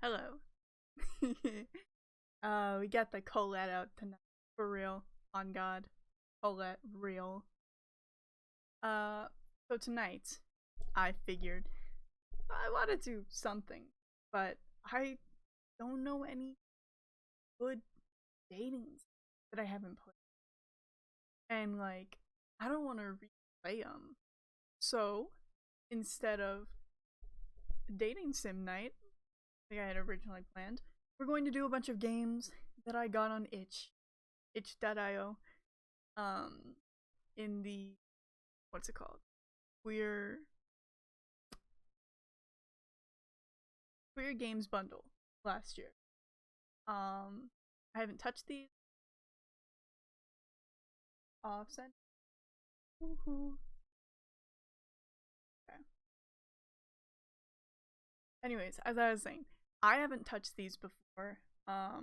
Hello. We got the Colette out tonight. For real. On God. Colette, real. So tonight, I figured I want to do something, but I don't know any good datings that I haven't played. And, like, I don't want to replay them. So, instead of dating sim night, like I had originally planned, we're going to do a bunch of games that I got on itch.io, um, in the, what's it called? Queer Games bundle last year. I haven't touched these. Offset. Woohoo. Okay. Anyways, as I was saying, I haven't touched these before. I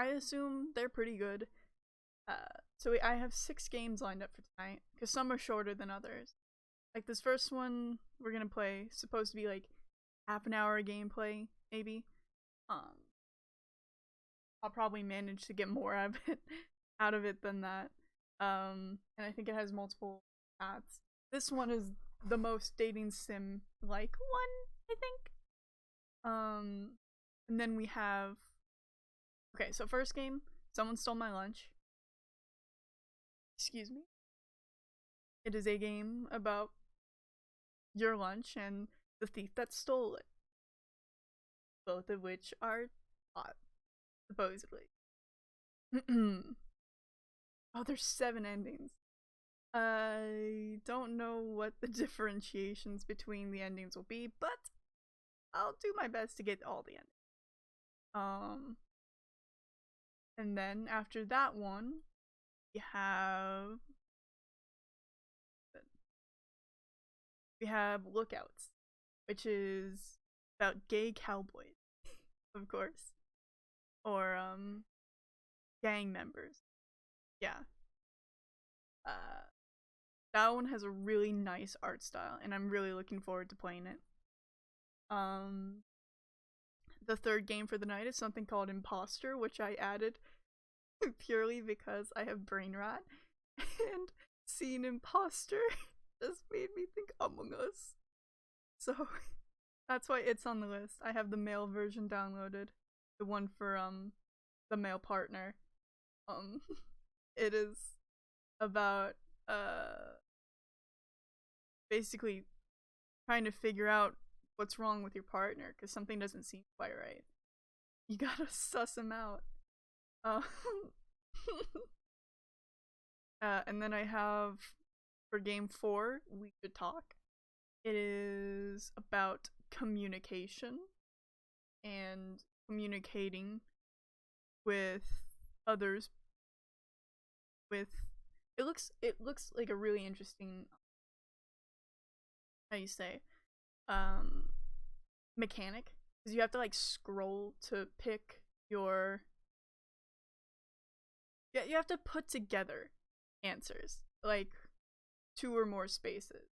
assume they're pretty good. So I have 6 games lined up for tonight, because some are shorter than others. Like this first one we're gonna play, supposed to be like half an hour of gameplay, maybe. I'll probably manage to get more out of it than that. And I think it has multiple paths. This one is the most dating sim like one, I think. And then we have, okay, so first game, someone stole my lunch. Excuse me. It is a game about your lunch and the thief that stole it. Both of which are hot, supposedly. Oh, there's 7 endings. I don't know what the differentiations between the endings will be, but I'll do my best to get all the endings. And then after that one, we have Lookouts, which is about gay cowboys, of course, or gang members. Yeah. That one has a really nice art style, and I'm really looking forward to playing it. The third game for the night is something called Imposter, which I added purely because I have brain rot, and seeing Imposter just made me think Among Us. So that's why it's on the list. I have the male version downloaded, the one for the male partner. It is about basically trying to figure out what's wrong with your partner because something doesn't seem quite right. You gotta suss them out. And then I have for game 4, We Should Talk. It is about communication and communicating with others. With it looks like a really interesting, how you say, mechanic, because you have to like scroll to pick your, yeah, you have to put together answers, like 2 or more spaces.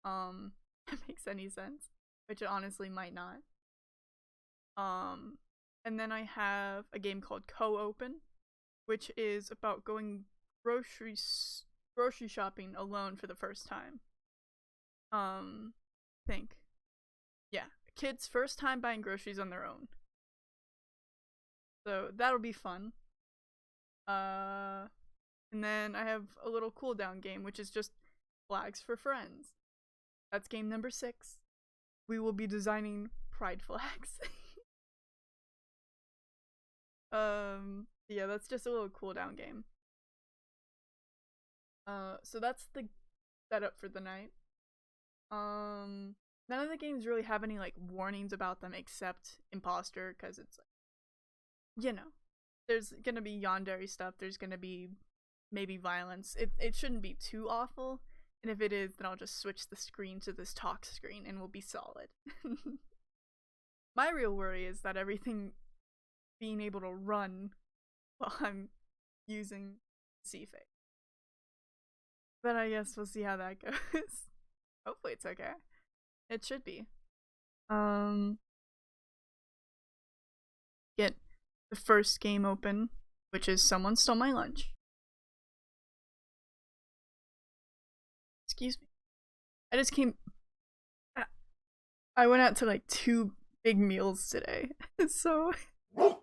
That makes any sense, which it honestly might not. And then I have a game called Co-Open, which is about going grocery shopping alone for the first time. Think. Yeah, kids' first time buying groceries on their own. So that'll be fun. And then I have a little cooldown game, which is just Flags for Friends. That's game number 6. We will be designing pride flags. Yeah, that's just a little cooldown game. So that's the setup for the night. None of the games really have any like warnings about them except Imposter, because it's like, you know, there's gonna be yandere stuff, there's gonna be maybe violence. It shouldn't be too awful, and if it is, then I'll just switch the screen to this talk screen and we'll be solid. My real worry is that everything being able to run while I'm using C-Fake. But I guess we'll see how that goes. Hopefully it's okay. It should be. the first game open, which is Someone Stole My Lunch. Excuse me. I just came. I went out to like 2 big meals today, so. Oh.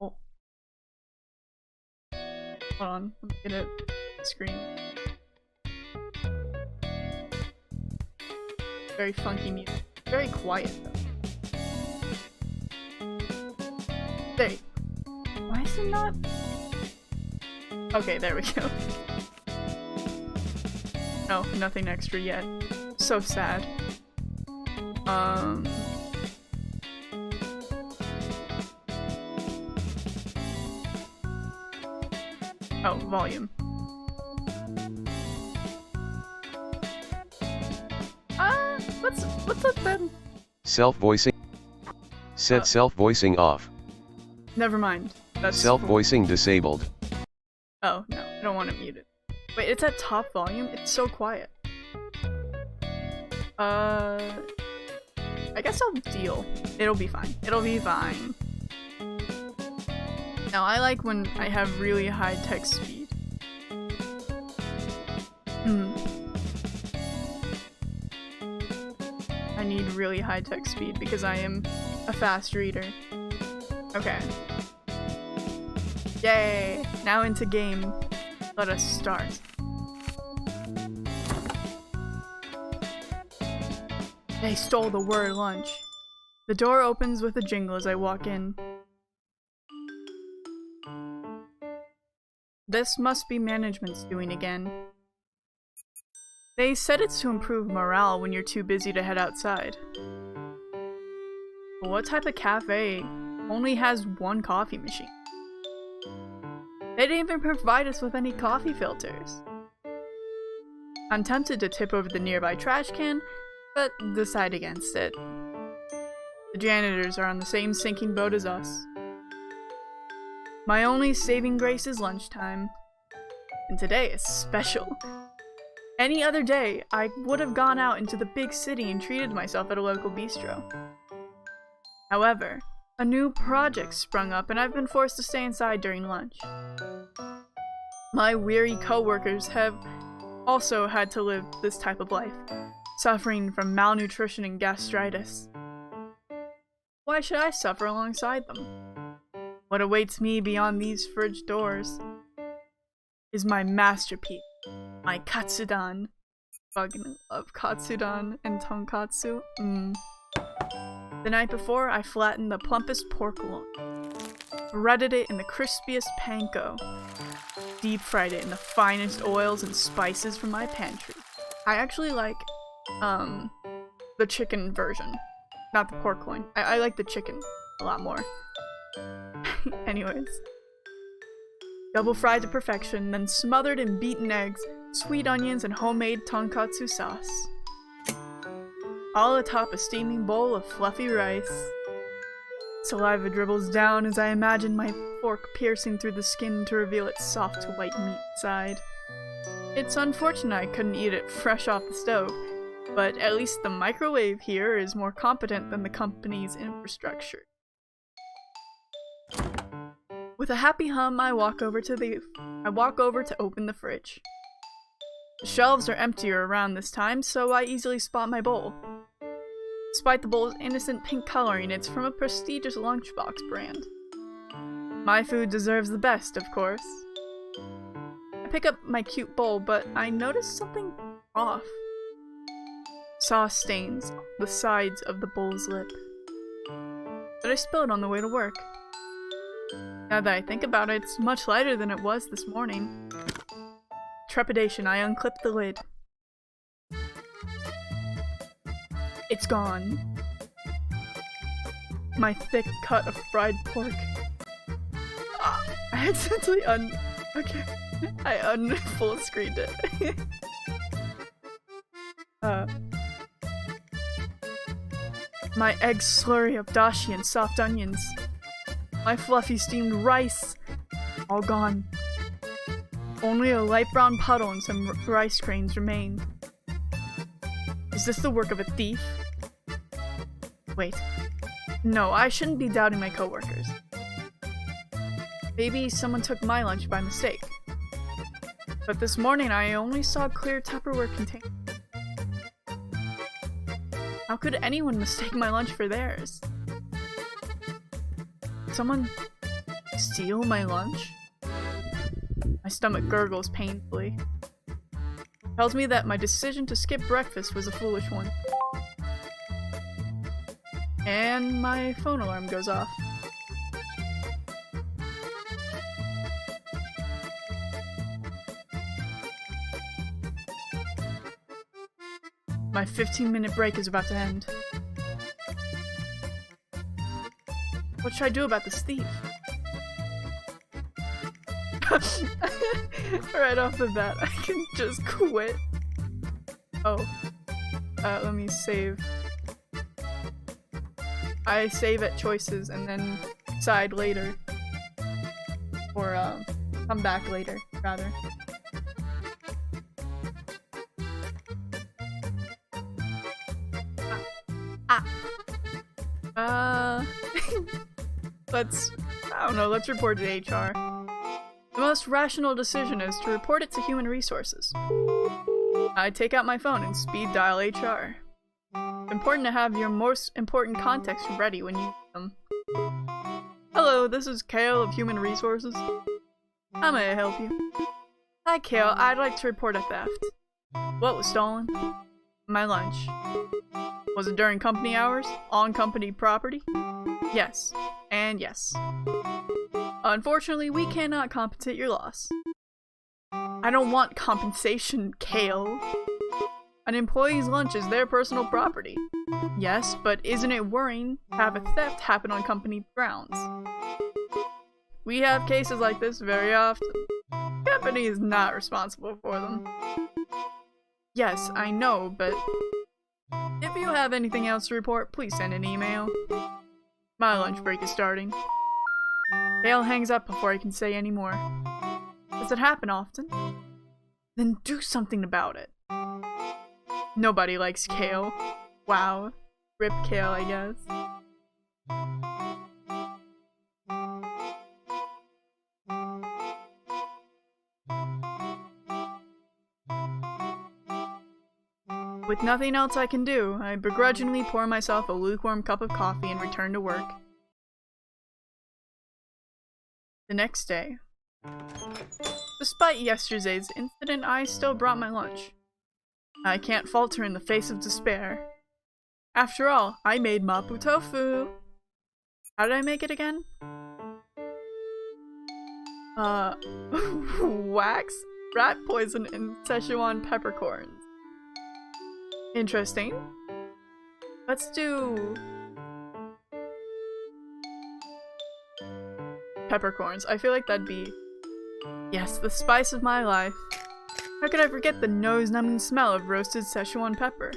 Hold on, let me get it. Screen. Very funky music. Very quiet though. There. Why is it not? Okay, there we go. No, nothing extra yet. So sad. Oh, volume. What's up then? Self-voicing. Set self-voicing off. Never mind. That's self-voicing disabled. Oh, no. I don't want it muted. Wait, it's at top volume? It's so quiet. I guess I'll deal. It'll be fine. It'll be fine. Now, I like when I have really high text speed. I need really high text speed because I am a fast reader. Okay. Yay! Now into game. Let us start. They stole the word lunch. The door opens with a jingle as I walk in. This must be management's doing again. They said it's to improve morale when you're too busy to head outside. But what type of cafe only has 1 coffee machine? They didn't even provide us with any coffee filters. I'm tempted to tip over the nearby trash can, but decide against it. The janitors are on the same sinking boat as us. My only saving grace is lunchtime. And today is special. Any other day, I would have gone out into the big city and treated myself at a local bistro. However, a new project sprung up and I've been forced to stay inside during lunch. My weary co-workers have also had to live this type of life, suffering from malnutrition and gastritis. Why should I suffer alongside them? What awaits me beyond these fridge doors is my masterpiece, my katsudan. Fucking love katsudan and tonkatsu. The night before, I flattened the plumpest pork loin, breaded it in the crispiest panko, deep fried it in the finest oils and spices from my pantry. I actually like the chicken version, not the pork loin. I like the chicken a lot more. Anyways. Double fried to perfection, then smothered in beaten eggs, sweet onions, and homemade tonkatsu sauce. All atop a steaming bowl of fluffy rice. Saliva dribbles down as I imagine my fork piercing through the skin to reveal its soft white meat inside. It's unfortunate I couldn't eat it fresh off the stove, but at least the microwave here is more competent than the company's infrastructure. With a happy hum, I walk over to open the fridge. The shelves are emptier around this time, so I easily spot my bowl. Despite the bowl's innocent pink coloring, it's from a prestigious lunchbox brand. My food deserves the best, of course. I pick up my cute bowl, but I notice something off. Sauce stains the sides of the bowl's lip. But I spilled on the way to work. Now that I think about it, it's much lighter than it was this morning. Trepidation, I unclip the lid. It's gone. My thick cut of fried pork. I accidentally okay. I full screened it. My egg slurry of dashi and soft onions. My fluffy steamed rice. All gone. Only a light brown puddle and some rice grains remain. Is this the work of a thief? Wait. No, I shouldn't be doubting my coworkers. Maybe someone took my lunch by mistake. But this morning I only saw clear Tupperware containers. How could anyone mistake my lunch for theirs? Did someone steal my lunch? My stomach gurgles painfully. Tells me that my decision to skip breakfast was a foolish one. And my phone alarm goes off. My 15-minute break is about to end. What should I do about this thief? Right off the bat, I can just quit. Oh. Let me save. I save at choices and then decide later. Or, come back later, rather. Let's report to HR. The most rational decision is to report it to Human Resources. I take out my phone and speed dial HR. It's important to have your most important contacts ready when you need them. Hello, this is Kale of Human Resources. How may I help you? Hi Kale, I'd like to report a theft. What was stolen? My lunch. Was it during company hours? On company property? Yes. And yes. Unfortunately, we cannot compensate your loss. I don't want compensation, Kale. An employee's lunch is their personal property. Yes, but isn't it worrying to have a theft happen on company grounds? We have cases like this very often. The company is not responsible for them. Yes, I know, but if you have anything else to report, please send an email. My lunch break is starting. Kale hangs up before I can say any more. Does it happen often? Then do something about it. Nobody likes Kale. Wow. Rip Kale, I guess. With nothing else I can do, I begrudgingly pour myself a lukewarm cup of coffee and return to work. The next day. Despite yesterday's incident, I still brought my lunch. I can't falter in the face of despair. After all, I made mapo tofu! How did I make it again? Wax, rat poison, and Szechuan peppercorns. Interesting. Let's do peppercorns. I feel like that'd be... Yes, the spice of my life. How could I forget the nose-numbing smell of roasted Szechuan pepper?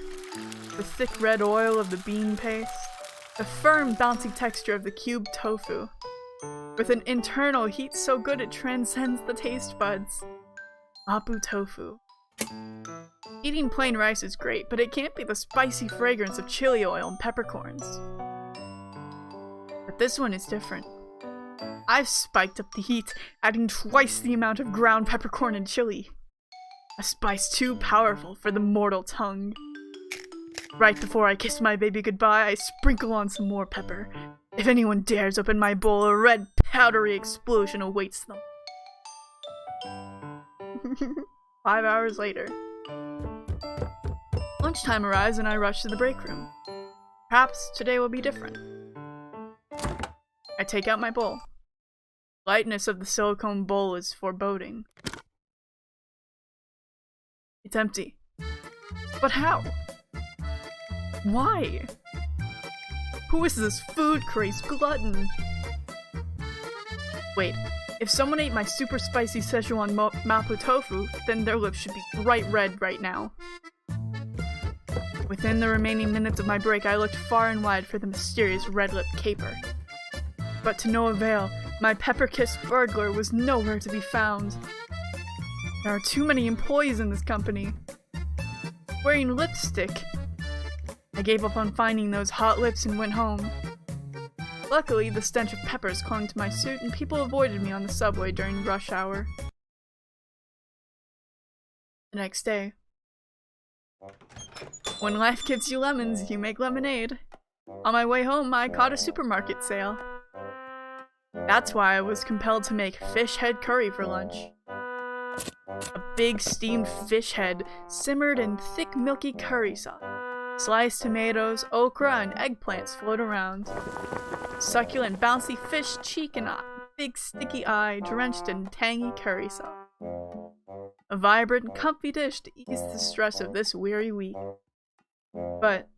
The thick red oil of the bean paste. The firm, bouncy texture of the cubed tofu. With an internal heat so good it transcends the taste buds. Mapo tofu. Eating plain rice is great, but it can't be the spicy fragrance of chili oil and peppercorns. But this one is different. I've spiked up the heat, adding twice the amount of ground peppercorn and chili. A spice too powerful for the mortal tongue. Right before I kiss my baby goodbye, I sprinkle on some more pepper. If anyone dares open my bowl, a red, powdery explosion awaits them. 5 hours later. Lunchtime arrives and I rush to the break room. Perhaps today will be different. I take out my bowl. Lightness of the silicone bowl is foreboding. It's empty. But how? Why? Who is this food-crazed glutton? Wait, if someone ate my super spicy Szechuan mapo tofu, then their lips should be bright red right now. Within the remaining minutes of my break, I looked far and wide for the mysterious red-lipped caper. But to no avail, my pepper-kissed burglar was nowhere to be found. There are too many employees in this company. Wearing lipstick. I gave up on finding those hot lips and went home. Luckily, the stench of peppers clung to my suit and people avoided me on the subway during rush hour. The next day. When life gives you lemons, you make lemonade. On my way home, I caught a supermarket sale. That's why I was compelled to make fish head curry for lunch. A big steamed fish head simmered in thick milky curry sauce. Sliced tomatoes, okra, and eggplants float around. Succulent bouncy fish cheek and big sticky eye drenched in tangy curry sauce. A vibrant, comfy dish to ease the stress of this weary week. But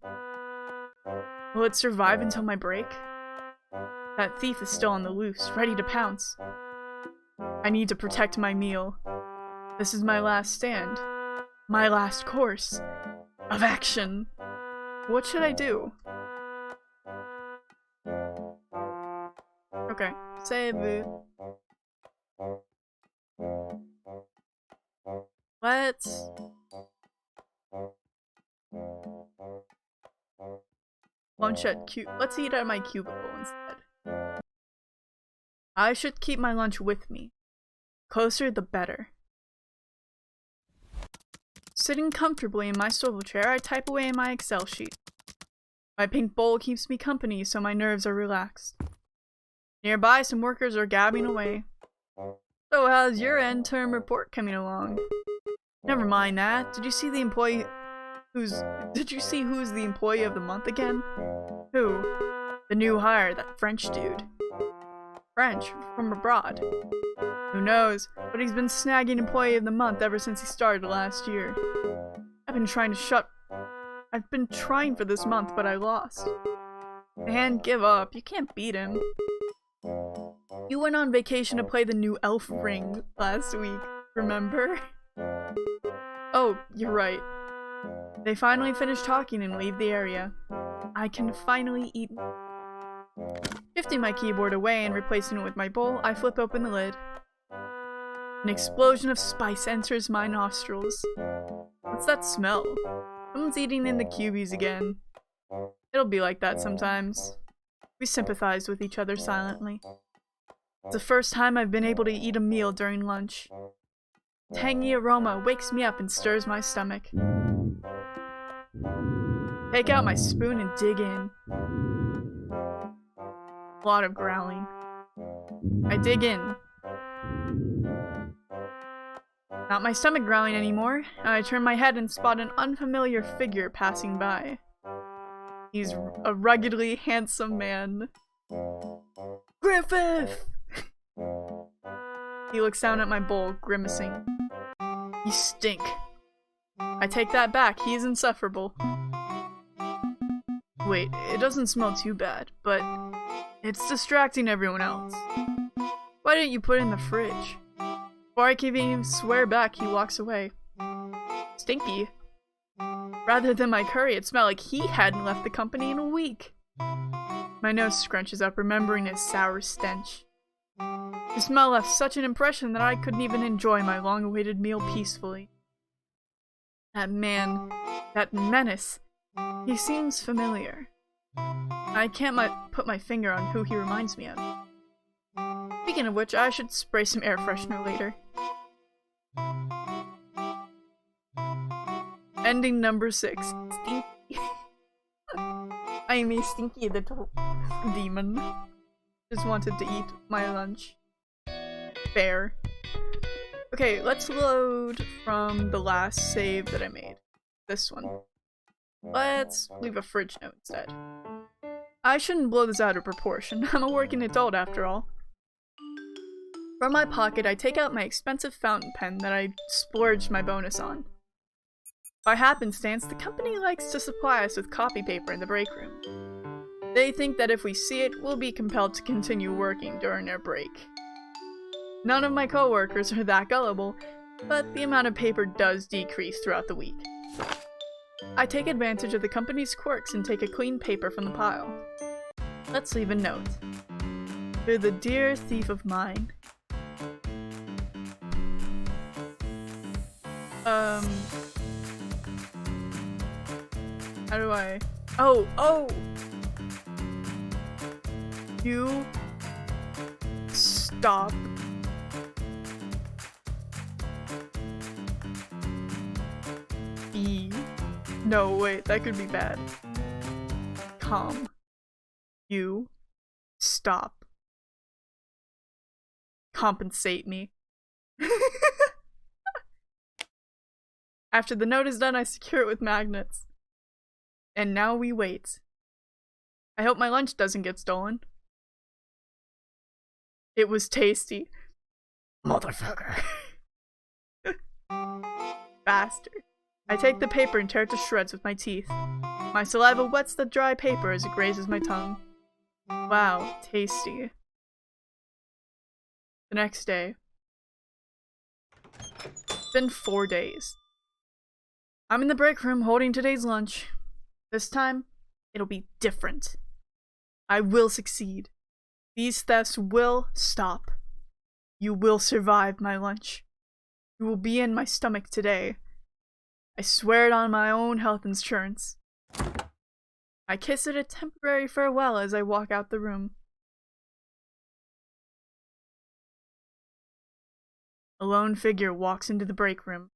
will it survive until my break? That thief is still on the loose, ready to pounce. I need to protect my meal. This is my last stand. My last course of action. What should I do? Okay, save it. Let's... lunch at let's eat at my cubicle instead. I should keep my lunch with me. Closer the better. Sitting comfortably in my swivel chair, I type away in my Excel sheet. My pink bowl keeps me company, so my nerves are relaxed. Nearby, some workers are gabbing away. So how's your end term report coming along? Never mind that. Did you see who's the employee of the month again? Who? The new hire, that French dude. French, from abroad. Who knows, but he's been snagging employee of the month ever since he started last year. I've been trying for this month, but I lost. Man, give up. You can't beat him. You went on vacation to play the new elf ring last week, remember? Oh, you're right. They finally finish talking and leave the area. I can finally eat. Shifting my keyboard away and replacing it with my bowl, I flip open the lid. An explosion of spice enters my nostrils. What's that smell? Someone's eating in the cubies again. It'll be like that sometimes. We sympathize with each other silently. It's the first time I've been able to eat a meal during lunch. Tangy aroma wakes me up and stirs my stomach. Take out my spoon and dig in. A lot of growling. I dig in. Not my stomach growling anymore. I turn my head and spot an unfamiliar figure passing by. He's a ruggedly handsome man. Griffith! He looks down at my bowl, grimacing. You stink. I take that back, he's insufferable. Wait, it doesn't smell too bad, but it's distracting everyone else. Why didn't you put it in the fridge? Before I can even swear back, he walks away. Stinky. Rather than my curry, it smelled like he hadn't left the company in a week. My nose scrunches up, remembering his sour stench. The smell left such an impression that I couldn't even enjoy my long-awaited meal peacefully. That man, that menace, he seems familiar. I can't put my finger on who he reminds me of. Speaking of which, I should spray some air freshener later. Ending number 6. Stinky. I am a stinky little demon. Just wanted to eat my lunch. Fair. Okay, let's load from the last save that I made. This one. Let's leave a fridge note instead. I shouldn't blow this out of proportion. I'm a working adult after all. From my pocket, I take out my expensive fountain pen that I splurged my bonus on. By happenstance, the company likes to supply us with copy paper in the break room. They think that if we see it, we'll be compelled to continue working during our break. None of my coworkers are that gullible, but the amount of paper does decrease throughout the week. I take advantage of the company's quirks and take a clean paper from the pile. Let's leave a note. To the dear thief of mine. How do I... Oh! You stop. No, wait, that could be bad. Calm. You stop. Compensate me. After the note is done, I secure it with magnets. And now we wait. I hope my lunch doesn't get stolen. It was tasty. Motherfucker. Bastard. I take the paper and tear it to shreds with my teeth. My saliva wets the dry paper as it grazes my tongue. Wow, tasty. The next day. It's been 4 days. I'm in the break room holding today's lunch. This time, it'll be different. I will succeed. These thefts will stop. You will survive my lunch. You will be in my stomach today. I swear it on my own health insurance. I kiss it a temporary farewell as I walk out the room. A lone figure walks into the break room.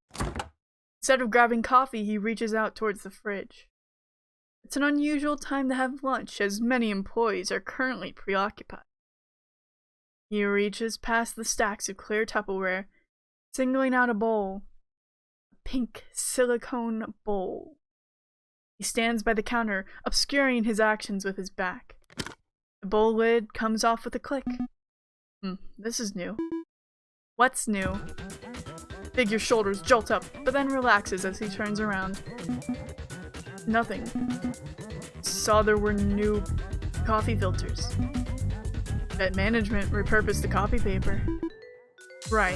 Instead of grabbing coffee, he reaches out towards the fridge. It's an unusual time to have lunch, as many employees are currently preoccupied. He reaches past the stacks of clear Tupperware, singling out a bowl. A pink silicone bowl. He stands by the counter, obscuring his actions with his back. The bowl lid comes off with a click. This is new. What's new? Figure's shoulders jolt up, but then relaxes as he turns around. Nothing. Saw there were new coffee filters. Bet management repurposed the copy paper. Right.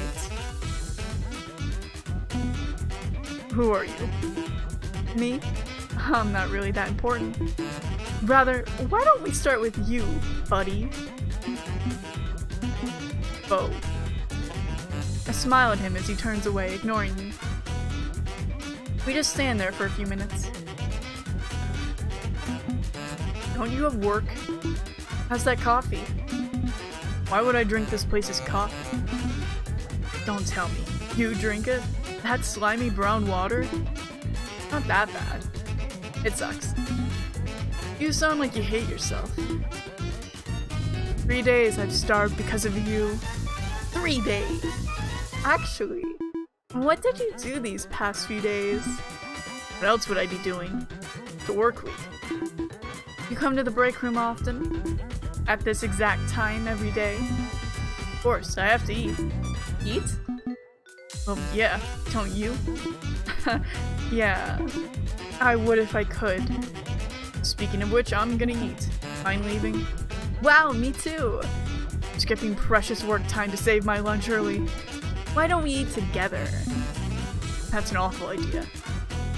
Who are you? Me? I'm not really that important. Rather, why don't we start with you, buddy? Bo. I smile at him as he turns away, ignoring me. We just stand there for a few minutes. Don't you have work? How's that coffee? Why would I drink this place's coffee? Don't tell me. You drink it? That slimy brown water? Not that bad. It sucks. You sound like you hate yourself. 3 days I've starved because of you. 3 days. Actually, what did you do these past few days? What else would I be doing? The work week. You come to the break room often? At this exact time every day? Of course, I have to eat. Eat? Well, yeah, don't you? Yeah, I would if I could. Speaking of which, I'm gonna eat. Mind leaving? Wow, me too! Skipping precious work time to save my lunch early. Why don't we eat together? That's an awful idea.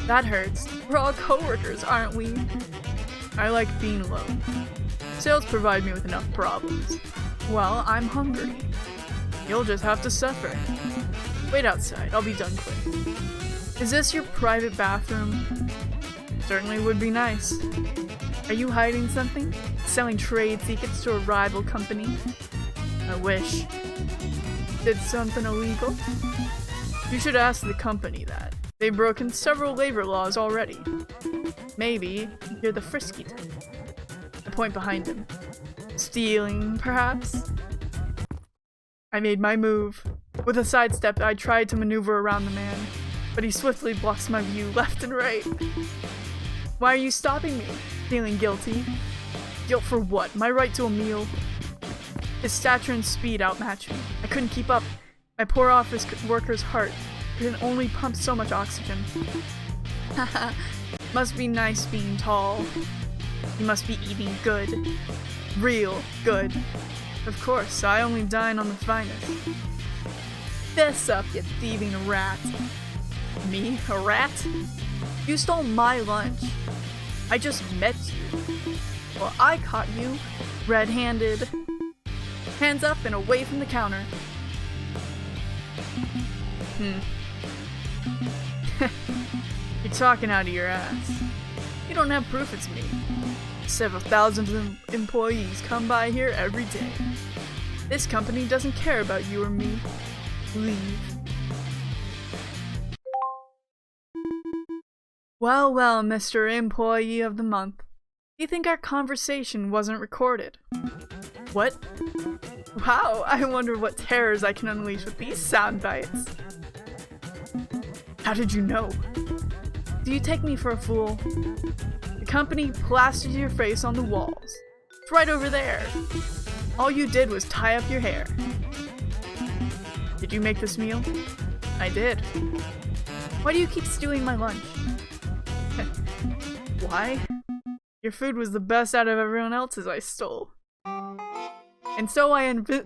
That hurts. We're all co-workers, aren't we? I like being alone. Sales provide me with enough problems. Well, I'm hungry. You'll just have to suffer. Wait outside, I'll be done quick. Is this your private bathroom? Certainly would be nice. Are you hiding something? Selling trade secrets to a rival company? I wish. Did something illegal? You should ask the company that. They've broken several labor laws already. Maybe you're the frisky type. I point behind him. Stealing, perhaps? I made my move. With a sidestep, I tried to maneuver around the man, but he swiftly blocks my view left and right. Why are you stopping me? Feeling guilty? Guilt for what? My right to a meal? His stature and speed outmatch me. I couldn't keep up. My poor office worker's heart can only pump so much oxygen. Haha, must be nice being tall. You must be eating good. Real good. Of course, I only dine on the finest. Fess up, you thieving rat. Me? A rat? You stole my lunch. I just met you. Well, I caught you, red-handed. Hands up and away from the counter. You're talking out of your ass. You don't have proof it's me. Several thousand employees come by here every day. This company doesn't care about you or me. Leave. Well, well, Mr. Employee of the Month. You think our conversation wasn't recorded? What? Wow, I wonder what terrors I can unleash with these sound bites. How did you know? Do you take me for a fool? The company plastered your face on the walls. It's right over there. All you did was tie up your hair. Did you make this meal? I did. Why do you keep stealing my lunch? Why? Your food was the best out of everyone else's I stole. And so I invited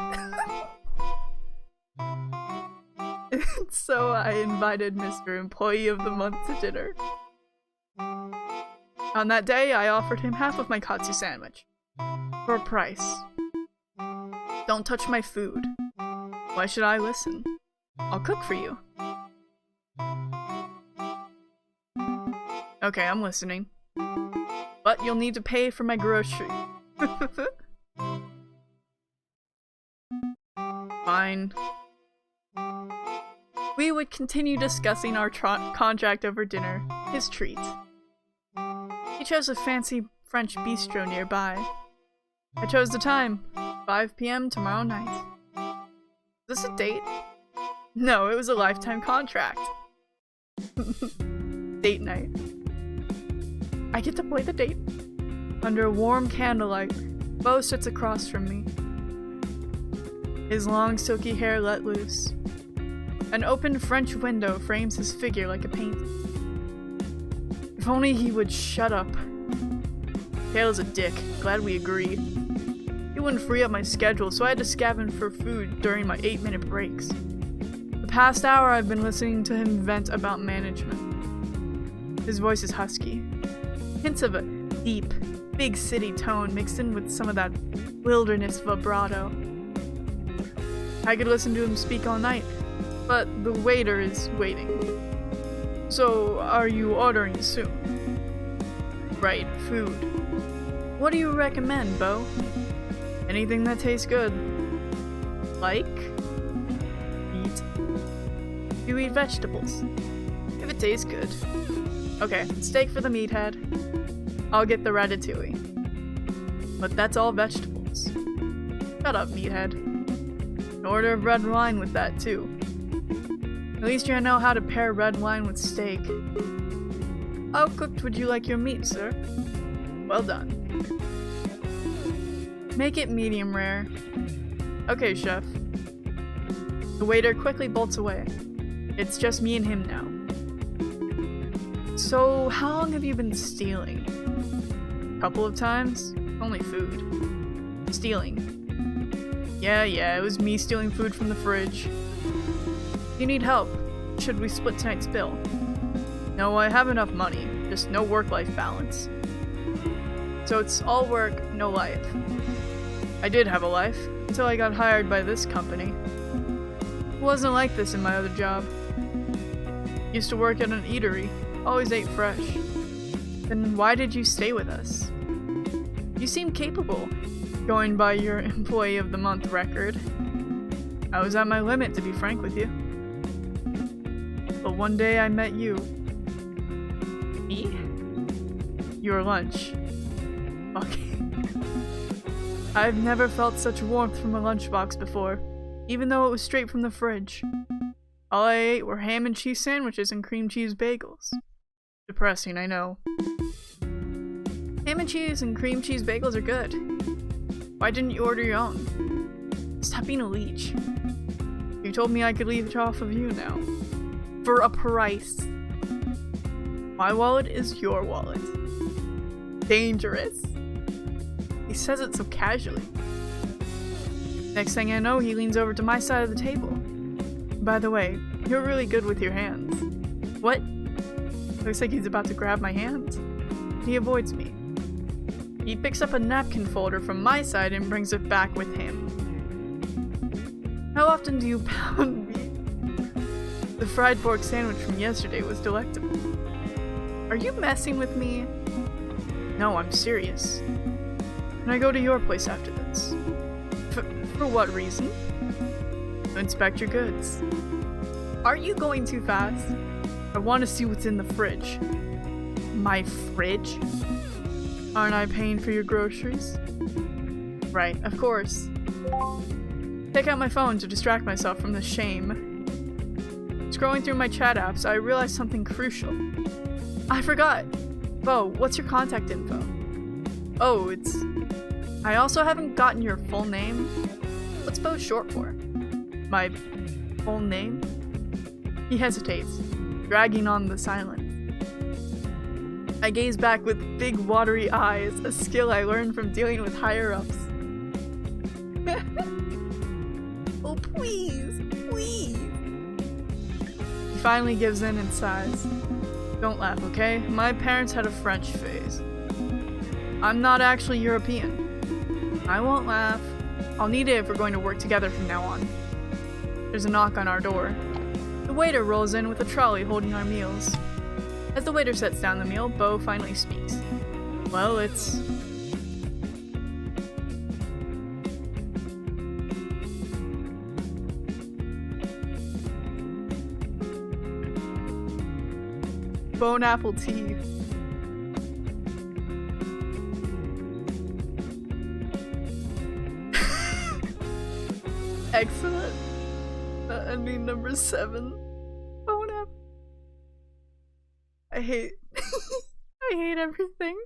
Mr. Employee of the Month to dinner. On that day, I offered him half of my katsu sandwich. For a price. Don't touch my food. Why should I listen? I'll cook for you. Okay, I'm listening. But you'll need to pay for my grocery. Fine. We would continue discussing our contract over dinner, his treat. He chose a fancy French bistro nearby. I chose the time, 5 p.m. tomorrow night. Is this a date? No, it was a lifetime contract. Date night. I get to play the date. Under warm candlelight, Beau sits across from me. His long silky hair let loose. An open French window frames his figure like a painting. If only he would shut up. Kale's a dick. Glad we agree. He wouldn't free up my schedule, so I had to scavenge for food during my 8-minute breaks. The past hour I've been listening to him vent about management. His voice is husky. Hints of a deep, big city tone mixed in with some of that wilderness vibrato. I could listen to him speak all night, but the waiter is waiting. So, are you ordering soon? Right, food. What do you recommend, Beau? Anything that tastes good. Like? Meat. You eat vegetables. If it tastes good. Okay, steak for the meathead. I'll get the ratatouille. But that's all vegetables. Shut up, meathead. An order of red wine with that, too. At least you know how to pair red wine with steak. How cooked would you like your meat, sir? Well done. Make it medium rare. Okay, chef. The waiter quickly bolts away. It's just me and him now. So, how long have you been stealing? Couple of times? Only food. Stealing. Yeah, it was me stealing food from the fridge. You need help. Should we split tonight's bill? No, I have enough money. Just no work-life balance. So it's all work, no life. I did have a life, until I got hired by this company. It wasn't like this in my other job. Used to work at an eatery. Always ate fresh. Then why did you stay with us? You seem capable, going by your Employee of the Month record. I was at my limit, to be frank with you. But one day I met you. Me? Your lunch. Fuck. I've never felt such warmth from a lunchbox before, even though it was straight from the fridge. All I ate were ham and cheese sandwiches and cream cheese bagels. Depressing, I know. Ham and cheese and cream cheese bagels are good. Why didn't you order your own? Stop being a leech. You told me I could leave it off of you now. For a price. My wallet is your wallet. Dangerous. He says it so casually. Next thing I know, he leans over to my side of the table. By the way, you're really good with your hands. What? Looks like he's about to grab my hand. He avoids me. He picks up a napkin folder from my side and brings it back with him. How often do you pound me? The fried pork sandwich from yesterday was delectable. Are you messing with me? No, I'm serious. Can I go to your place after this? For what reason? To inspect your goods. Are you going too fast? I want to see what's in the fridge. My fridge? Aren't I paying for your groceries? Right, of course. Take out my phone to distract myself from the shame. Scrolling through my chat apps, I realized something crucial. I forgot! Bo, what's your contact info? Oh, it's... I also haven't gotten your full name. What's Bo short for? My full name? He hesitates, dragging on the silence. I gaze back with big watery eyes, a skill I learned from dealing with higher-ups. Oh, please, please. He finally gives in and sighs. Don't laugh, okay? My parents had a French phase. I'm not actually European. I won't laugh. I'll need it if we're going to work together from now on. There's a knock on our door. The waiter rolls in with a trolley holding our meals. As the waiter sets down the meal, Bo finally speaks. Well, it's... Bone apple tea. Excellent. Ending number 7. Bone apple. I hate I hate everything.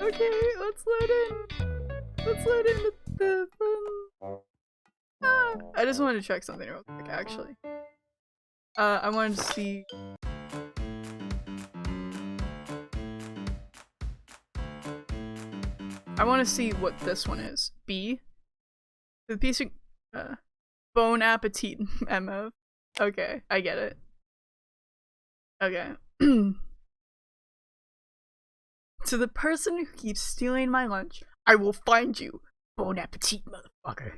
Okay, let's load in. Let's load in with the I just wanted to check something real quick, actually. I wanted to see... I want to see what this one is. B? The piece of... Bon appetit memo. Okay, I get it. Okay. To the person who keeps stealing my lunch, I will find you. Bon appetit, motherfucker.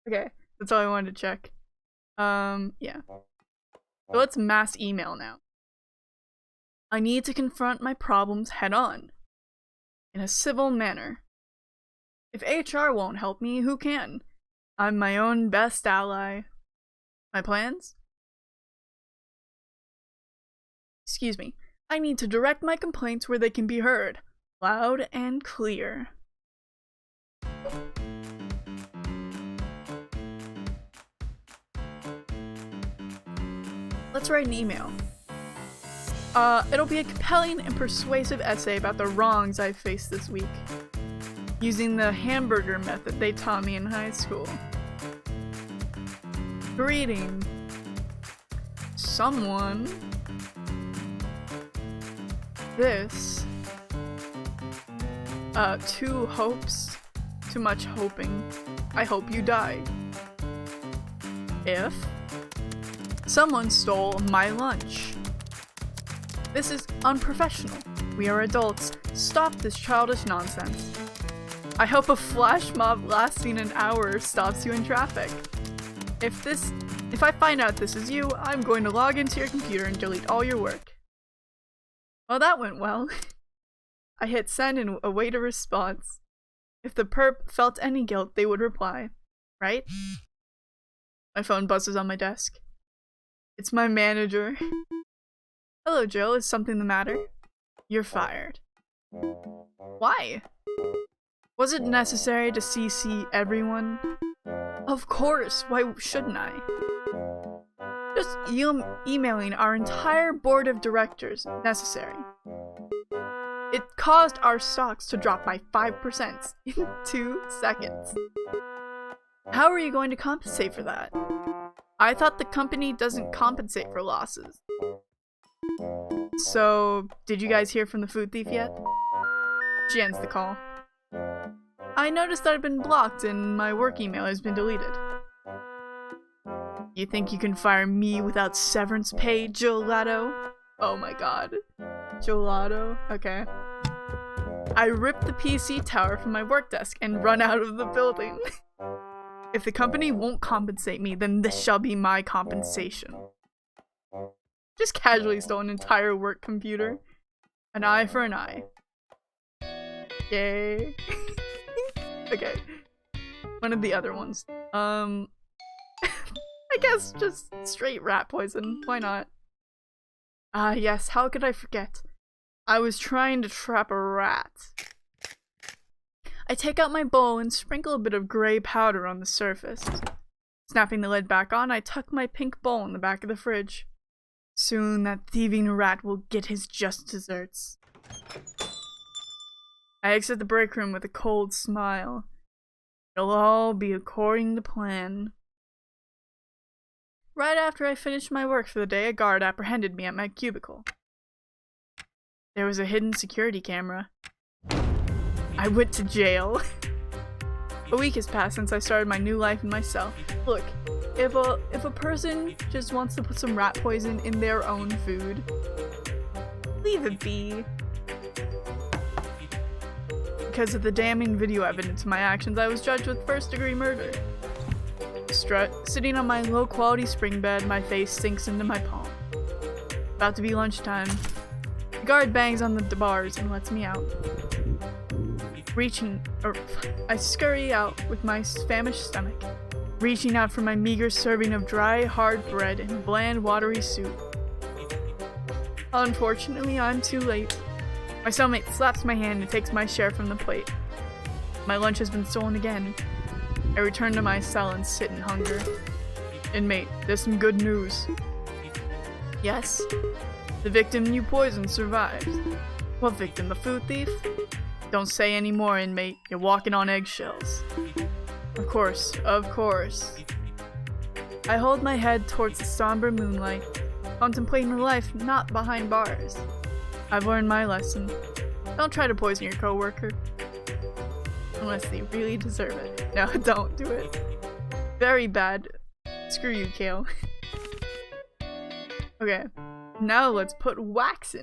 Okay, that's all I wanted to check. Yeah. So let's mass email now. I need to confront my problems head on. In a civil manner. If HR won't help me, who can? I'm my own best ally. My plans? Excuse me. I need to direct my complaints where they can be heard. Loud and clear. Let's write an email. It'll be a compelling and persuasive essay about the wrongs I've faced this week. Using the hamburger method they taught me in high school. Greeting. Someone. This. Two hopes. Too much hoping. I hope you die. If. Someone stole my lunch. This is unprofessional. We are adults. Stop this childish nonsense. I hope a flash mob lasting an hour stops you in traffic. If I find out this is you, I'm going to log into your computer and delete all your work. Well, that went well. I hit send and await a response. If the perp felt any guilt, they would reply. Right? My phone buzzes on my desk. It's my manager. Hello, Jill. Is something the matter? You're fired. Why? Was it necessary to CC everyone? Of course. Why shouldn't I? Just emailing our entire board of directors necessary. It caused our stocks to drop by 5% in 2 seconds. How are you going to compensate for that? I thought the company doesn't compensate for losses. So, did you guys hear from the food thief yet? She ends the call. I noticed that I've been blocked and my work email has been deleted. You think you can fire me without severance pay, Gelato? Oh my god. Gelato? Okay. I rip the PC tower from my work desk and run out of the building. If the company won't compensate me, then this shall be my compensation. Just casually stole an entire work computer. An eye for an eye. Yay. Okay. One of the other ones. I guess just straight rat poison. Why not? Ah, yes, how could I forget? I was trying to trap a rat. I take out my bowl and sprinkle a bit of gray powder on the surface. Snapping the lid back on, I tuck my pink bowl in the back of the fridge. Soon that thieving rat will get his just desserts. I exit the break room with a cold smile. It'll all be according to plan. Right after I finished my work for the day, a guard apprehended me at my cubicle. There was a hidden security camera. I went to jail. A week has passed since I started my new life in myself. Look, if a person just wants to put some rat poison in their own food, leave it be. Because of the damning video evidence of my actions, I was judged with first-degree murder. Sitting on my low-quality spring bed, my face sinks into my palm. About to be lunchtime. The guard bangs on the bars and lets me out. I scurry out with my famished stomach, reaching out for my meager serving of dry, hard bread and bland, watery soup. Unfortunately, I'm too late. My cellmate slaps my hand and takes my share from the plate. My lunch has been stolen again. I return to my cell and sit in hunger. Inmate, there's some good news. Yes? The victim you poisoned survived. What victim, the food thief? Don't say any more, inmate. You're walking on eggshells. Of course, of course. I hold my head towards the somber moonlight, contemplating life not behind bars. I've learned my lesson. Don't try to poison your coworker. Unless they really deserve it. No, don't do it. Very bad. Screw you, Kale. Okay, now let's put wax in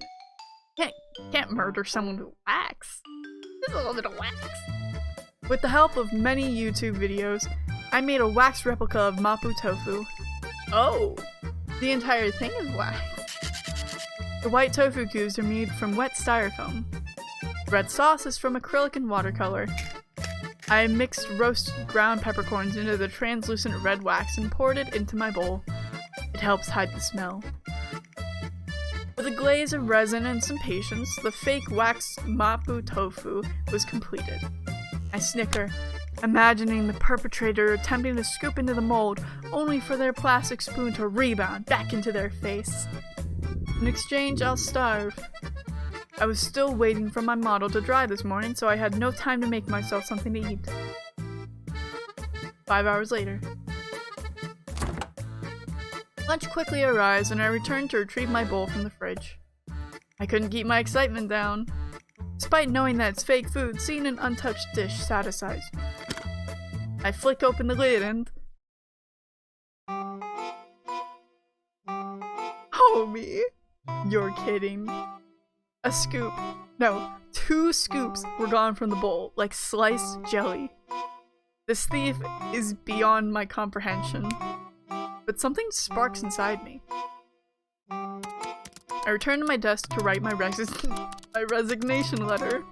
it. Can't murder someone with wax. Just a little bit of wax. With the help of many YouTube videos, I made a wax replica of mapo tofu. Oh, the entire thing is wax. The white tofu cubes are made from wet styrofoam. The red sauce is from acrylic and watercolor. I mixed roasted ground peppercorns into the translucent red wax and poured it into my bowl. It helps hide the smell. With a glaze of resin and some patience, the fake wax mapo tofu was completed. I snicker, imagining the perpetrator attempting to scoop into the mold, only for their plastic spoon to rebound back into their face. In exchange, I'll starve. I was still waiting for my model to dry this morning, so I had no time to make myself something to eat. 5 hours later. Lunch quickly arrives, and I return to retrieve my bowl from the fridge. I couldn't keep my excitement down. Despite knowing that it's fake food, seeing an untouched dish satisfies me. I flick open the lid and... Homie, you're kidding. A scoop. No, 2 scoops were gone from the bowl, like sliced jelly. This thief is beyond my comprehension. But something sparks inside me. I return to my desk to write my resignation letter.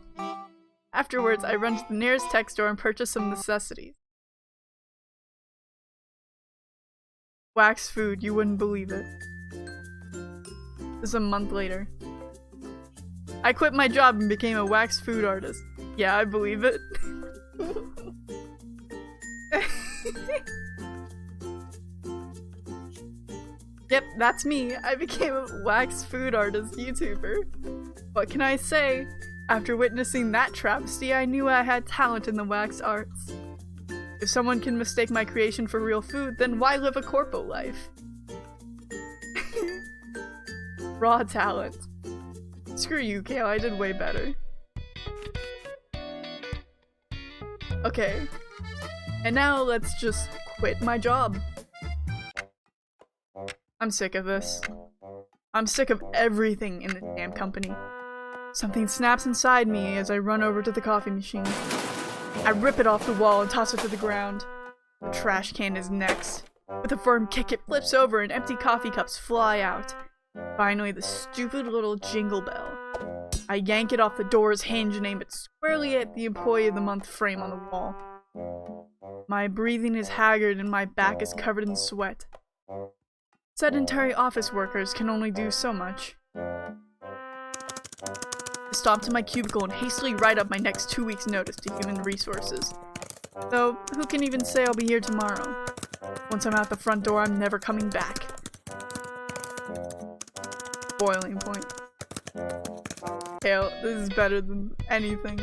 Afterwards, I run to the nearest tech store and purchase some necessities. Wax food, you wouldn't believe it. This is a month later. I quit my job and became a wax food artist. Yeah, I believe it. Yep, that's me. I became a wax food artist YouTuber. What can I say? After witnessing that travesty, I knew I had talent in the wax arts. If someone can mistake my creation for real food, then why live a corpo life? Raw talent. Screw you, Kale, I did way better. Okay. And now let's just quit my job. I'm sick of this. I'm sick of everything in the damn company. Something snaps inside me as I run over to the coffee machine. I rip it off the wall and toss it to the ground. The trash can is next. With a firm kick, it flips over and empty coffee cups fly out. Finally, the stupid little jingle bell. I yank it off the door's hinge and aim it squarely at the Employee of the Month frame on the wall. My breathing is haggard and my back is covered in sweat. Sedentary office workers can only do so much. I stop to my cubicle and hastily write up my next 2 weeks' notice to Human Resources. Though, who can even say I'll be here tomorrow? Once I'm out the front door, I'm never coming back. Boiling point. Hell, this is better than anything.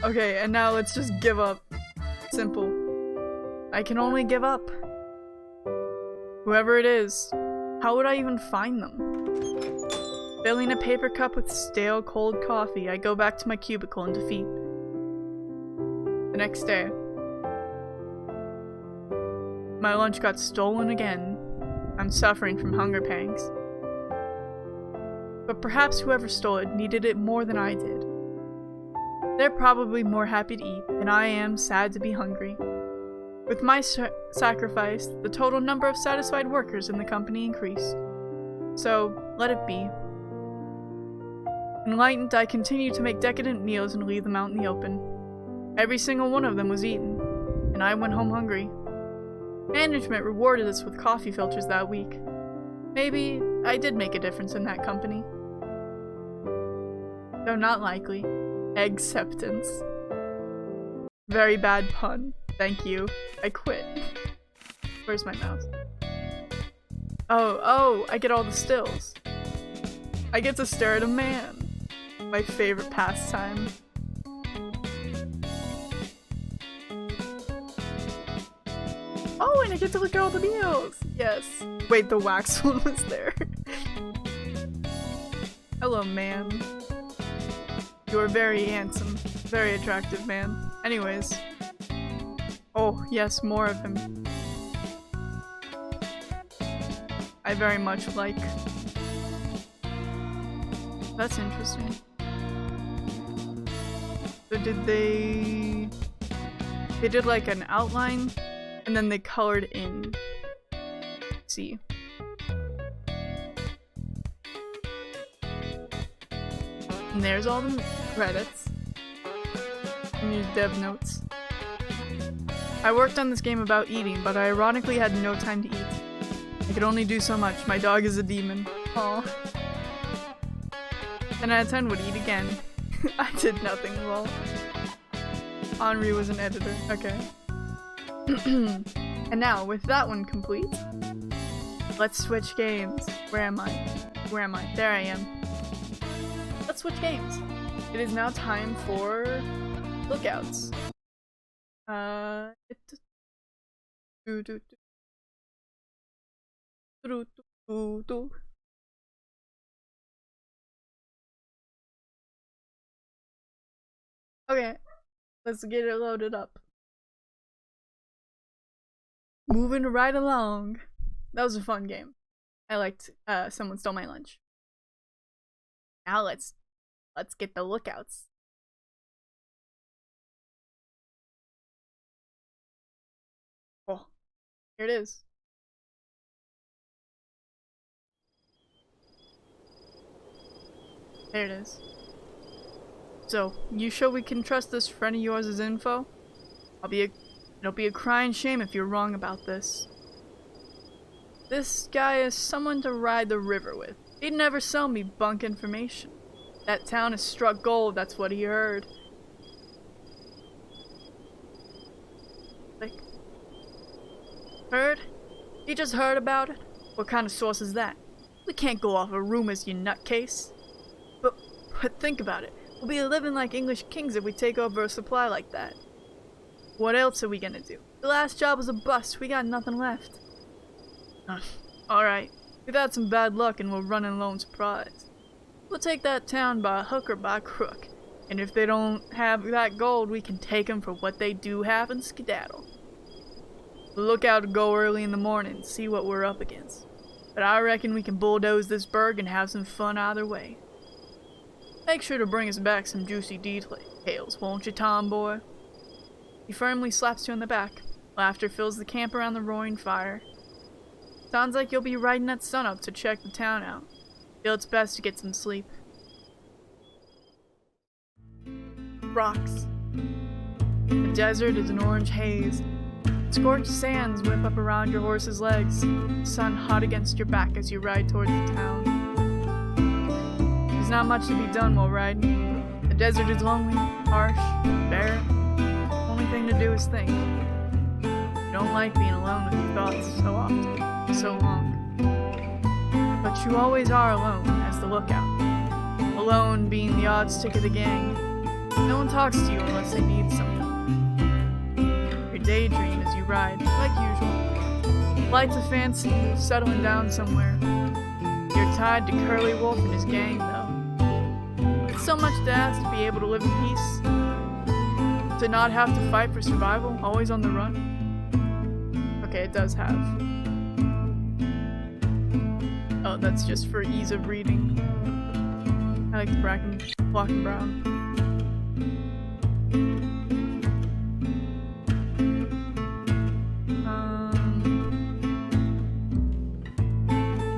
Okay, and now let's just give up. Simple. I can only give up. Whoever it is, how would I even find them? Filling a paper cup with stale, cold coffee, I go back to my cubicle in defeat. The next day. My lunch got stolen again. I'm suffering from hunger pangs. But perhaps whoever stole it needed it more than I did. They're probably more happy to eat than I am sad to be hungry. With my sacrifice, the total number of satisfied workers in the company increased. So, let it be. Enlightened, I continued to make decadent meals and leave them out in the open. Every single one of them was eaten, and I went home hungry. Management rewarded us with coffee filters that week. Maybe I did make a difference in that company. Though not likely. Acceptance. Very bad pun. Thank you. I quit. Where's my mouse? Oh, I get all the stills. I get to stare at a man. My favorite pastime. Oh, and I get to look at all the meals! Yes. Wait, the wax one was there. Hello, man. You are very handsome. Very attractive, man. Anyways. Oh, yes, more of him. I very much like. That's interesting. So did they did like an outline and then they colored in. Let's see. And there's all the credits. And your dev notes. I worked on this game about eating, but I ironically had no time to eat. I could only do so much. My dog is a demon. Aw. 10 out of 10 would eat again. I did nothing well. Henri was an editor. Okay. And now, with that one complete, let's switch games. Where am I? Where am I? There I am. Let's switch games. It is now time for lookouts. Okay, let's get it loaded up. Moving right along. That was a fun game. I liked Someone Stole My Lunch. Now let's get the lookouts. Oh, here it is. There it is. So, you sure we can trust this friend of yours' info? It'll be a crying shame if you're wrong about this. This guy is someone to ride the river with. He'd never sell me bunk information. That town has struck gold, that's what he heard. Like, heard? He just heard about it? What kind of source is that? We can't go off of rumors, you nutcase. But think about it. We'll be living like English kings if we take over a supply like that. What else are we gonna do? The last job was a bust. We got nothing left. Alright. We've had some bad luck and we're running low on supplies. We'll take that town by hook or by crook. And if they don't have that gold, we can take them for what they do have and skedaddle. We'll look out to go early in the morning and see what we're up against. But I reckon we can bulldoze this burg and have some fun either way. Make sure to bring us back some juicy details, won't you, tomboy? He firmly slaps you on the back. Laughter fills the camp around the roaring fire. Sounds like you'll be riding at sunup to check the town out. Feel it's best to get some sleep. Rocks. The desert is an orange haze. Scorched sands whip up around your horse's legs, sun hot against your back as you ride towards the town. There's not much to be done while riding. The desert is lonely, harsh, bare. The only thing to do is think. You don't like being alone with your thoughts so often, so long. But you always are alone as the lookout. Alone being the odd stick of the gang. No one talks to you unless they need something. You daydream as you ride, like usual. Lights a fancy, settling down somewhere. You're tied to Curly Wolf and his gang, though. It's so much to ask to be able to live in peace. To not have to fight for survival, always on the run. Okay, it does have. Oh, that's just for ease of reading. I like the black and brown.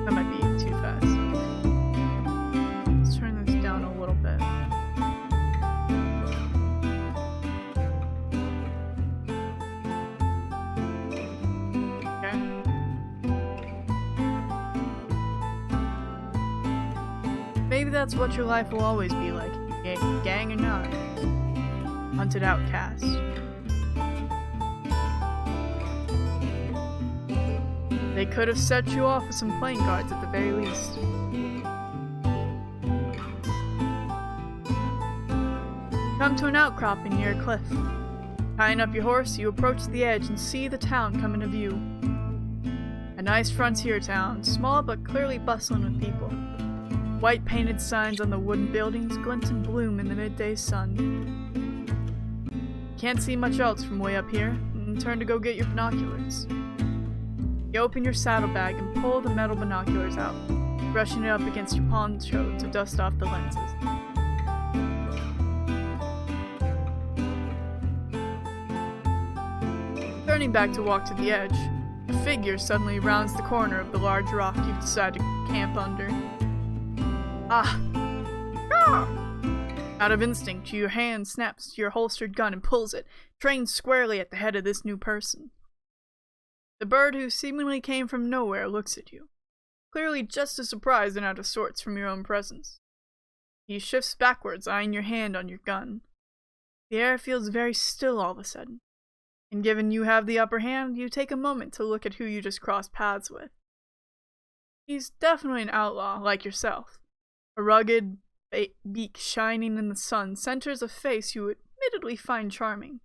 That might be too fast. Let's turn this down a little bit. Okay. Maybe that's what your life will always be like, gang or not. Hunted outcast. They could have set you off with some playing cards at the very least. Come to an outcropping near a cliff. Tying up your horse, you approach the edge and see the town come into view. A nice frontier town, small but clearly bustling with people. White painted signs on the wooden buildings glint and bloom in the midday sun. Can't see much else from way up here, and turn to go get your binoculars. You open your saddlebag and pull the metal binoculars out, brushing it up against your poncho to dust off the lenses. Turning back to walk to the edge, a figure suddenly rounds the corner of the large rock you've decided to camp under. Ah! Out of instinct, your hand snaps to your holstered gun and pulls it, trained squarely at the head of this new person. The bird who seemingly came from nowhere looks at you, clearly just as surprised and out of sorts from your own presence. He shifts backwards, eyeing your hand on your gun. The air feels very still all of a sudden, and given you have the upper hand, you take a moment to look at who you just crossed paths with. He's definitely an outlaw, like yourself. A rugged beak shining in the sun centers a face you would admittedly find charming.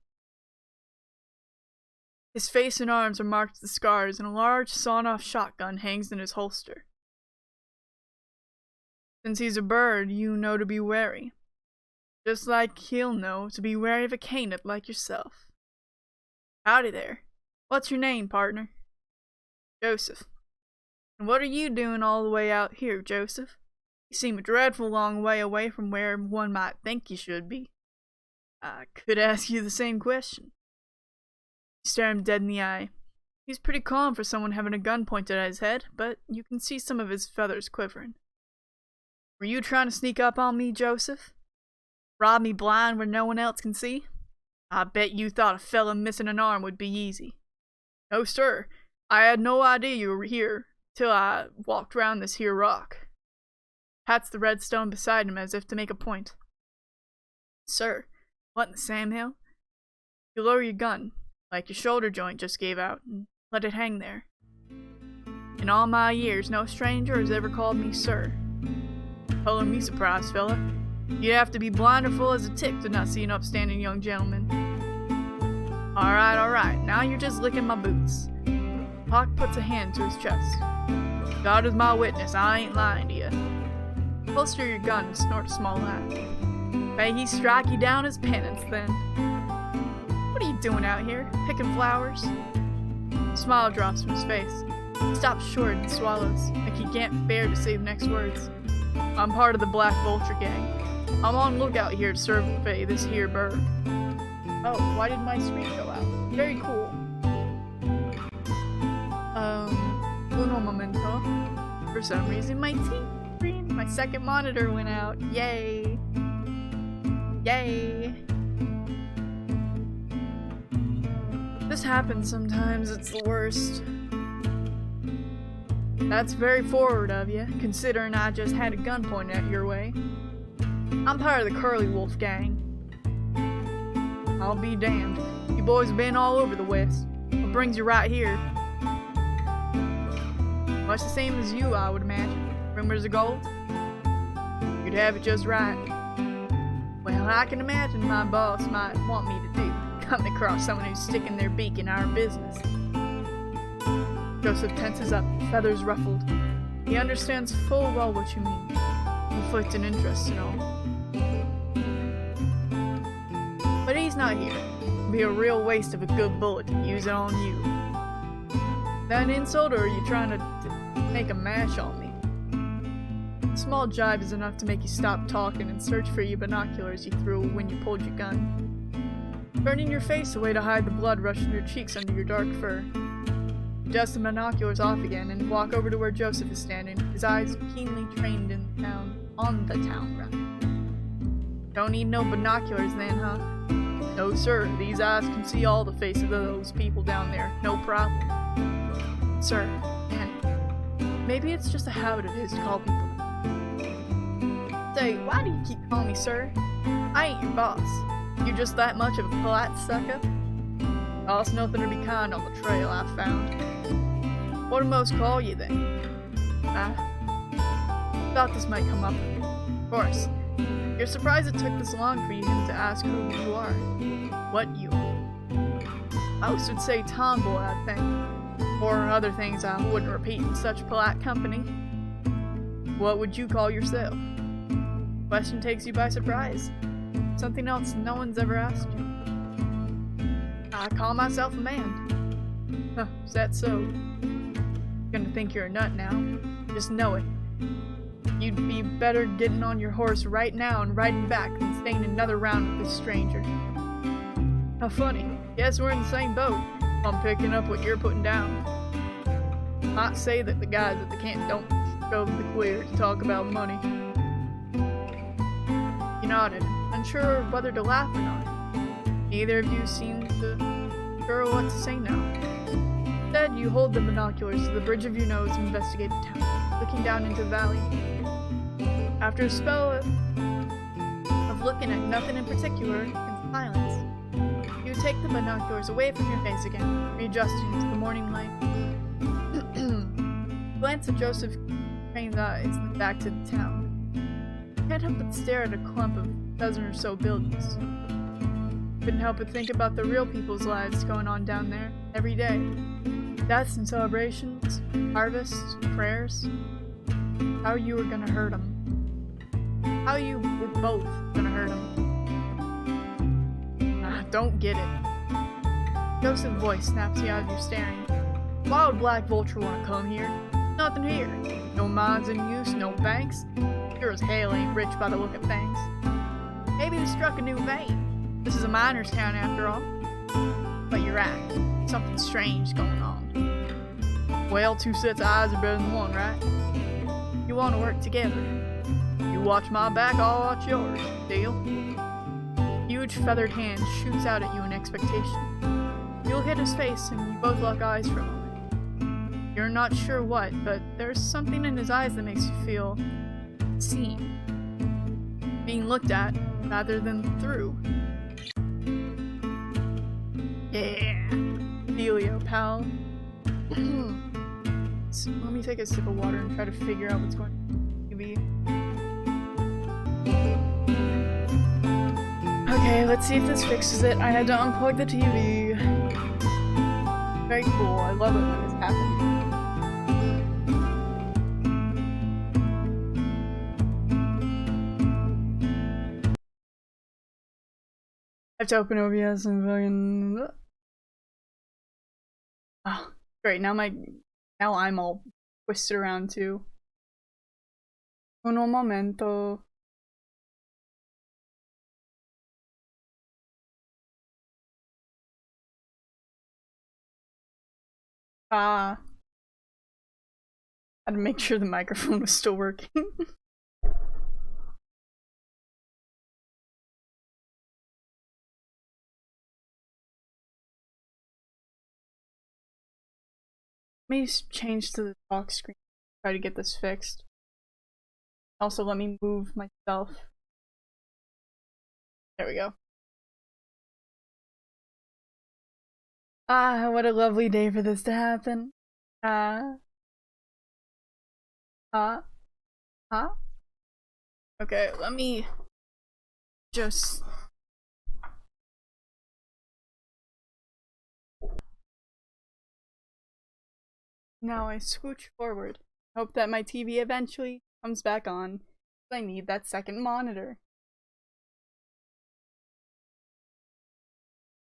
His face and arms are marked with scars, and a large sawn-off shotgun hangs in his holster. Since he's a bird, you know to be wary. Just like he'll know to be wary of a canid like yourself. Howdy there. What's your name, partner? Joseph. And what are you doing all the way out here, Joseph? You seem a dreadful long way away from where one might think you should be. I could ask you the same question. You stare him dead in the eye. He's pretty calm for someone having a gun pointed at his head, but you can see some of his feathers quivering. Were you trying to sneak up on me, Joseph? Rob me blind where no one else can see? I bet you thought a fella missing an arm would be easy. No, sir. I had no idea you were here till I walked round this here rock. Pats the red stone beside him as if to make a point. Sir, what in the Sam Hill? You lower your gun, like your shoulder joint just gave out, and let it hang there. In all my years, no stranger has ever called me sir. Pulling me surprised, fella. You'd have to be blind or full as a tick to not see an upstanding young gentleman. Alright, now you're just licking my boots. Hawk puts a hand to his chest. God is my witness, I ain't lying to you. Holster your gun and snort a small laugh. May he strike you down as penance, then. What are you doing out here? Picking flowers? A smile drops from his face. He stops short and swallows, like he can't bear to say the next words. I'm part of the Black Vulture gang. I'm on lookout here to survey this here bird. Oh, why did my screen go out? Very cool. Uno momento. For some reason, my second monitor went out. Yay! Yay! This happens sometimes, it's the worst. That's very forward of you, considering I just had a gun pointed at your way. I'm part of the Curly Wolf gang. I'll be damned. You boys have been all over the West. What brings you right here? Much the same as you, I would imagine. Rumors of gold? You'd have it just right. Well, I can imagine my boss might want me to do, coming across someone who's sticking their beak in our business. Joseph tenses up, feathers ruffled. He understands full well what you mean. Conflicting interests and all. But he's not here. It'd be a real waste of a good bullet to use it on you. That an insult, or are you trying to make a mash on me? A small jibe is enough to make you stop talking and search for your binoculars you threw when you pulled your gun. Turning your face away to hide the blood rushing your cheeks under your dark fur. You dust the binoculars off again and walk over to where Joseph is standing, his eyes keenly trained on the town, rather. Don't need no binoculars then, huh? No sir, these eyes can see all the faces of those people down there, no problem. Sir, and maybe it's just a habit of his to call people. Say, why do you keep calling me sir? I ain't your boss. You're just that much of a polite sucker? Costs nothing to be kind on the trail, I've found. What do most call you then? I thought this might come up. Of course. You're surprised it took this long for him to ask who you are. What you are. Most would say tomboy, I think. Or other things I wouldn't repeat in such polite company. What would you call yourself? Question takes you by surprise. Something else no one's ever asked you. I call myself a man. Huh, is that so? Gonna think you're a nut now. Just know it. You'd be better getting on your horse right now and riding back than staying another round with this stranger. How funny. Guess we're in the same boat. I'm picking up what you're putting down. Might say that the guys at the camp don't go to the clear to talk about money. You nodded, unsure whether to laugh or not. Neither of you seemed sure what to say now. Instead, you hold the binoculars to the bridge of your nose and investigate the town, looking down into the valley. After a spell of looking at nothing in particular in silence, you take the binoculars away from your face again, readjusting to the morning light. Glance at Joseph Crane's eyes, then back to the town. You can't help but stare at a clump of a dozen or so buildings. Couldn't help but think about the real people's lives going on down there every day. Deaths and celebrations, harvests, prayers. How you were gonna hurt them. How you were both gonna hurt them. Don't get it. Joseph's voice snaps you out of your staring. Why would Black Vulture want to come here? Nothing here. No mines in use, no banks. Sure as hell ain't rich by the look of things. Maybe they struck a new vein. This is a miner's town after all. But you're right. Something strange going on. Well, two sets of eyes are better than one, right? You want to work together. You watch my back, I'll watch yours. Deal? Huge feathered hand shoots out at you in expectation. You'll hit his face and you both lock eyes for a moment. You're not sure what, but there's something in his eyes that makes you feel seen. Being looked at rather than through. Yeah. Dealio, pal. So let me take a sip of water and try to figure out what's going on. Okay, let's see if this fixes it. I had to unplug the TV. Very cool. I love it when this happens. I have to open OBS and fucking. Oh, great. Now I'm all twisted around too. Uno momento. Ah. Had to make sure the microphone was still working. Let me change to the talk screen. Try to get this fixed. Also, let me move myself. There we go. Ah, what a lovely day for this to happen. Okay, let me just... Now I scooch forward. Hope that my TV eventually comes back on. I need that second monitor.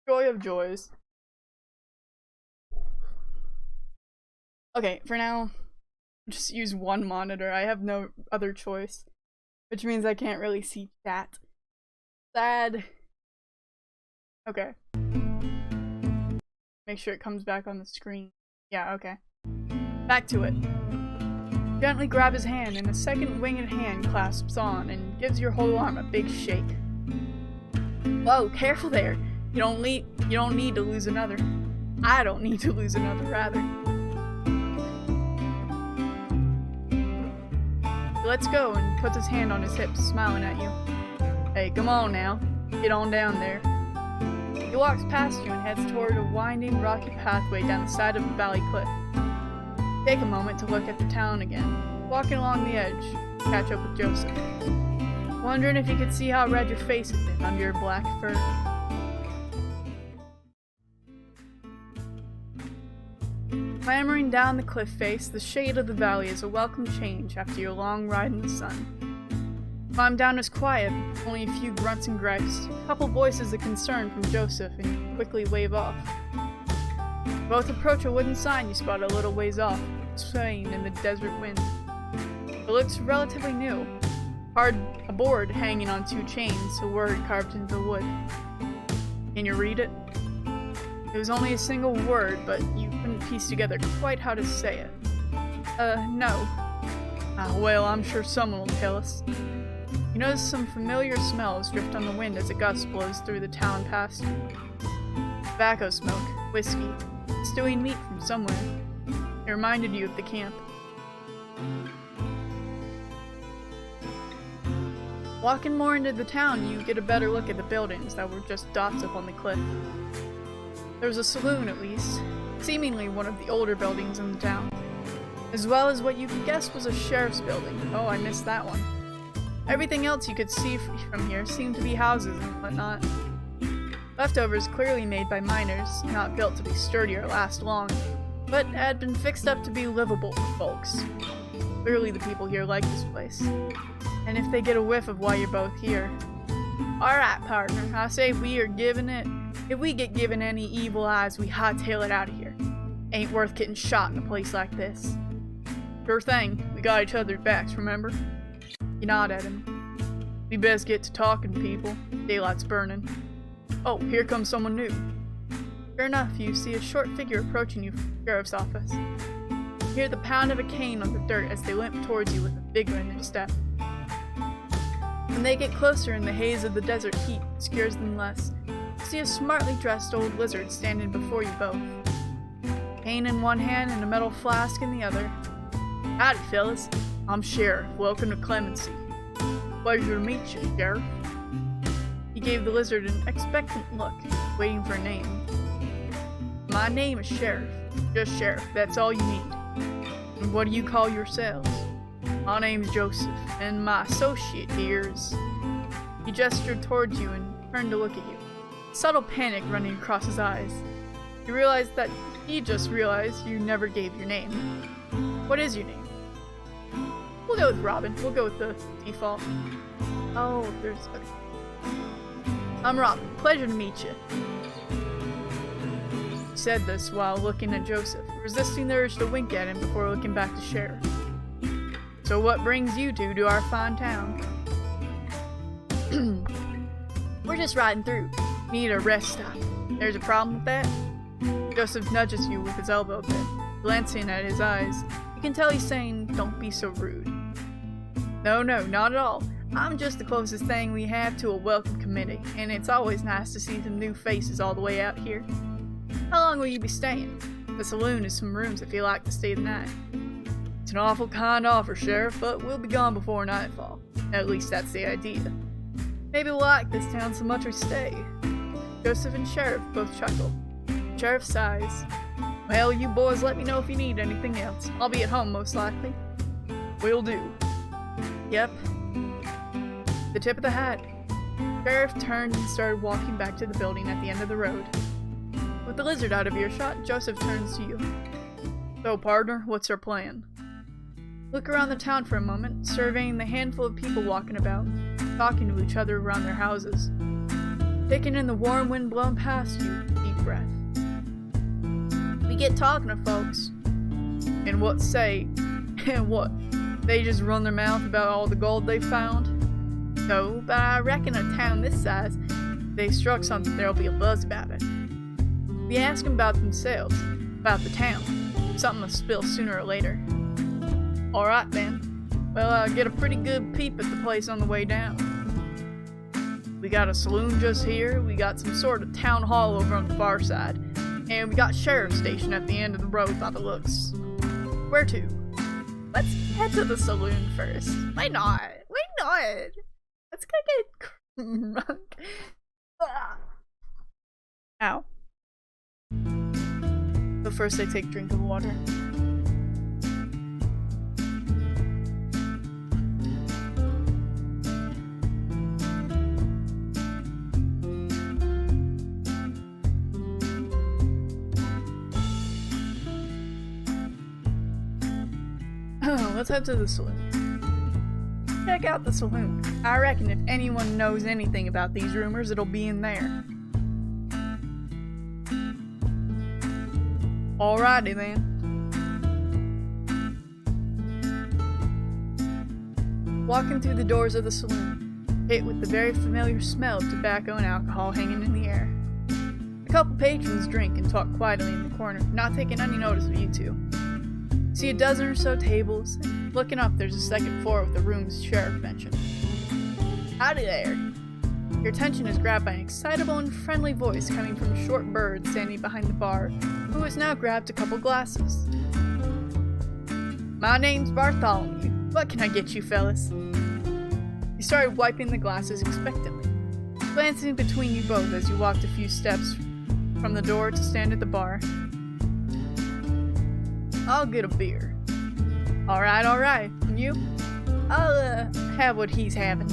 Joy of joys. Okay, for now, just use one monitor. I have no other choice. Which means I can't really see chat. Sad. Okay. Make sure it comes back on the screen. Yeah, okay. Back to it. Gently grab his hand, and a second winged hand clasps on and gives your whole arm a big shake. Whoa, careful there. You don't need to lose another. I don't need to lose another, rather. He lets go and puts his hand on his hips, smiling at you. Hey, come on now. Get on down there. He walks past you and heads toward a winding, rocky pathway down the side of the valley cliff. Take a moment to look at the town again. Walking along the edge, catch up with Joseph. Wondering if you could see how red your face has been under your black fur. Clambering down the cliff face, the shade of the valley is a welcome change after your long ride in the sun. Climb down is quiet, only a few grunts and gripes, a couple voices of concern from Joseph, and you quickly wave off. Both approach a wooden sign you spot a little ways off, swaying in the desert wind. It looks relatively new. A board hanging on two chains, a word carved into the wood. Can you read it? It was only a single word, but you couldn't piece together quite how to say it. No. Ah, well, I'm sure someone will tell us. You notice some familiar smells drift on the wind as a gust blows through the town past you. Tobacco smoke, whiskey, stewing meat from somewhere. It reminded you of the camp. Walking more into the town, you get a better look at the buildings that were just dots up on the cliff. There was a saloon, at least, seemingly one of the older buildings in the town, as well as what you could guess was a sheriff's building. Oh, I missed that one. Everything else you could see from here seemed to be houses and whatnot. Leftovers clearly made by miners, not built to be sturdy or last long, but had been fixed up to be livable for folks. Clearly the people here like this place. And if they get a whiff of why you're both here. Alright, partner, I say if we get given any evil eyes, we hightail it out of here. Ain't worth getting shot in a place like this. Sure thing, we got each other's backs, remember? You nod at him. We best get to talking, people. Daylight's burning. Oh, here comes someone new. Sure enough, you see a short figure approaching you from the sheriff's office. You hear the pound of a cane on the dirt as they limp towards you with a vigor in their step. When they get closer in the haze of the desert heat obscures them less, you see a smartly dressed old lizard standing before you both. Cane in one hand and a metal flask in the other. Howdy, fellas. I'm Sheriff. Welcome to Clemency. Pleasure to meet you, Sheriff. He gave the lizard an expectant look, waiting for a name. My name is Sheriff. Just Sheriff, that's all you need. And what do you call yourselves? My name's Joseph, and my associate here is... He gestured towards you and turned to look at you. Subtle panic running across his eyes. You realized that he just realized you never gave your name. What is your name? We'll go with Robin. We'll go with the default. Oh, there's... Okay. I'm Robin. Pleasure to meet you. He said this while looking at Joseph, resisting the urge to wink at him before looking back to Sheriff. So what brings you two to our fine town? We're just riding through. We need a rest stop. There's a problem with that? Joseph nudges you with his elbow a bit. Glancing at his eyes, you can tell he's saying, don't be so rude. No, not at all. I'm just the closest thing we have to a welcome committee, and it's always nice to see some new faces all the way out here. How long will you be staying? The saloon has some rooms if you like to stay the night. It's an awful kind offer, Sheriff, but we'll be gone before nightfall. At least that's the idea. Maybe we'll like this town so much we stay. Joseph and Sheriff both chuckle. Sheriff sighs. Well, you boys let me know if you need anything else. I'll be at home most likely. Will do. Yep. The tip of the hat. Sheriff turned and started walking back to the building at the end of the road. With the lizard out of earshot, Joseph turns to you. So, partner, what's our plan? Look around the town for a moment, surveying the handful of people walking about, talking to each other around their houses. Taking in the warm wind blowing past you, deep breath. We get talking to folks. And what say? And what? They just run their mouth about all the gold they found? No, but I reckon a town this size, if they struck something, there'll be a buzz about it. We ask them about themselves, about the town. Something will spill sooner or later. Alright then. Well, I'll get a pretty good peep at the place on the way down. We got a saloon just here, we got some sort of town hall over on the far side, and we got sheriff's station at the end of the road by the looks. Where to? Let's head to the saloon first. Why not? Let's go get drunk. Ow. But first I take a drink of water. Let's head to the saloon. Check out the saloon. I reckon if anyone knows anything about these rumors, it'll be in there. Alrighty then. Walking through the doors of the saloon, hit with the very familiar smell of tobacco and alcohol hanging in the air. A couple patrons drink and talk quietly in the corner, not taking any notice of you two. See a dozen or so tables, and looking up there's a second floor with the rooms Sheriff mentioned. Howdy there! Your attention is grabbed by an excitable and friendly voice coming from a short bird standing behind the bar, who has now grabbed a couple glasses. My name's Bartholomew. What can I get you fellas? He started wiping the glasses expectantly, glancing between you both as you walked a few steps from the door to stand at the bar. I'll get a beer. Alright. And you? I'll, have what he's having.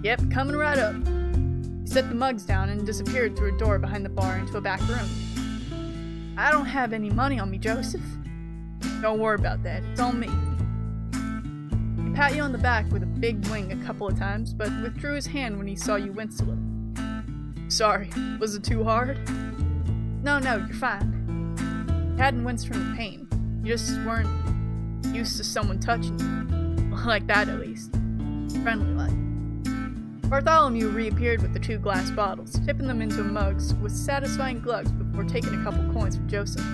Yep, coming right up. He set the mugs down and disappeared through a door behind the bar into a back room. I don't have any money on me, Joseph. Don't worry about that, it's on me. He pat you on the back with a big wing a couple of times, but withdrew his hand when he saw you wince a little. Sorry, was it too hard? No, you're fine. You hadn't winced from the pain. You just weren't used to someone touching you. Like that, at least. Friendly-like. Bartholomew reappeared with the 2 glass bottles, tipping them into mugs with satisfying glugs before taking a couple coins from Joseph.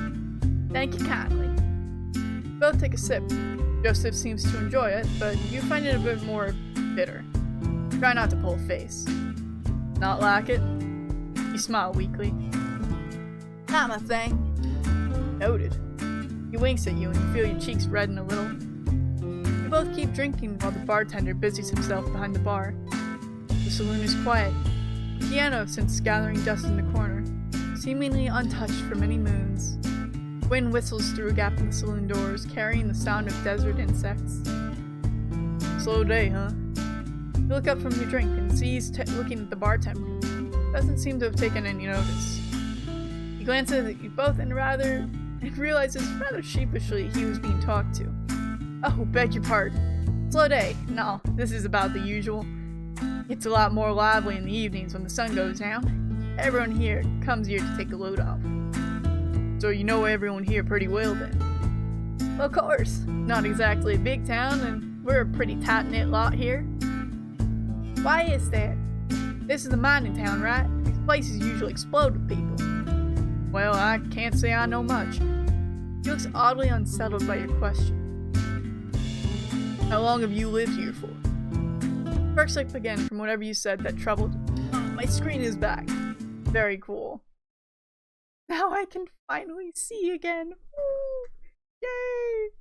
Thank you kindly. Both take a sip. Joseph seems to enjoy it, but you find it a bit more bitter. Try not to pull a face. Not like it? You smile weakly. Not my thing. Noted. He winks at you and you feel your cheeks redden a little. You both keep drinking while the bartender busies himself behind the bar. The saloon is quiet. The piano since gathering dust in the corner, seemingly untouched for many moons. Wind whistles through a gap in the saloon doors, carrying the sound of desert insects. Slow day, huh? You look up from your drink and see he's looking at the bartender. Doesn't seem to have taken any notice. He glances at you both and realizes rather sheepishly he was being talked to. Oh, beg your pardon. Slow day. No, this is about the usual. It's a lot more lively in the evenings when the sun goes down. Everyone here comes here to take a load off. So you know everyone here pretty well then? Of course. Not exactly a big town, and we're a pretty tight-knit lot here. Why is that? This is a mining town, right? These places usually explode with people. Well, I can't say I know much. He looks oddly unsettled by your question. How long have you lived here for? Perks up again from whatever you said that troubled. Oh, my screen is back. Very cool. Now I can finally see again. Woo! Yay!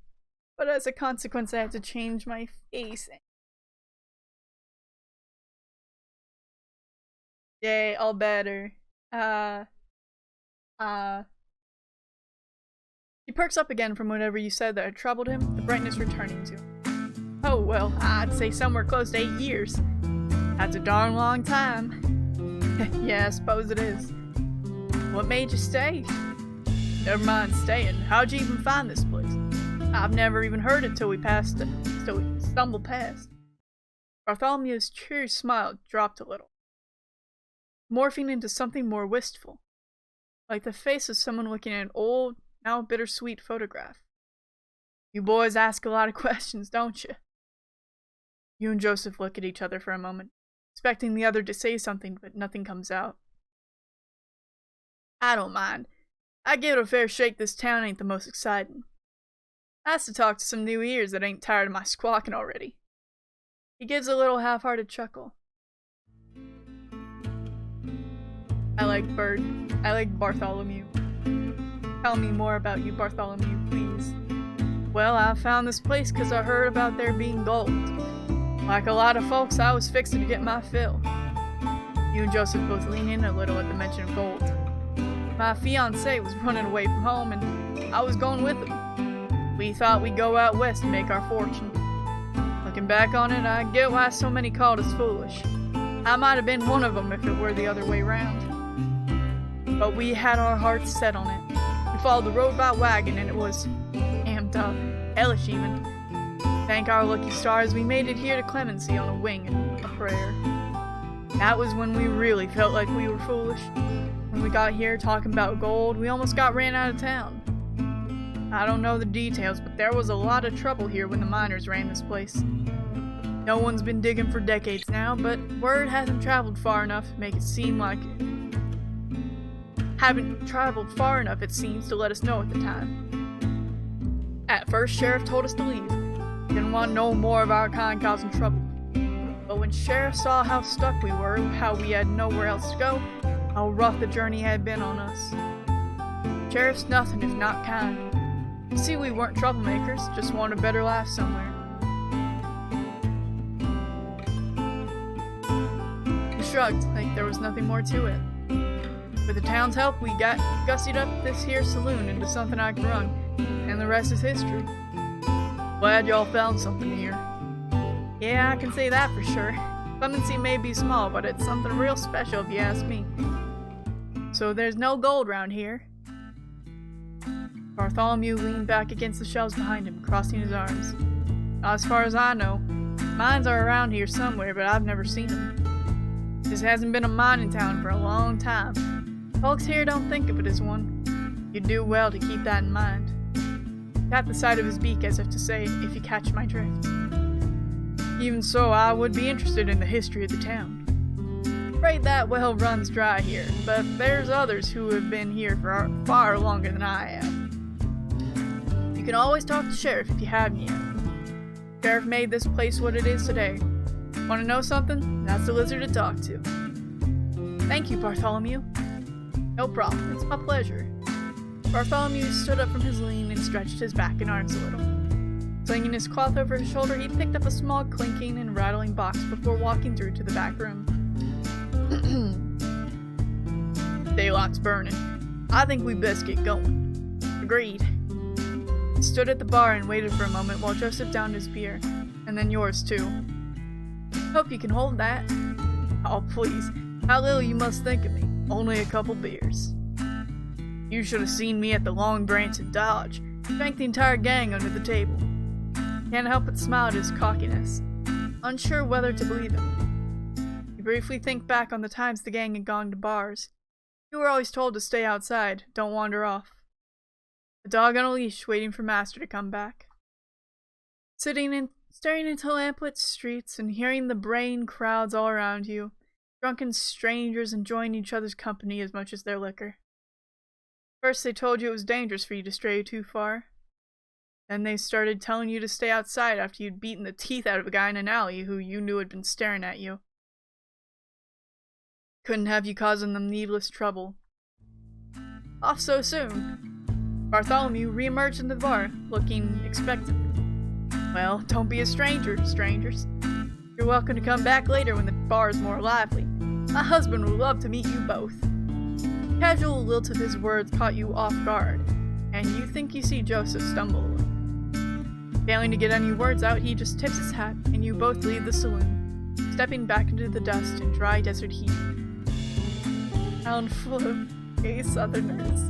But as a consequence, I have to change my face. Yay, all better. He perks up again from whatever you said that had troubled him, the brightness returning to him. Oh, well, I'd say somewhere close to 8 years. That's a darn long time. Yeah, I suppose it is. What made you stay? Never mind staying. How'd you even find this place? I've never even heard it till we stumbled past. Bartholomew's cheery smile dropped a little, morphing into something more wistful, like the face of someone looking at an old, now bittersweet photograph. You boys ask a lot of questions, don't you? You and Joseph look at each other for a moment, expecting the other to say something, but nothing comes out. I don't mind. I give it a fair shake. This town ain't the most exciting. Nice to talk to some new ears that ain't tired of my squawking already. He gives a little half-hearted chuckle. I like Bartholomew. Tell me more about you, Bartholomew, please. Well, I found this place because I heard about there being gold. Like a lot of folks, I was fixing to get my fill. You and Joseph both lean in a little at the mention of gold. My fiancé was running away from home, and I was going with him. We thought we'd go out west and make our fortune. Looking back on it, I get why so many called us foolish. I might have been one of them if it were the other way round. But we had our hearts set on it. We followed the road by wagon, and it was damn tough, hellish even. Thank our lucky stars we made it here to Clemency on a wing and a prayer. That was when we really felt like we were foolish. When we got here talking about gold, we almost got ran out of town. I don't know the details, but there was a lot of trouble here when the miners ran this place. No one's been digging for decades now, but word hasn't traveled far enough to make it seem like it. Haven't traveled far enough, it seems, to let us know at the time. At first, Sheriff told us to leave. Didn't want no more of our kind causing trouble. But when Sheriff saw how stuck we were, how we had nowhere else to go, how rough the journey had been on us. Sheriff's nothing if not kind. See, we weren't troublemakers, just wanted a better life somewhere. He shrugged, like there was nothing more to it. With the town's help, we got gussied up this here saloon into something I could run, and the rest is history. Glad y'all found something here. Yeah, I can say that for sure. Clemency may be small, but it's something real special if you ask me. So there's no gold round here. Bartholomew leaned back against the shelves behind him, crossing his arms. As far as I know, mines are around here somewhere, but I've never seen them. This hasn't been a mining town for a long time. Folks here don't think of it as one. You'd do well to keep that in mind. Tapped the side of his beak as if to say, if you catch my drift. Even so, I would be interested in the history of the town. Afraid that well runs dry here, but there's others who have been here for far longer than I have. You can always talk to Sheriff if you haven't yet. Sheriff made this place what it is today. Want to know something? That's the lizard to talk to. Thank you, Bartholomew. No problem, it's my pleasure. Bartholomew stood up from his lean and stretched his back and arms a little. Slinging his cloth over his shoulder, he picked up a small clinking and rattling box before walking through to the back room. Daylight's burning. I think we best get going. Agreed. He stood at the bar and waited for a moment while Joseph downed his beer. And then yours too. Hope you can hold that. Oh please, how little you must think of me. Only a couple beers. You should have seen me at the Long Branch and Dodge. Drank the entire gang under the table. Can't help but smile at his cockiness, unsure whether to believe him. You briefly think back on the times the gang had gone to bars. You were always told to stay outside, don't wander off. A dog on a leash waiting for master to come back. Sitting and staring into lamplit streets and hearing the braying crowds all around you, drunken strangers enjoying each other's company as much as their liquor. First they told you it was dangerous for you to stray too far. Then they started telling you to stay outside after you'd beaten the teeth out of a guy in an alley who you knew had been staring at you. Couldn't have you causing them needless trouble. Off so soon. Bartholomew re-emerged into the bar, looking expectant. Well, don't be a stranger, strangers. You're welcome to come back later when the bar is more lively. My husband would love to meet you both. The casual lilt of his words caught you off guard, and you think you see Joseph stumble. Failing to get any words out, he just tips his hat, and you both leave the saloon, stepping back into the dust and dry desert heat. Town full of gay southerners.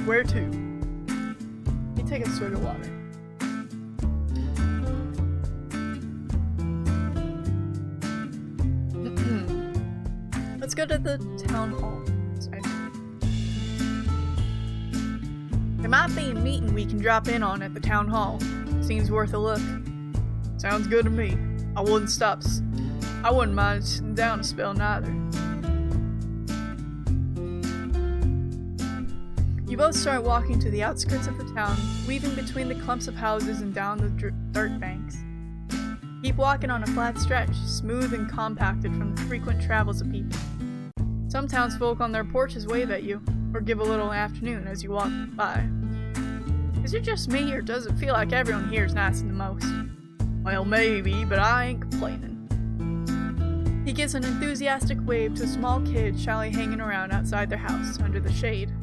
Where to? You take a swig of water. Let's go to the town hall. Sorry. There might be a meeting we can drop in on at the town hall. Seems worth a look. Sounds good to me. I wouldn't mind sitting down a spell neither. You both start walking to the outskirts of the town, weaving between the clumps of houses and down the dirt banks. Keep walking on a flat stretch, smooth and compacted from the frequent travels of people. Some townsfolk on their porches wave at you, or give a little afternoon as you walk by. Is it just me, or does it feel like everyone here is nice in the most? Well, maybe, but I ain't complaining. He gives an enthusiastic wave to a small kid shyly hanging around outside their house, under the shade.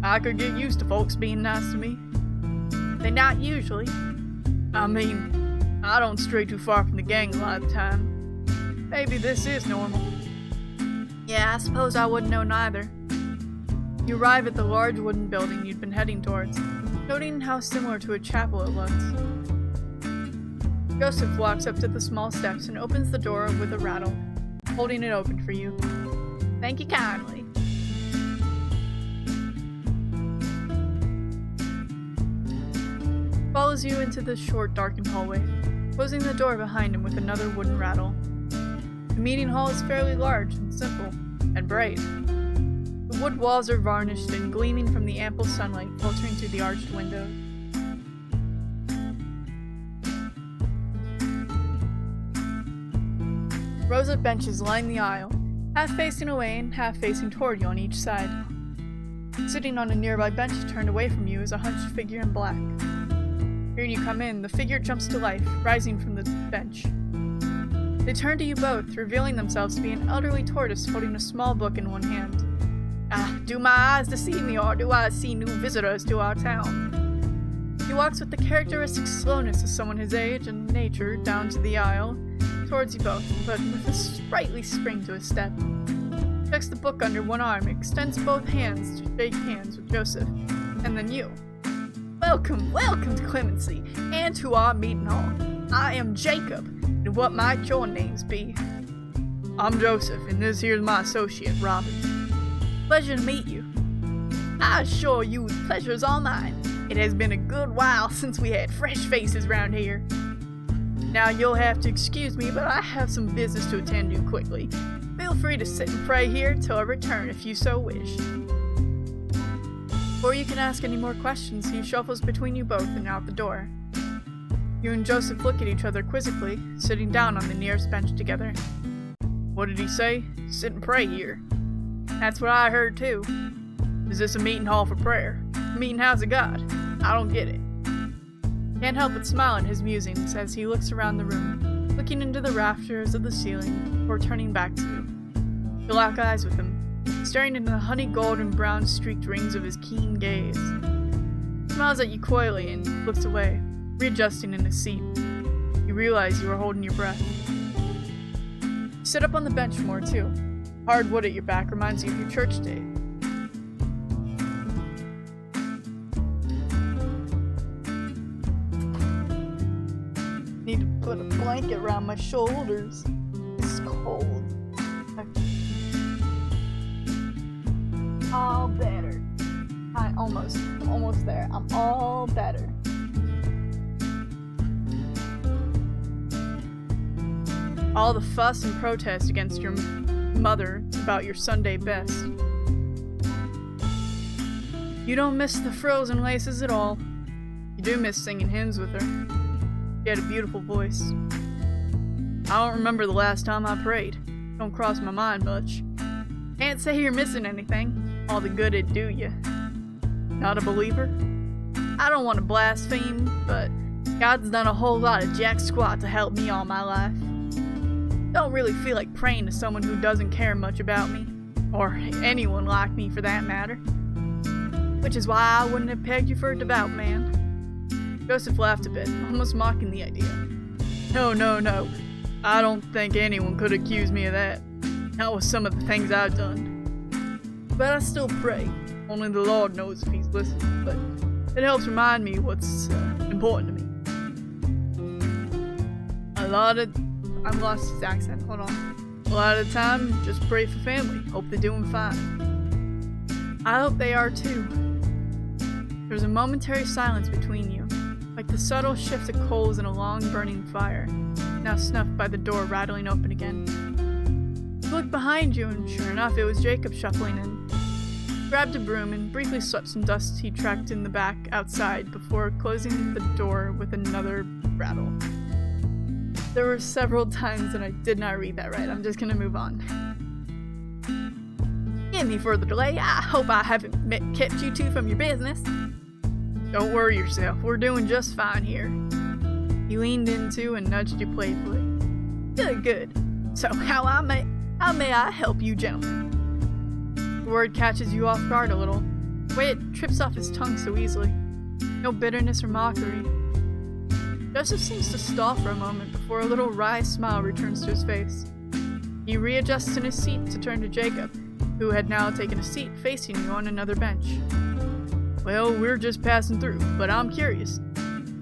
I could get used to folks being nice to me. They not usually. I mean, I don't stray too far from the gang a lot of the time. Maybe this is normal. Yeah, I suppose I wouldn't know neither. You arrive at the large wooden building you'd been heading towards, noting how similar to a chapel it looks. Joseph walks up to the small steps and opens the door with a rattle, holding it open for you. Thank you kindly. Follows you into the short, darkened hallway, closing the door behind him with another wooden rattle. The meeting hall is fairly large and simple, and bright. The wood walls are varnished and gleaming from the ample sunlight filtering through the arched windows. Rows of benches line the aisle, half facing away and half facing toward you on each side. Sitting on a nearby bench turned away from you is a hunched figure in black. Hearing you come in, the figure jumps to life, rising from the bench. They turn to you both, revealing themselves to be an elderly tortoise holding a small book in one hand. Do my eyes deceive me, or do I see new visitors to our town? He walks with the characteristic slowness of someone his age and nature down to the aisle, towards you both, but with a sprightly spring to his step. Checks the book under one arm, extends both hands to shake hands with Joseph, and then you. Welcome to Clemency, and to our meeting hall. I am Jacob, and what might your names be? I'm Joseph, and this here's my associate, Robin. Pleasure to meet you. I assure you the pleasure is all mine. It has been a good while since we had fresh faces round here. Now you'll have to excuse me, but I have some business to attend to quickly. Feel free to sit and pray here till I return if you so wish. Before you can ask any more questions, he shuffles between you both and out the door. You and Joseph look at each other quizzically, sitting down on the nearest bench together. What did he say? Sit and pray here. That's what I heard too. Is this a meeting hall for prayer? A meeting house of God? I don't get it. Can't help but smile at his musings as he looks around the room, looking into the rafters of the ceiling before turning back to you. You lock eyes with him, staring into the honey gold and brown streaked rings of his keen gaze. He smiles at you coyly and looks away, readjusting in his seat. You realize you are holding your breath. You sit up on the bench more too. Hard wood at your back reminds you of your church day. Need to put a blanket around my shoulders. It's cold. All better. I'm almost there. I'm all better. All the fuss and protest against your mother about your Sunday best. You don't miss the frills and laces at all. You do miss singing hymns with her. She had a beautiful voice. I don't remember the last time I prayed. Don't cross my mind much. Can't say you're missing anything. All the good it'd do you. Not a believer? I don't want to blaspheme, but God's done a whole lot of jack squat to help me all my life. Don't really feel like praying to someone who doesn't care much about me. Or anyone like me for that matter. Which is why I wouldn't have pegged you for a devout man. Joseph laughed a bit, almost mocking the idea. No. I don't think anyone could accuse me of that. Not with some of the things I've done. But I still pray. Only the Lord knows if he's listening, but it helps remind me what's important to me. I've lost his accent, hold on. A lot of the time, just pray for family. Hope they're doing fine. I hope they are too. There's a momentary silence between you, like the subtle shift of coals in a long burning fire, now snuffed by the door rattling open again. You looked behind you, and sure enough, it was Jacob shuffling in. He grabbed a broom and briefly swept some dust he tracked in the back outside before closing the door with another rattle. There were several times that I did not read that right. I'm just gonna move on. Any further delay, I hope I haven't kept you two from your business. Don't worry yourself, we're doing just fine here. He leaned into and nudged you playfully. Good. So how may I help you, gentlemen? The word catches you off guard a little. The way it trips off his tongue so easily. No bitterness or mockery. Joseph seems to stall for a moment before a little wry smile returns to his face. He readjusts in his seat to turn to Jacob, who had now taken a seat facing you on another bench. Well, we're just passing through, but I'm curious.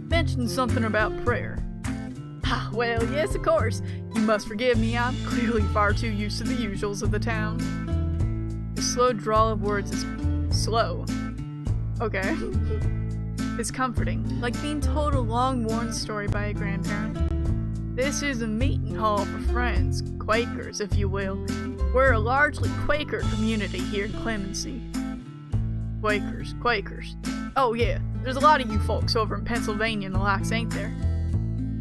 Mentioned something about prayer. Well, yes, of course. You must forgive me, I'm clearly far too used to the usuals of the town. The slow drawl of words is slow. Okay. Is comforting, like being told a long-worn story by a grandparent. This is a meeting hall for friends, Quakers, if you will. We're a largely Quaker community here in Clemency. Quakers. Oh yeah, there's a lot of you folks over in Pennsylvania and the likes, ain't there?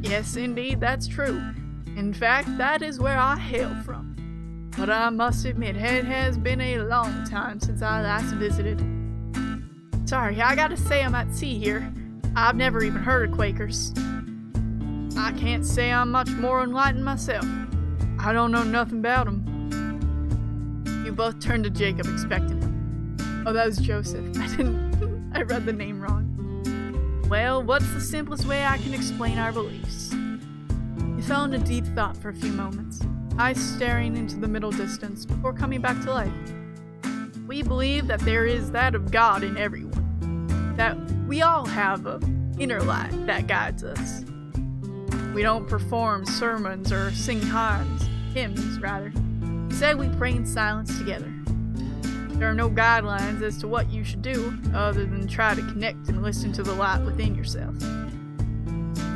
Yes, indeed, that's true. In fact, that is where I hail from. But I must admit, it has been a long time since I last visited. Sorry, I gotta say I'm at sea here. I've never even heard of Quakers. I can't say I'm much more enlightened myself. I don't know nothing about them. You both turned to Jacob expectantly. Oh, that was Joseph. I read the name wrong. Well, what's the simplest way I can explain our beliefs? He fell into deep thought for a few moments, eyes staring into the middle distance before coming back to life. We believe that there is that of God in everyone. That we all have an inner light that guides us. We don't perform sermons or sing hymns rather. Instead, we pray in silence together. There are no guidelines as to what you should do other than try to connect and listen to the light within yourself.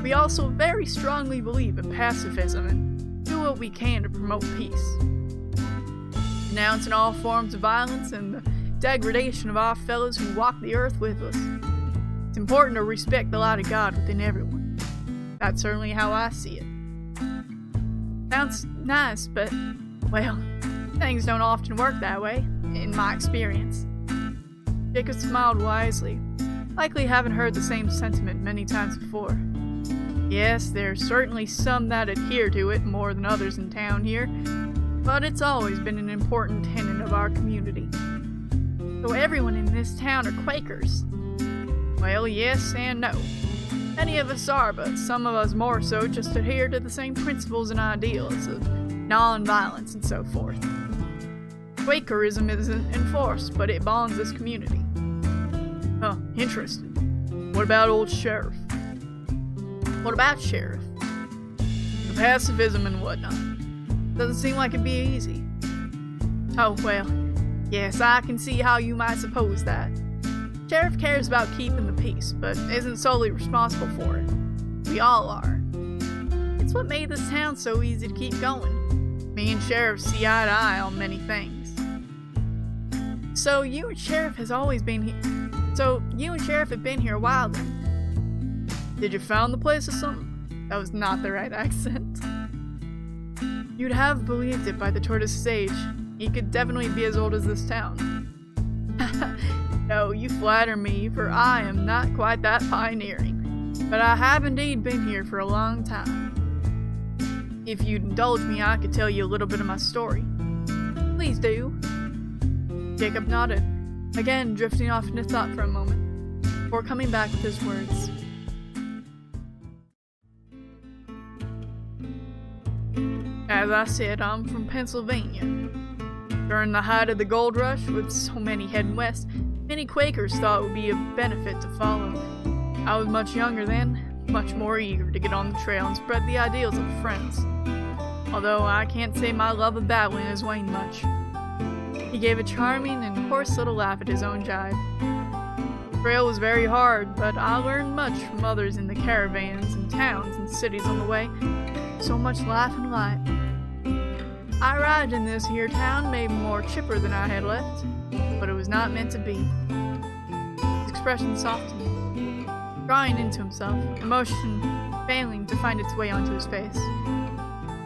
We also very strongly believe in pacifism and do what we can to promote peace. Denouncing all forms of violence and the degradation of our fellows who walk the earth with us. It's important to respect the light of God within everyone. That's certainly how I see it. Sounds nice, but, well, things don't often work that way, in my experience. Jacob smiled wisely, likely having heard the same sentiment many times before. Yes, there's certainly some that adhere to it more than others in town here, but it's always been an important tenet of our community. So everyone in this town are Quakers? Well, yes and no. Many of us are, but some of us more so just adhere to the same principles and ideals of non-violence and so forth. Quakerism isn't enforced, but it bonds this community. Huh, interesting. What about old Sheriff? What about Sheriff? The pacifism and whatnot. Doesn't seem like it'd be easy. Oh, well, yes, I can see how you might suppose that. Sheriff cares about keeping the peace, but isn't solely responsible for it. We all are. It's what made this town so easy to keep going. Me and Sheriff see eye to eye on many things. So you and Sheriff have been here a while then? Did you found the place or something? That was not the right accent. You'd have believed it by the tortoise's age. He could definitely be as old as this town. No, you flatter me, for I am not quite that pioneering. But I have indeed been here for a long time. If you'd indulge me, I could tell you a little bit of my story. Please do. Jacob nodded, again drifting off into thought for a moment, before coming back with his words. As I said, I'm from Pennsylvania. During the height of the gold rush, with so many heading west, many Quakers thought it would be a benefit to follow. I was much younger then, much more eager to get on the trail and spread the ideals of friends. Although I can't say my love of battling has waned much. He gave a charming and coarse little laugh at his own jibe. The trail was very hard, but I learned much from others in the caravans and towns and cities on the way. So much life and light. I arrived in this here town maybe more chipper than I had left, but it was not meant to be. His expression softened, drawing into himself, emotion failing to find its way onto his face.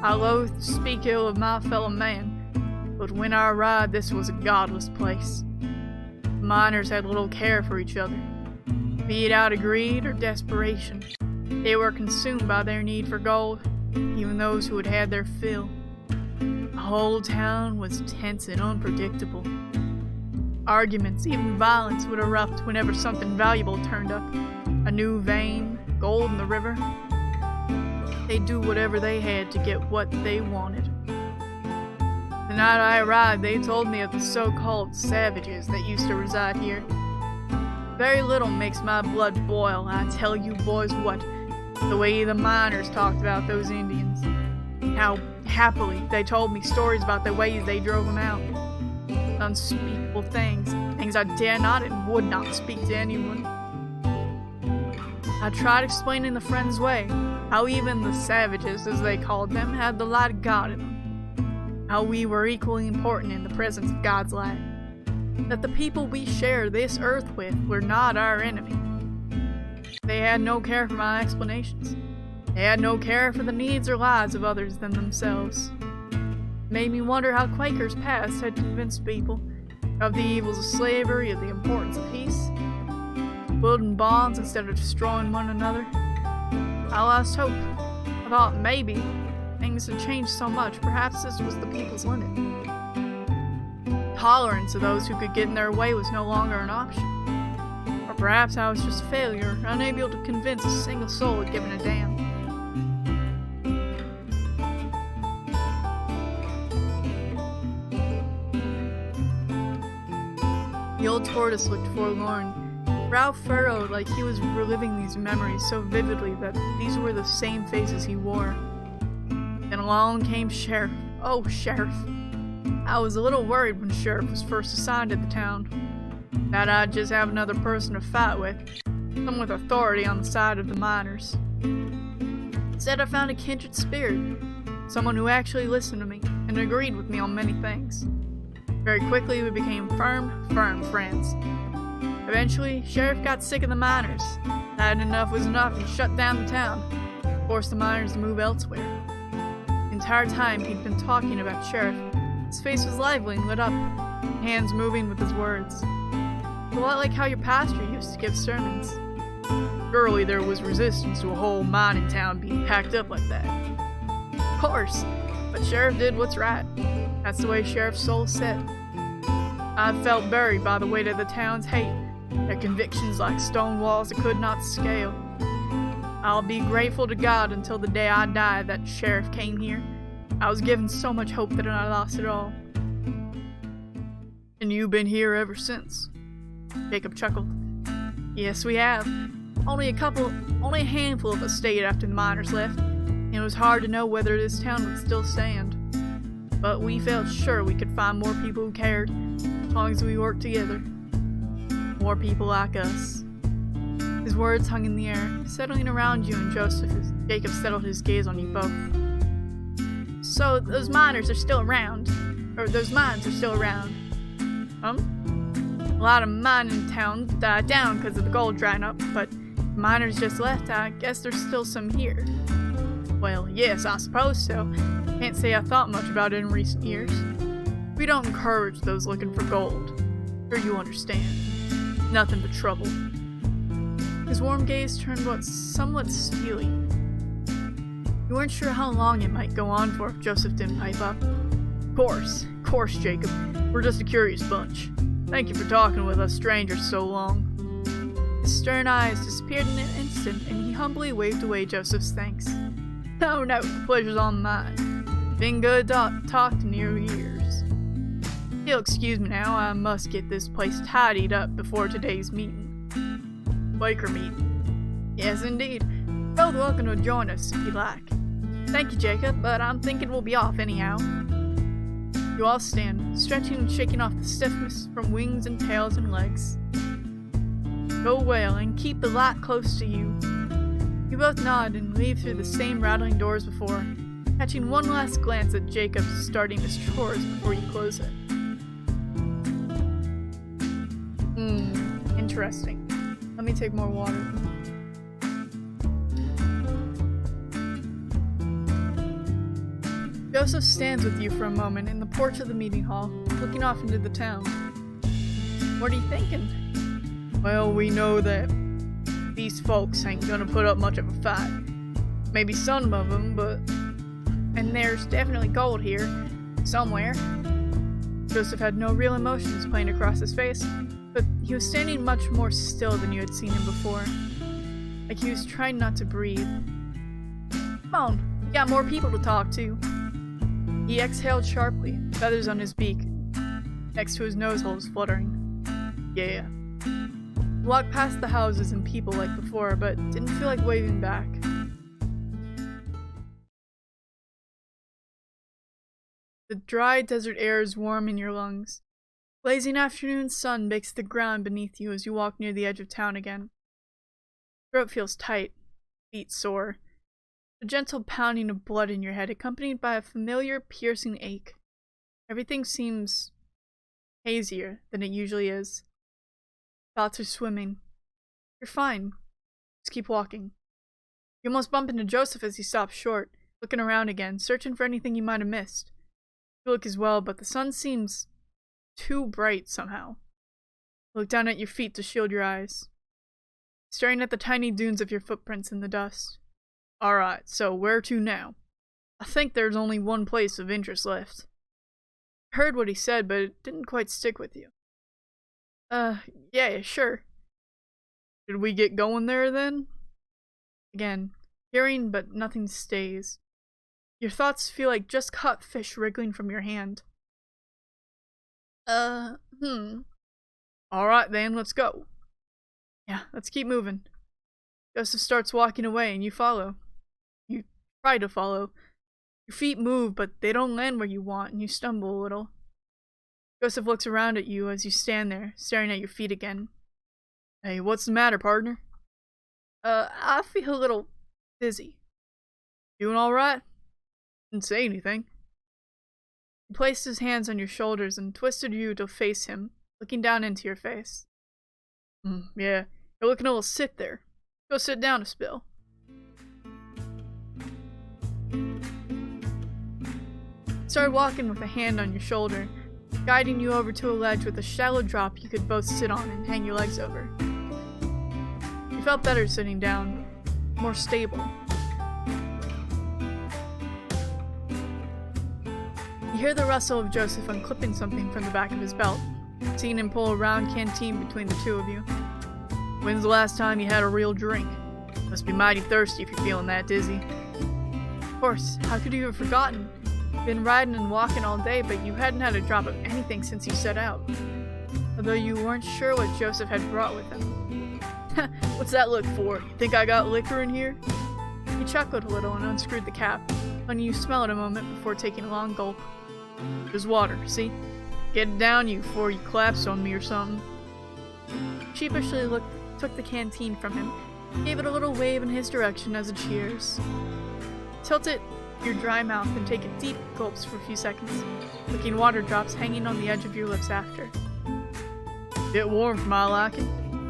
I loathe to speak ill of my fellow man, but when I arrived this was a godless place. The miners had little care for each other, be it out of greed or desperation. They were consumed by their need for gold, even those who had had their fill. The whole town was tense and unpredictable. Arguments, even violence, would erupt whenever something valuable turned up. A new vein, gold in the river. They'd do whatever they had to get what they wanted. The night I arrived, they told me of the so-called savages that used to reside here. Very little makes my blood boil, I tell you boys what, the way the miners talked about those Indians. How happily they told me stories about the ways they drove them out. Unspeakable things, things I dare not and would not speak to anyone. I tried explaining the friend's way, how even the savages, as they called them, had the light of God in them. How we were equally important in the presence of God's light. That the people we share this earth with were not our enemy. They had no care for my explanations. They had no care for the needs or lives of others than themselves. It made me wonder how Quakers past had convinced people of the evils of slavery, of the importance of peace, building bonds instead of destroying one another. I lost hope. I thought maybe things had changed so much, perhaps this was the people's limit. Tolerance of those who could get in their way was no longer an option. Or perhaps I was just a failure, unable to convince a single soul of giving a damn. The old tortoise looked forlorn, brow furrowed like he was reliving these memories so vividly that these were the same faces he wore. Then along came Sheriff. Oh, Sheriff. I was a little worried when Sheriff was first assigned to the town. That I'd just have another person to fight with, someone with authority on the side of the miners. Instead, I found a kindred spirit, someone who actually listened to me and agreed with me on many things. Very quickly, we became firm friends. Eventually, Sheriff got sick of the miners. That enough was enough and shut down the town, forced the miners to move elsewhere. The entire time he'd been talking about Sheriff, his face was lively and lit up, hands moving with his words. A lot like how your pastor used to give sermons. Surely there was resistance to a whole mining town being packed up like that. Of course, but Sheriff did what's right. That's the way Sheriff's soul said. I felt buried by the weight of the town's hate, their convictions like stone walls that could not scale. I'll be grateful to God until the day I die that Sheriff came here. I was given so much hope that I lost it all. And you've been here ever since? Jacob chuckled. Yes, we have. Only a handful of us stayed after the miners left, and it was hard to know whether this town would still stand. But we felt sure we could find more people who cared, as long as we worked together. More people like us. His words hung in the air, settling around you and Joseph as Jacob settled his gaze on you both. So those miners are still around. Or those mines are still around. A lot of mining towns died down because of the gold drying up, but miners just left, I guess there's still some here. Well, yes, I suppose so. Can't say I thought much about it in recent years. We don't encourage those looking for gold. Sure you understand. Nothing but trouble. His warm gaze turned somewhat steely. You weren't sure how long it might go on for if Joseph didn't pipe up. Of course, Jacob. We're just a curious bunch. Thank you for talking with us strangers so long. His stern eyes disappeared in an instant, and he humbly waved away Joseph's thanks. No, the pleasure's all mine. Been good talk to your ears. You'll excuse me now, I must get this place tidied up before today's meeting. Biker meeting. Yes, indeed. Both welcome to join us if you like. Thank you, Jacob, but I'm thinking we'll be off anyhow. You all stand, stretching and shaking off the stiffness from wings and tails and legs. Go well and keep the light close to you. You both nod and leave through the same rattling doors before, catching one last glance at Jacob starting his chores before you close it. Interesting. Let me take more water. Joseph stands with you for a moment in the porch of the meeting hall, looking off into the town. What are you thinking? Well, we know that these folks ain't gonna put up much of a fight. Maybe some of them, but... And there's definitely gold here. Somewhere. Joseph had no real emotions playing across his face, but he was standing much more still than you had seen him before. Like he was trying not to breathe. Come on, we got more people to talk to. He exhaled sharply, feathers on his beak, next to his nose holes fluttering. Yeah. He walked past the houses and people like before, but didn't feel like waving back. The dry desert air is warm in your lungs. Blazing afternoon sun bakes the ground beneath you as you walk near the edge of town again. Throat feels tight, feet sore. A gentle pounding of blood in your head, accompanied by a familiar, piercing ache. Everything seems hazier than it usually is. Thoughts are swimming. You're fine. Just keep walking. You almost bump into Joseph as he stops short, looking around again, searching for anything you might have missed. You look as well, but the sun seems too bright somehow. You look down at your feet to shield your eyes, staring at the tiny dunes of your footprints in the dust. Alright, so where to now? I think there's only one place of interest left. I heard what he said, but it didn't quite stick with you. Yeah, sure. Should we get going there then? Again, hearing but nothing stays. Your thoughts feel like just caught fish wriggling from your hand. Alright then, let's go. Yeah, let's keep moving. Joseph starts walking away and you follow. You try to follow. Your feet move, but they don't land where you want and you stumble a little. Joseph looks around at you as you stand there, staring at your feet again. Hey, what's the matter, partner? I feel a little dizzy. Doing alright? Didn't say anything. He placed his hands on your shoulders and twisted you to face him, looking down into your face. Yeah, you're looking a little sick there. Go sit down a spill. Started walking with a hand on your shoulder, guiding you over to a ledge with a shallow drop you could both sit on and hang your legs over. You felt better sitting down, more stable. You hear the rustle of Joseph unclipping something from the back of his belt, seeing him pull a round canteen between the two of you. When's the last time you had a real drink? Must be mighty thirsty if you're feeling that dizzy. Of course, how could you have forgotten? Been riding and walking all day, but you hadn't had a drop of anything since you set out. Although you weren't sure what Joseph had brought with him. What's that look for? You think I got liquor in here? He chuckled a little and unscrewed the cap, letting you smell it a moment before taking a long gulp. There's water, see? Get it down you before you collapse on me or something. Sheepishly took the canteen from him, gave it a little wave in his direction as a cheers. Tilt it to your dry mouth and take a deep gulps for a few seconds, licking water drops hanging on the edge of your lips after. Bit warm for my liking.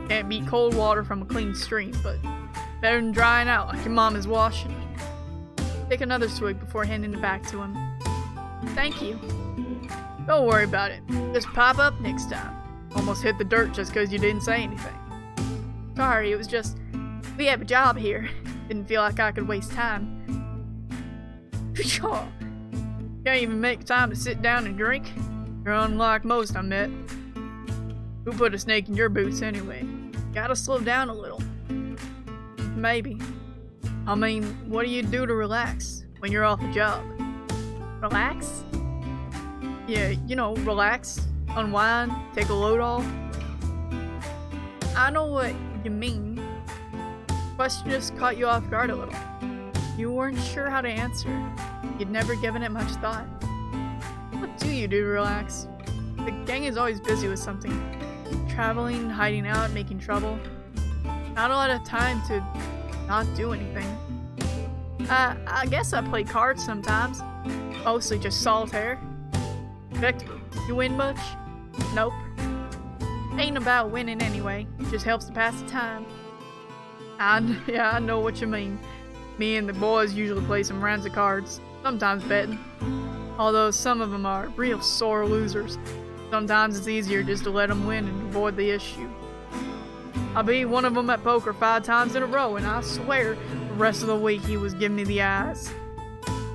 Can't beat cold water from a clean stream, but Better than drying out like your mom is washing. Take another swig before handing it back to him. Thank you. Don't worry about it. Just pop up next time. Almost hit the dirt just because you didn't say anything. Sorry, it was just, we have a job here. Didn't feel like I could waste time. Sure. Can't even make time to sit down and drink. You're unlike most I met. Who put a snake in your boots anyway? Gotta slow down a little. Maybe. I mean, what do you do to relax when you're off the job? Relax? Yeah, you know, relax, unwind, take a load off. I know what you mean. Question just caught you off guard a little. You weren't sure how to answer. You'd never given it much thought. What do you do to relax? The gang is always busy with something. Traveling, hiding out, making trouble. Not a lot of time to not do anything. I guess I play cards sometimes. Mostly just solitaire. Victor, you win much? Nope. Ain't about winning anyway. Just helps to pass the time. Yeah, I know what you mean. Me and the boys usually play some rounds of cards. Sometimes betting. Although some of them are real sore losers. Sometimes it's easier just to let them win and avoid the issue. I beat one of them at poker 5 times in a row, and I swear the rest of the week he was giving me the eyes.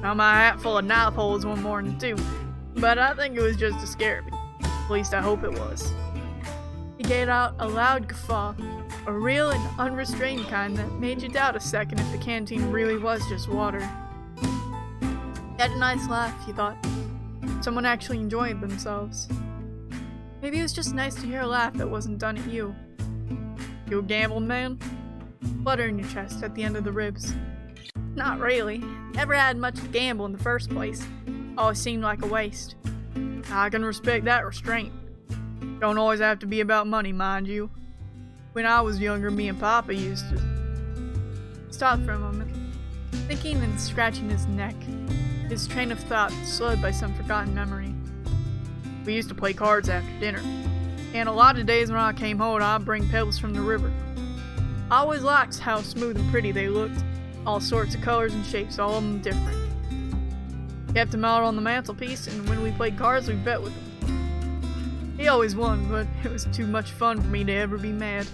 Now my hat full of knife holes one morning too, but I think it was just to scare me. At least I hope it was. He gave out a loud guffaw, a real and unrestrained kind that made you doubt a second if the canteen really was just water. He had a nice laugh, you thought. Someone actually enjoyed themselves. Maybe it was just nice to hear a laugh that wasn't done at you. You a gambling man? Flutter in your chest at the end of the ribs. Not really. Never had much to gamble in the first place. Always seemed like a waste. I can respect that restraint. Don't always have to be about money, mind you. When I was younger, me and Papa used to... Stop for a moment. Thinking and scratching his neck. His train of thought slowed by some forgotten memory. We used to play cards after dinner. And a lot of days when I came home, I'd bring pebbles from the river. I always liked how smooth and pretty they looked. All sorts of colors and shapes, all of them different. Kept them out on the mantelpiece, and when we played cards, we bet with him. He always won, but it was too much fun for me to ever be mad.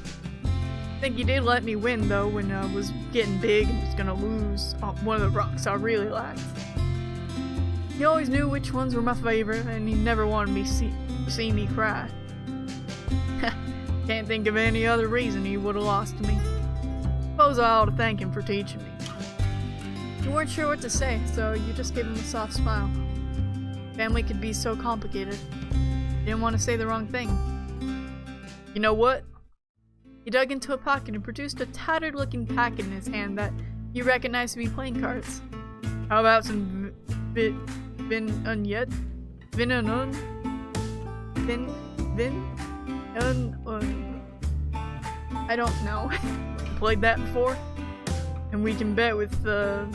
I think he did let me win, though, when I was getting big and was gonna lose one of the rocks I really liked. He always knew which ones were my favorite, and he never wanted me to see me cry. Can't think of any other reason he would have lost to me. Suppose I ought to thank him for teaching me. You weren't sure what to say, so you just gave him a soft smile. Family could be so complicated. You didn't want to say the wrong thing. You know what? He dug into a pocket and produced a tattered-looking packet in his hand that you recognized to be playing cards. How about some I don't know. Played that before? And we can bet with the...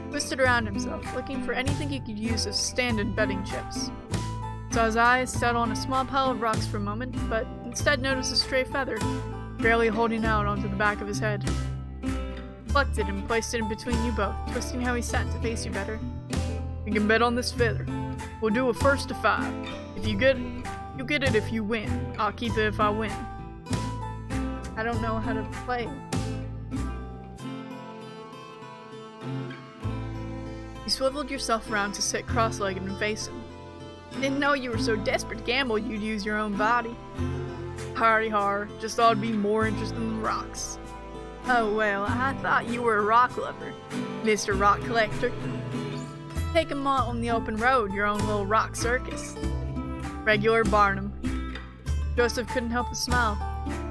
Twisted around himself, looking for anything he could use as stand-in betting chips. So his eyes set on a small pile of rocks for a moment, but instead noticed a stray feather, barely holding out onto the back of his head. Plucked it and placed it in between you both, twisting how he sat to face you better. You can bet on this feather. We'll do a first to 5. If you get it, you get it if you win. I'll keep it if I win. I don't know how to play. You swiveled yourself around to sit cross-legged and face him. Didn't know you were so desperate to gamble you'd use your own body. Hardy har, just thought it'd be more interesting than rocks. Oh well, I thought you were a rock lover, Mr. Rock Collector. Take 'em out on the open road, your own little rock circus. Regular Barnum. Joseph couldn't help but smile,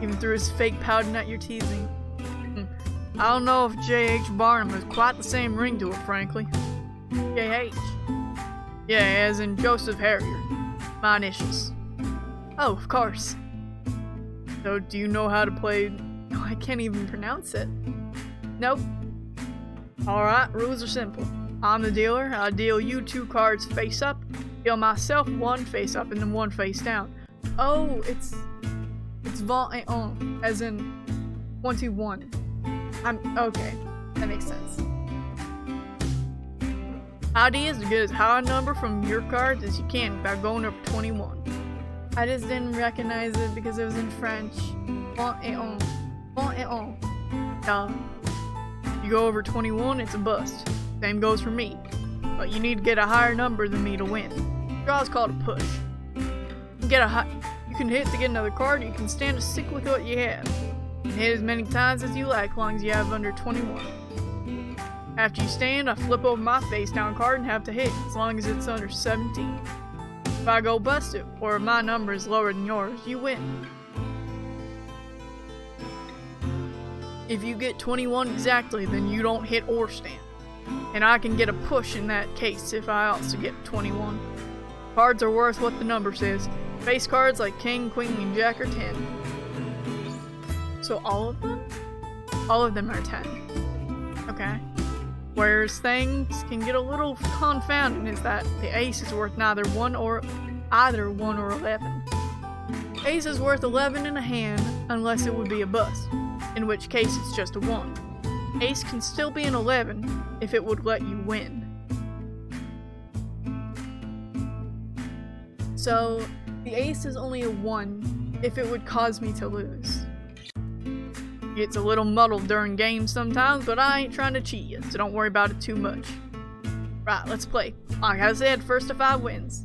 even through his fake pouting at your teasing. I don't know if J.H. Barnum has quite the same ring to it, frankly. J.H.? Yeah, as in Joseph Harrier. My initials. Oh, of course. So, do you know how to play... Oh, I can't even pronounce it. Nope. Alright, rules are simple. I'm the dealer. I deal you 2 cards face up, deal myself 1 face up, and then 1 face down. Oh, it's 20 et un, as in 21. Okay. That makes sense. ID is to get as high a number from your cards as you can without going over 21. I just didn't recognize it because it was in French. Bon et on. Bon et on. You go over 21, it's a bust. Same goes for me. But you need to get a higher number than me to win. Draw is called a push. You can hit to get another card, or you can stand to stick with what you have. You can hit as many times as you like, as long as you have under 21. After you stand, I flip over my face down card and have to hit, as long as it's under 17. If I go bust it, or if my number is lower than yours, you win. If you get 21 exactly, then you don't hit or stand. And I can get a push in that case if I also get 21. Cards are worth what the number says. Face cards like King, Queen, and Jack are 10. So all of them? All of them are 10. Okay. Whereas things can get a little confounding is that the ace is worth either 1 or 11. Ace is worth 11 in a hand unless it would be a bust, in which case it's just a 1. Ace can still be an 11 if it would let you win. So, the ace is only a 1 if it would cause me to lose. It's a little muddled during games sometimes, but I ain't trying to cheat you, so don't worry about it too much. Right, let's play. Like I said, first to 5 wins.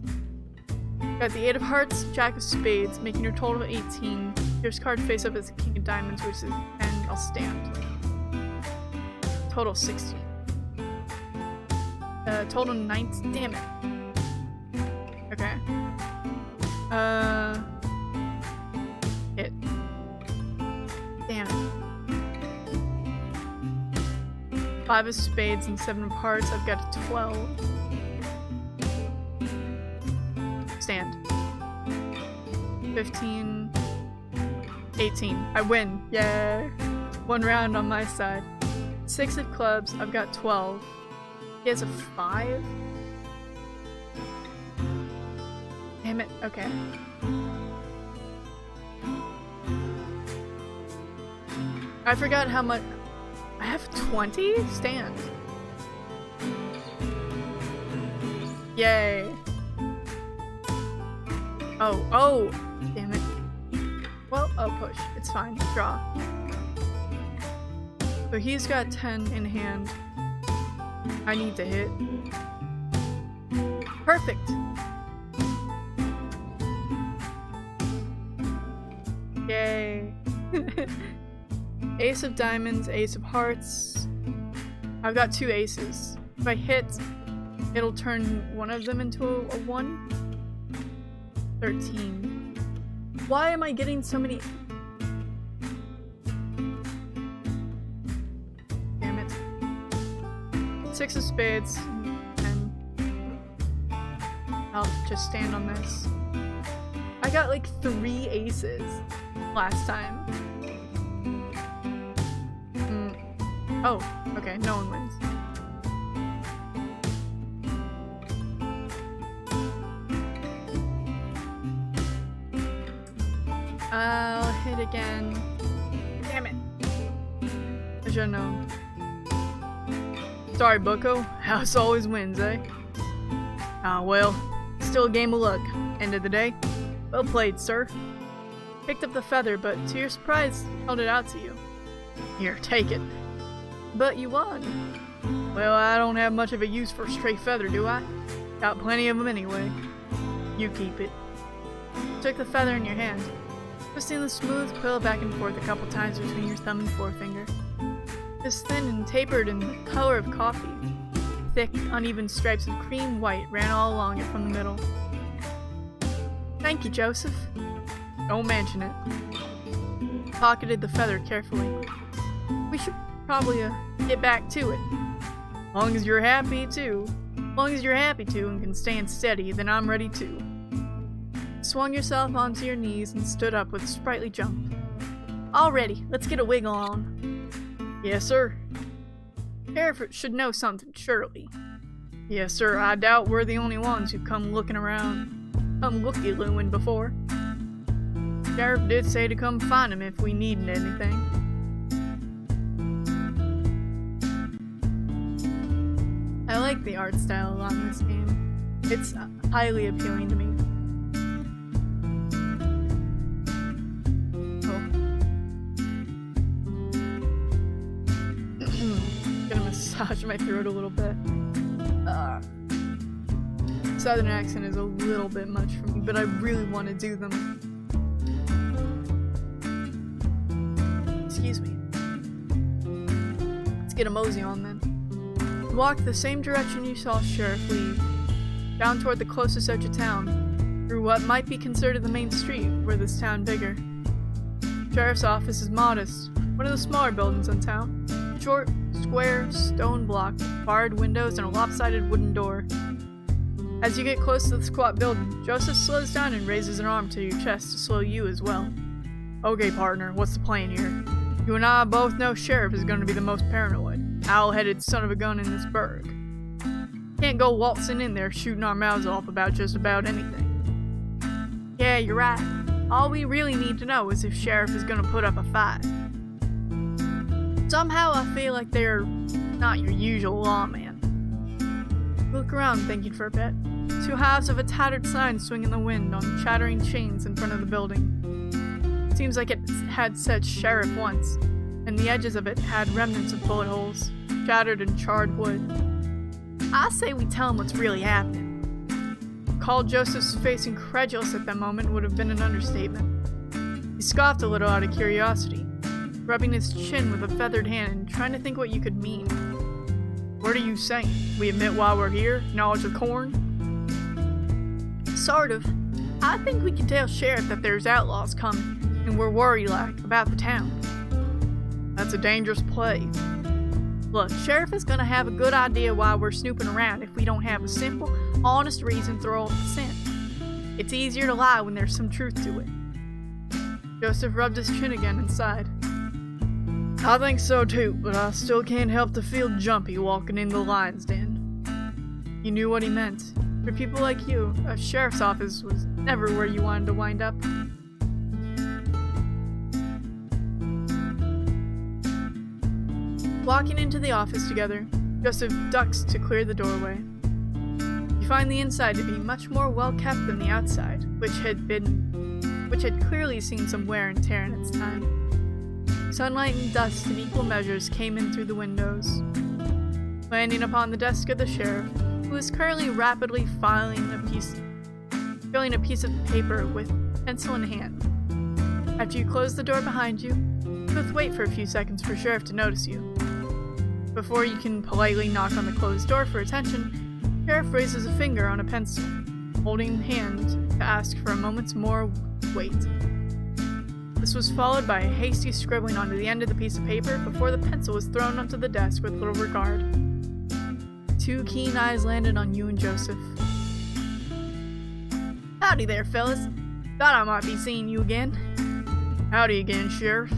Got the 8 of hearts, Jack of spades, making your total of 18. Your card face up as the King of diamonds, which is, and I'll stand. Total 16. Total 19. Damn it. Okay. Hit. Damn it. 5 of spades and 7 of hearts. I've got a 12. Stand. 15. 18. I win. Yay. 1 round on my side. 6 of clubs. I've got 12. He has a 5. Damn it. Okay. I forgot how much. I have 20? Stand. Yay. Oh. Damn it. Well, I'll push. It's fine. Draw. So he's got 10 in hand. I need to hit. Perfect. Yay. Ace of diamonds, ace of hearts. I've got 2 aces. If I hit, it'll turn one of them into a 1. 13. Why am I getting so many? Damn it. 6 of spades. And I'll just stand on this. I got like 3 aces last time. Oh, okay, no one wins. I'll hit again. Damn it. I should've known. Sorry, Bucko. House always wins, eh? Ah, well. Still a game of luck. End of the day. Well played, sir. Picked up the feather, but to your surprise, held it out to you. Here, take it. But you won. Well, I don't have much of a use for a stray feather, do I? Got plenty of them anyway. You keep it. Took the feather in your hand. Twisting the smooth quill back and forth a couple times between your thumb and forefinger. This thin and tapered in the color of coffee. Thick, uneven stripes of cream white ran all along it from the middle. Thank you, Joseph. Don't mention it. Pocketed the feather carefully. We should probably get back to it. Long as you're happy to. Long as you're happy to and can stand steady, then I'm ready too. Swung yourself onto your knees and stood up with a sprightly jump. All ready, let's get a wiggle on. Yes, sir. Sheriff should know something, surely. Yes, sir, I doubt we're the only ones who've come looking around. Come looky-looing before. Sheriff did say to come find him if we needed anything. like the art style a lot in this game. It's highly appealing to me. Gonna massage my throat a little bit. Southern accent is a little bit much for me, but I really want to do them. Excuse me. Let's get a mosey on then. Walk the same direction you saw Sheriff leave, down toward the closest edge of town, through what might be considered the main street, where this town bigger. Sheriff's office is modest, one of the smaller buildings in town. Short, square, stone block, barred windows, and a lopsided wooden door. As you get close to the squat building, Joseph slows down and raises an arm to your chest to slow you as well. Okay, partner, what's the plan here? You and I both know Sheriff is going to be the most paranoid, owl-headed son of a gun in this burg. Can't go waltzing in there shooting our mouths off about just about anything. Yeah, you're right. All we really need to know is if Sheriff is going to put up a fight. Somehow I feel like they're not your usual lawman. Look around thinking for a bit. Two halves of a tattered sign swing in the wind on chattering chains in front of the building. Seems like it had said Sheriff once, and the edges of it had remnants of bullet holes, shattered and charred wood. I say we tell him what's really happening. Call Joseph's face incredulous at that moment would have been an understatement. He scoffed a little out of curiosity, rubbing his chin with a feathered hand and trying to think what you could mean. What are you saying? We admit why we're here? Knowledge of corn? Sort of. I think we can tell Sheriff that there's outlaws coming, and we're worried, about the town. That's a dangerous play. Look, Sheriff is gonna have a good idea why we're snooping around if we don't have a simple, honest reason to throw off the scent. It's easier to lie when there's some truth to it. Joseph rubbed his chin again and sighed. I think so too, but I still can't help to feel jumpy walking in the lion's den. You knew what he meant. For people like you, a sheriff's office was never where you wanted to wind up. Walking into the office together, Joseph ducks to clear the doorway. You find the inside to be much more well kept than the outside, which had clearly seen some wear and tear in its time. Sunlight and dust in equal measures came in through the windows. Landing upon the desk of the sheriff, who is currently rapidly filling a piece of paper with pencil in hand. After you close the door behind you, you both wait for a few seconds for Sheriff to notice you. Before you can politely knock on the closed door for attention, Sheriff raises a finger on a pencil, holding hand to ask for a moment's more wait. This was followed by a hasty scribbling onto the end of the piece of paper before the pencil was thrown onto the desk with little regard. Two keen eyes landed on you and Joseph. Howdy there, fellas. Thought I might be seeing you again. Howdy again, Sheriff.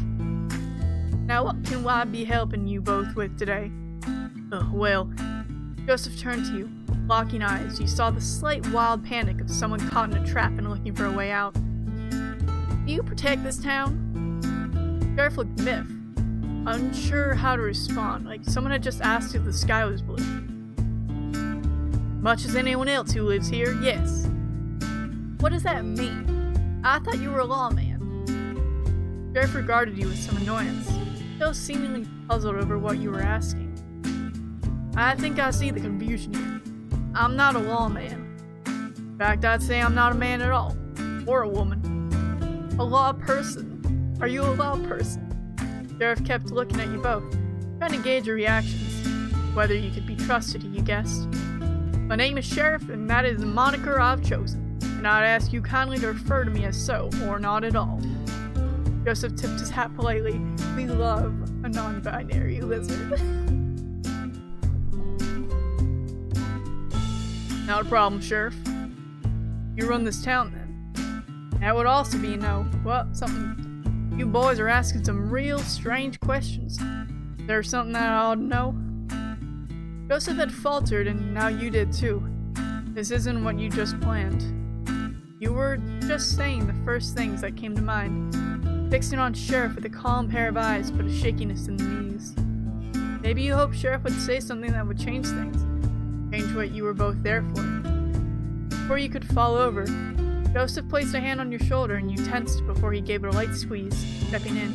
Now what can I be helping you both with today? Well, Joseph turned to you. Locking eyes, you saw the slight wild panic of someone caught in a trap and looking for a way out. Do you protect this town? Sheriff looked miffed, unsure how to respond, like someone had just asked if the sky was blue. Much as anyone else who lives here, yes. What does that mean? I thought you were a lawman. Sheriff regarded you with some annoyance, still seemingly puzzled over what you were asking. I think I see the confusion here. I'm not a lawman. In fact, I'd say I'm not a man at all, or a woman. A law person. Are you a law person? Sheriff kept looking at you both, trying to gauge your reactions, whether you could be trusted, you guessed. My name is Sheriff, and that is the moniker I've chosen, and I'd ask you kindly to refer to me as so, or not at all. Joseph tipped his hat politely. We love a non-binary lizard. Not a problem, Sheriff. You run this town, then. That would also be a no. Well, something. You boys are asking some real strange questions. Is there something that I ought to know? Joseph had faltered, and now you did too. This isn't what you just planned. You were just saying the first things that came to mind, fixing on Sheriff with a calm pair of eyes but a shakiness in the knees. Maybe you hoped Sheriff would say something that would change things. Strange what you were both there for. Before you could fall over, Joseph placed a hand on your shoulder and you tensed before he gave it a light squeeze, stepping in.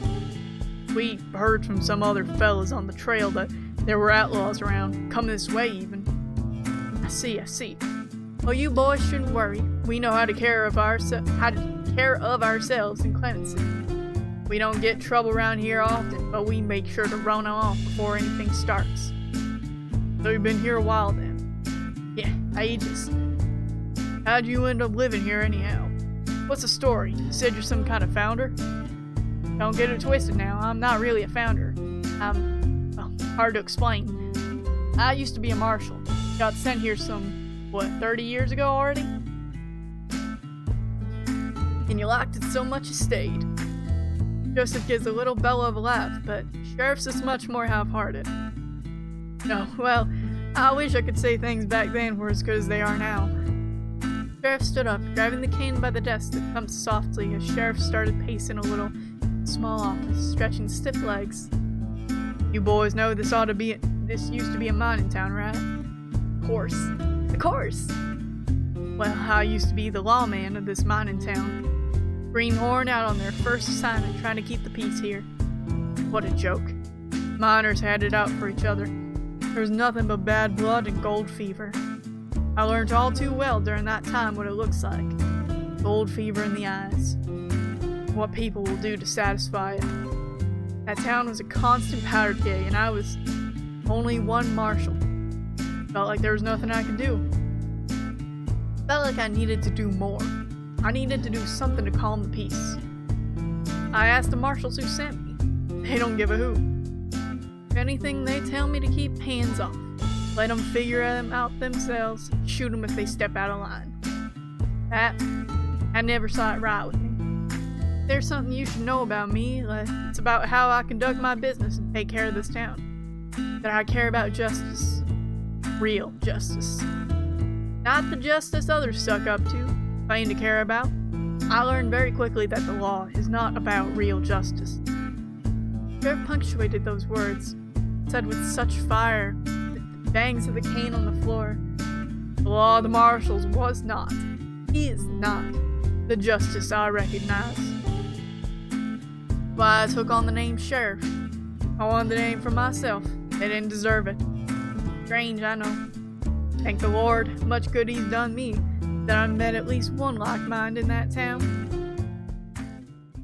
We heard from some other fellas on the trail that there were outlaws around, come this way even. I see. Well, you boys shouldn't worry. We know how to care of ourselves in clemency. We don't get trouble around here often, but we make sure to run off before anything starts. So you've been here a while then? Yeah, ages. How'd you end up living here anyhow? What's the story? You said you're some kind of founder? Don't get it twisted now, I'm not really a founder. Well, hard to explain. I used to be a marshal. Got sent here 30 years ago already? And you liked it so much you stayed. Joseph gives a little bellow of a laugh, but Sheriff's is much more half-hearted. No, well, I wish I could say things back then were as good as they are now. Sheriff stood up, grabbing the cane by the desk that thumped softly as Sheriff started pacing a little small office, stretching stiff legs. You boys know this used to be a mining town, right? Of course. Well, I used to be the lawman of this mining town. Greenhorn out on their first assignment trying to keep the peace here. What a joke. Miners had it out for each other. There was nothing but bad blood and gold fever. I learned all too well during that time what it looks like. Gold fever in the eyes. What people will do to satisfy it. That town was a constant powder keg and I was only one marshal. Felt like there was nothing I could do. Felt like I needed to do more. I needed to do something to calm the peace. I asked the marshals who sent me. They don't give a hoot. If anything, they tell me to keep hands off. Let them figure them out themselves. Shoot them if they step out of line. I never saw it right with me. If there's something you should know about me, it's about how I conduct my business and take care of this town. That I care about justice. Real justice. Not the justice others suck up to, claim to care about. I learned very quickly that the law is not about real justice. Sheriff punctuated those words, said with such fire, with the bangs of the cane on the floor. The law of the marshals is not, the justice I recognize. Why I took on the name Sheriff. I wanted the name for myself. They didn't deserve it. Strange, I know. Thank the Lord, much good he's done me, that I met at least one like mind in that town.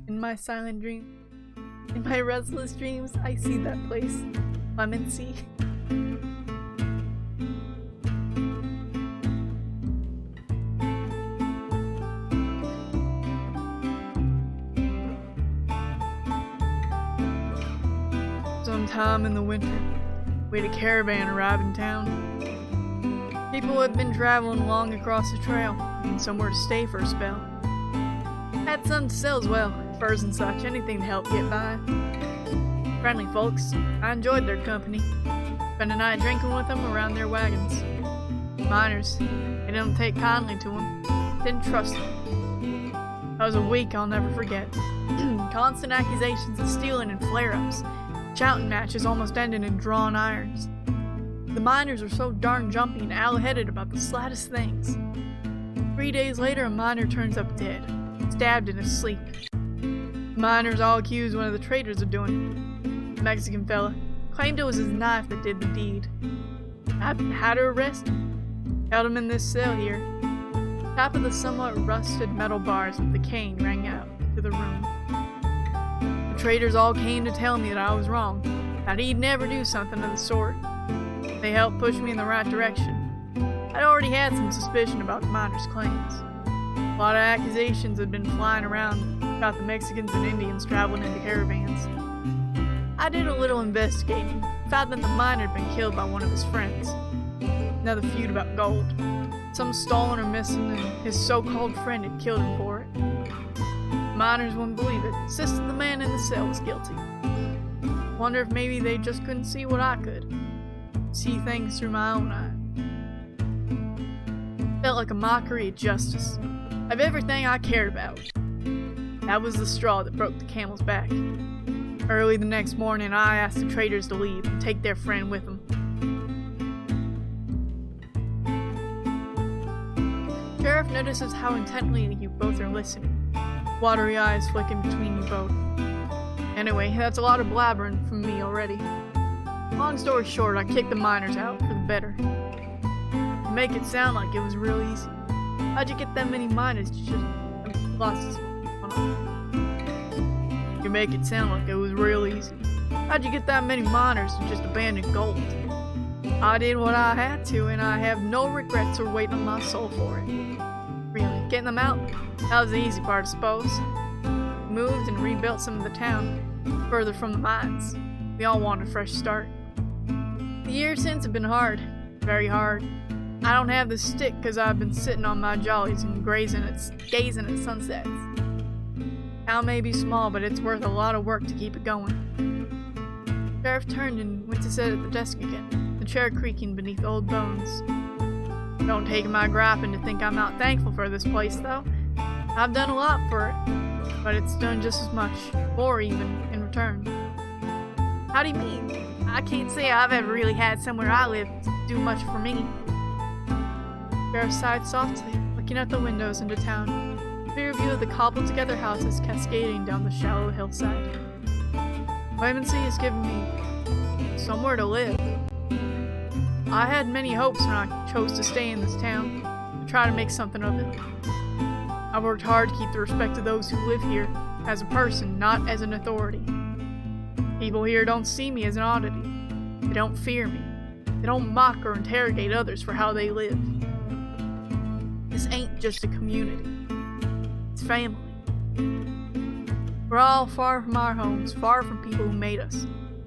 In my silent dream, in my restless dreams, I see that place, Clemency. Sometime in the winter, we had a caravan arrive in town. People had been traveling along across the trail, needing somewhere to stay for a spell. Had some to sell as well, furs and such, anything to help get by. Friendly folks, I enjoyed their company. Spent a night drinking with them around their wagons. Miners, they didn't take kindly to them, didn't trust them. That was a week I'll never forget. Constant accusations of stealing and flare-ups. Shouting matches almost ended in drawn irons. The miners were so darn jumpy and owl-headed about the slightest things. 3 days later, a miner turns up dead, stabbed in his sleep. The miners all accused one of the traders of doing it. The Mexican fella claimed it was his knife that did the deed. I had to arrest him. Held him in this cell here. Top of the somewhat rusted metal bars with the cane rang out to the room. The traders all came to tell me that I was wrong, that he'd never do something of the sort. They helped push me in the right direction. I'd already had some suspicion about the miners' claims. A lot of accusations had been flying around about the Mexicans and Indians traveling into caravans. I did a little investigating, found that the miner had been killed by one of his friends. Another feud about gold. Some stolen or missing, and his so-called friend had killed him for it. The miners wouldn't believe it, insisted the man in the cell was guilty. Wonder if maybe they just couldn't see what I could. See things through my own eye. Felt like a mockery of justice, of everything I cared about. That was the straw that broke the camel's back. Early the next morning, I asked the traders to leave and take their friend with them. Sheriff notices how intently you both are listening, watery eyes flicking between you both. Anyway, that's a lot of blabbering from me already. Long story short, I kicked the miners out for the better. You make it sound like it was real easy. How'd you get that many miners to just lost his You make it sound like it was real easy. How'd you get that many miners to just abandon gold? I did what I had to, and I have no regrets or weight on my soul for it. Really, getting them out? That was the easy part, I suppose. We moved and rebuilt some of the town, further from the mines. We all want a fresh start. The years since have been hard, very hard. I don't have the stick because I've been sitting on my jollies and gazing at sunsets. Town may be small, but it's worth a lot of work to keep it going. Sheriff turned and went to sit at the desk again, the chair creaking beneath old bones. Don't take my griping to think I'm not thankful for this place, though. I've done a lot for it, but it's done just as much, or even, in return. How do you mean? I can't say I've ever really had somewhere I live do much for me. Sheriff sighed softly, looking out the windows into town. A clear view of the cobbled-together houses cascading down the shallow hillside. Clemency has given me somewhere to live. I had many hopes when I chose to stay in this town, to try to make something of it. I worked hard to keep the respect of those who live here as a person, not as an authority. People here don't see me as an oddity. They don't fear me. They don't mock or interrogate others for how they live. This ain't just a community. It's family. We're all far from our homes, far from people who made us.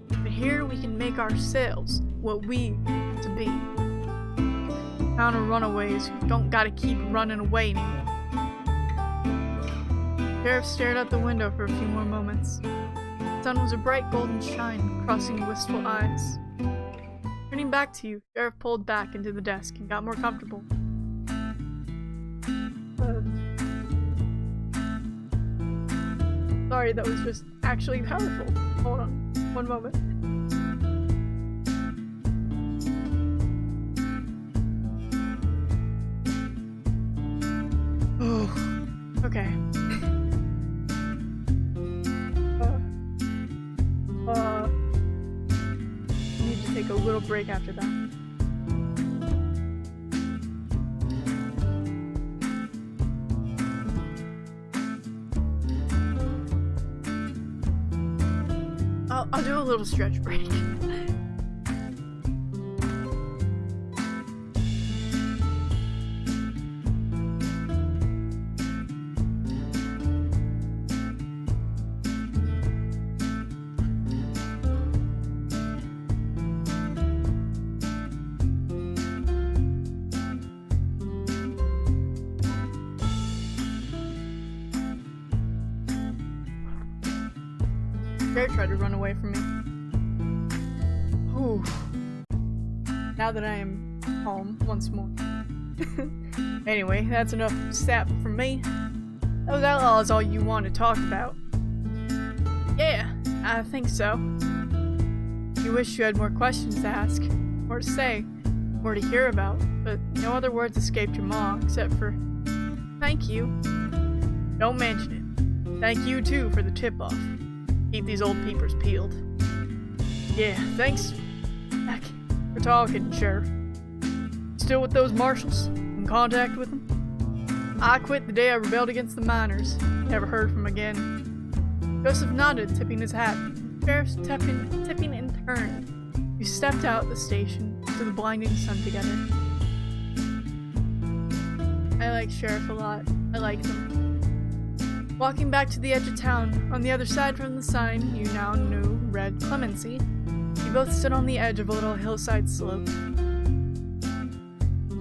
But here we can make ourselves what we want to be. Town of runaways who don't gotta keep running away anymore. Sheriff stared out the window for a few more moments. The sun was a bright golden shine, crossing wistful eyes. Turning back to you, Sheriff pulled back into the desk and got more comfortable. Sorry, that was just actually powerful. Hold on, one moment. Oh, okay. Need to take a little break after that. I'll do a little stretch break. Bear tried to run away from me. Whew. Now that I am home once more. Anyway, that's enough sap from me. Those outlaws all you want to talk about. Yeah, I think so. You wish you had more questions to ask, more to say, more to hear about, but no other words escaped your maw except for thank you. Don't mention it. Thank you too for the tip-off. Keep these old peepers peeled. Yeah, thanks back for talking, Sheriff. Still with those marshals? In contact with them? I quit the day I rebelled against the miners. Never heard from them again. Joseph nodded, tipping his hat. Sheriff tipping in turn. We stepped out the station to the blinding sun together. I like Sheriff a lot. I like them. Walking back to the edge of town, on the other side from the sign you now knew read Clemency, you both stood on the edge of a little hillside slope.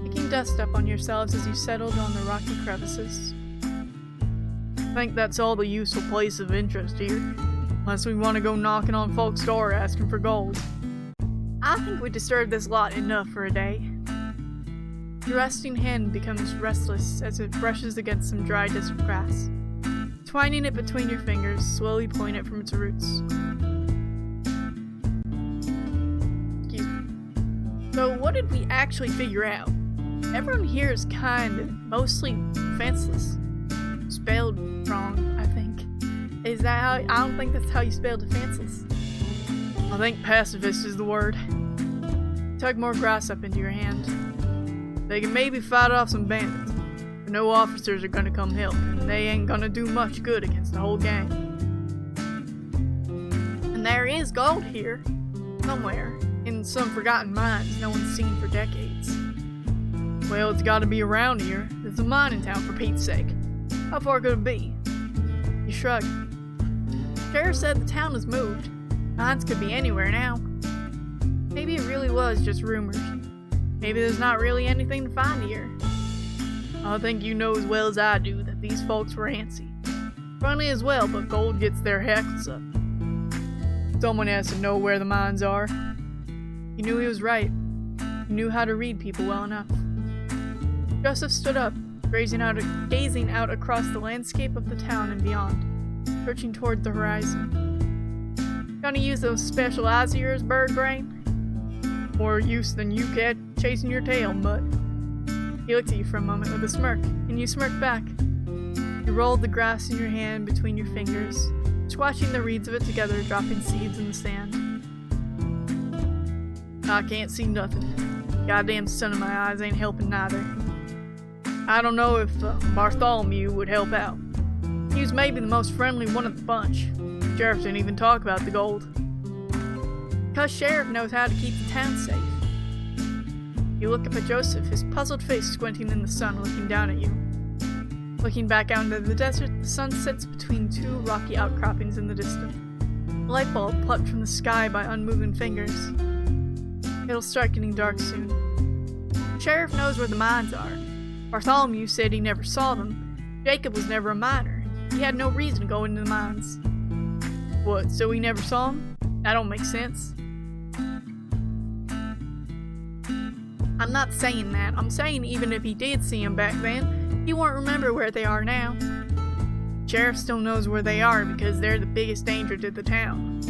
Picking dust up on yourselves as you settled on the rocky crevices. I think that's all the useful place of interest here, unless we want to go knocking on folks' door asking for gold. I think we disturbed this lot enough for a day. Your resting hand becomes restless as it brushes against some dry desert grass. Twining it between your fingers, slowly pulling it from its roots. Excuse me. So what did we actually figure out? Everyone here is kind and mostly defenseless. Spelled wrong, I think. Is that how? I don't think that's how you spell defenseless. I think pacifist is the word. Tug more grass up into your hand. They can maybe fight off some bandits, but no officers are gonna come help, and they ain't gonna do much good against the whole gang. And there is gold here, somewhere, in some forgotten mines no one's seen for decades. Well, it's gotta be around here. There's a mine in town, for Pete's sake. How far could it be? You shrug. Sheriff said the town has moved. Mines could be anywhere now. Maybe it really was just rumors. Maybe there's not really anything to find here. I think you know as well as I do that these folks were antsy. Funny as well, but gold gets their hackles up. Someone has to know where the mines are. He knew he was right. He knew how to read people well enough. Joseph stood up, gazing out across the landscape of the town and beyond, searching toward the horizon. Gonna use those special eyes of yours, bird brain? More use than you get chasing your tail, mutt. He looked at you for a moment with a smirk, and you smirked back. You rolled the grass in your hand between your fingers, squashing the reeds of it together, dropping seeds in the sand. I can't see nothing. Goddamn sun in my eyes ain't helping neither. I don't know if Bartholomew would help out. He was maybe the most friendly one of the bunch. Sheriff didn't even talk about the gold. Because Sheriff knows how to keep the town safe. You look up at Joseph, his puzzled face squinting in the sun, looking down at you. Looking back out into the desert, the sun sets between two rocky outcroppings in the distance. A light bulb plucked from the sky by unmoving fingers. It'll start getting dark soon. Sheriff knows where the mines are. Bartholomew said he never saw them. Jacob was never a miner. He had no reason to go into the mines. What, so he never saw them? That don't make sense. I'm not saying that. I'm saying even if he did see them back then, he won't remember where they are now. Sheriff still knows where they are because they're the biggest danger to the town.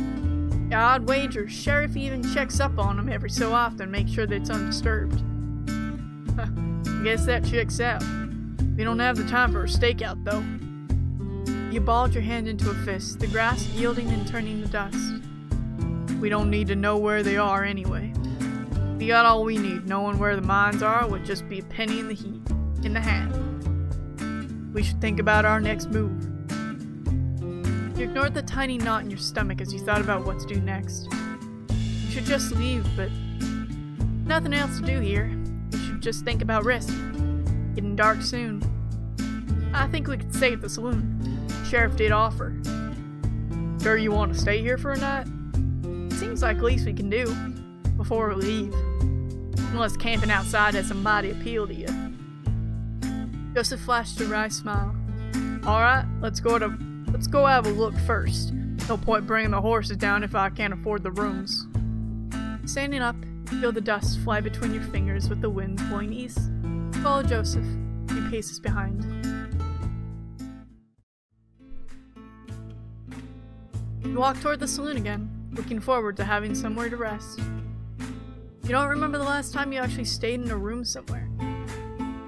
I'd wager Sheriff even checks up on them every so often, make sure that it's undisturbed. I guess that checks out. We don't have the time for a stakeout, though. You balled your hand into a fist, the grass yielding and turning to dust. We don't need to know where they are anyway. We got all we need. Knowing where the mines are would just be a penny in the hat. We should think about our next move. You ignored the tiny knot in your stomach as you thought about what to do next. You should just leave, but nothing else to do here. You should just think about risk. Getting dark soon. I think we could stay at the saloon. Sheriff did offer. Sure you want to stay here for a night? Seems like the least we can do before we leave. Unless camping outside has some mighty appeal to you. Joseph flashed a wry smile. Alright, let's go have a look first. No point bringing the horses down if I can't afford the rooms. Standing up, you feel the dust fly between your fingers with the wind blowing east. Follow Joseph, a few paces behind. You walk toward the saloon again, looking forward to having somewhere to rest. You don't remember the last time you actually stayed in a room somewhere.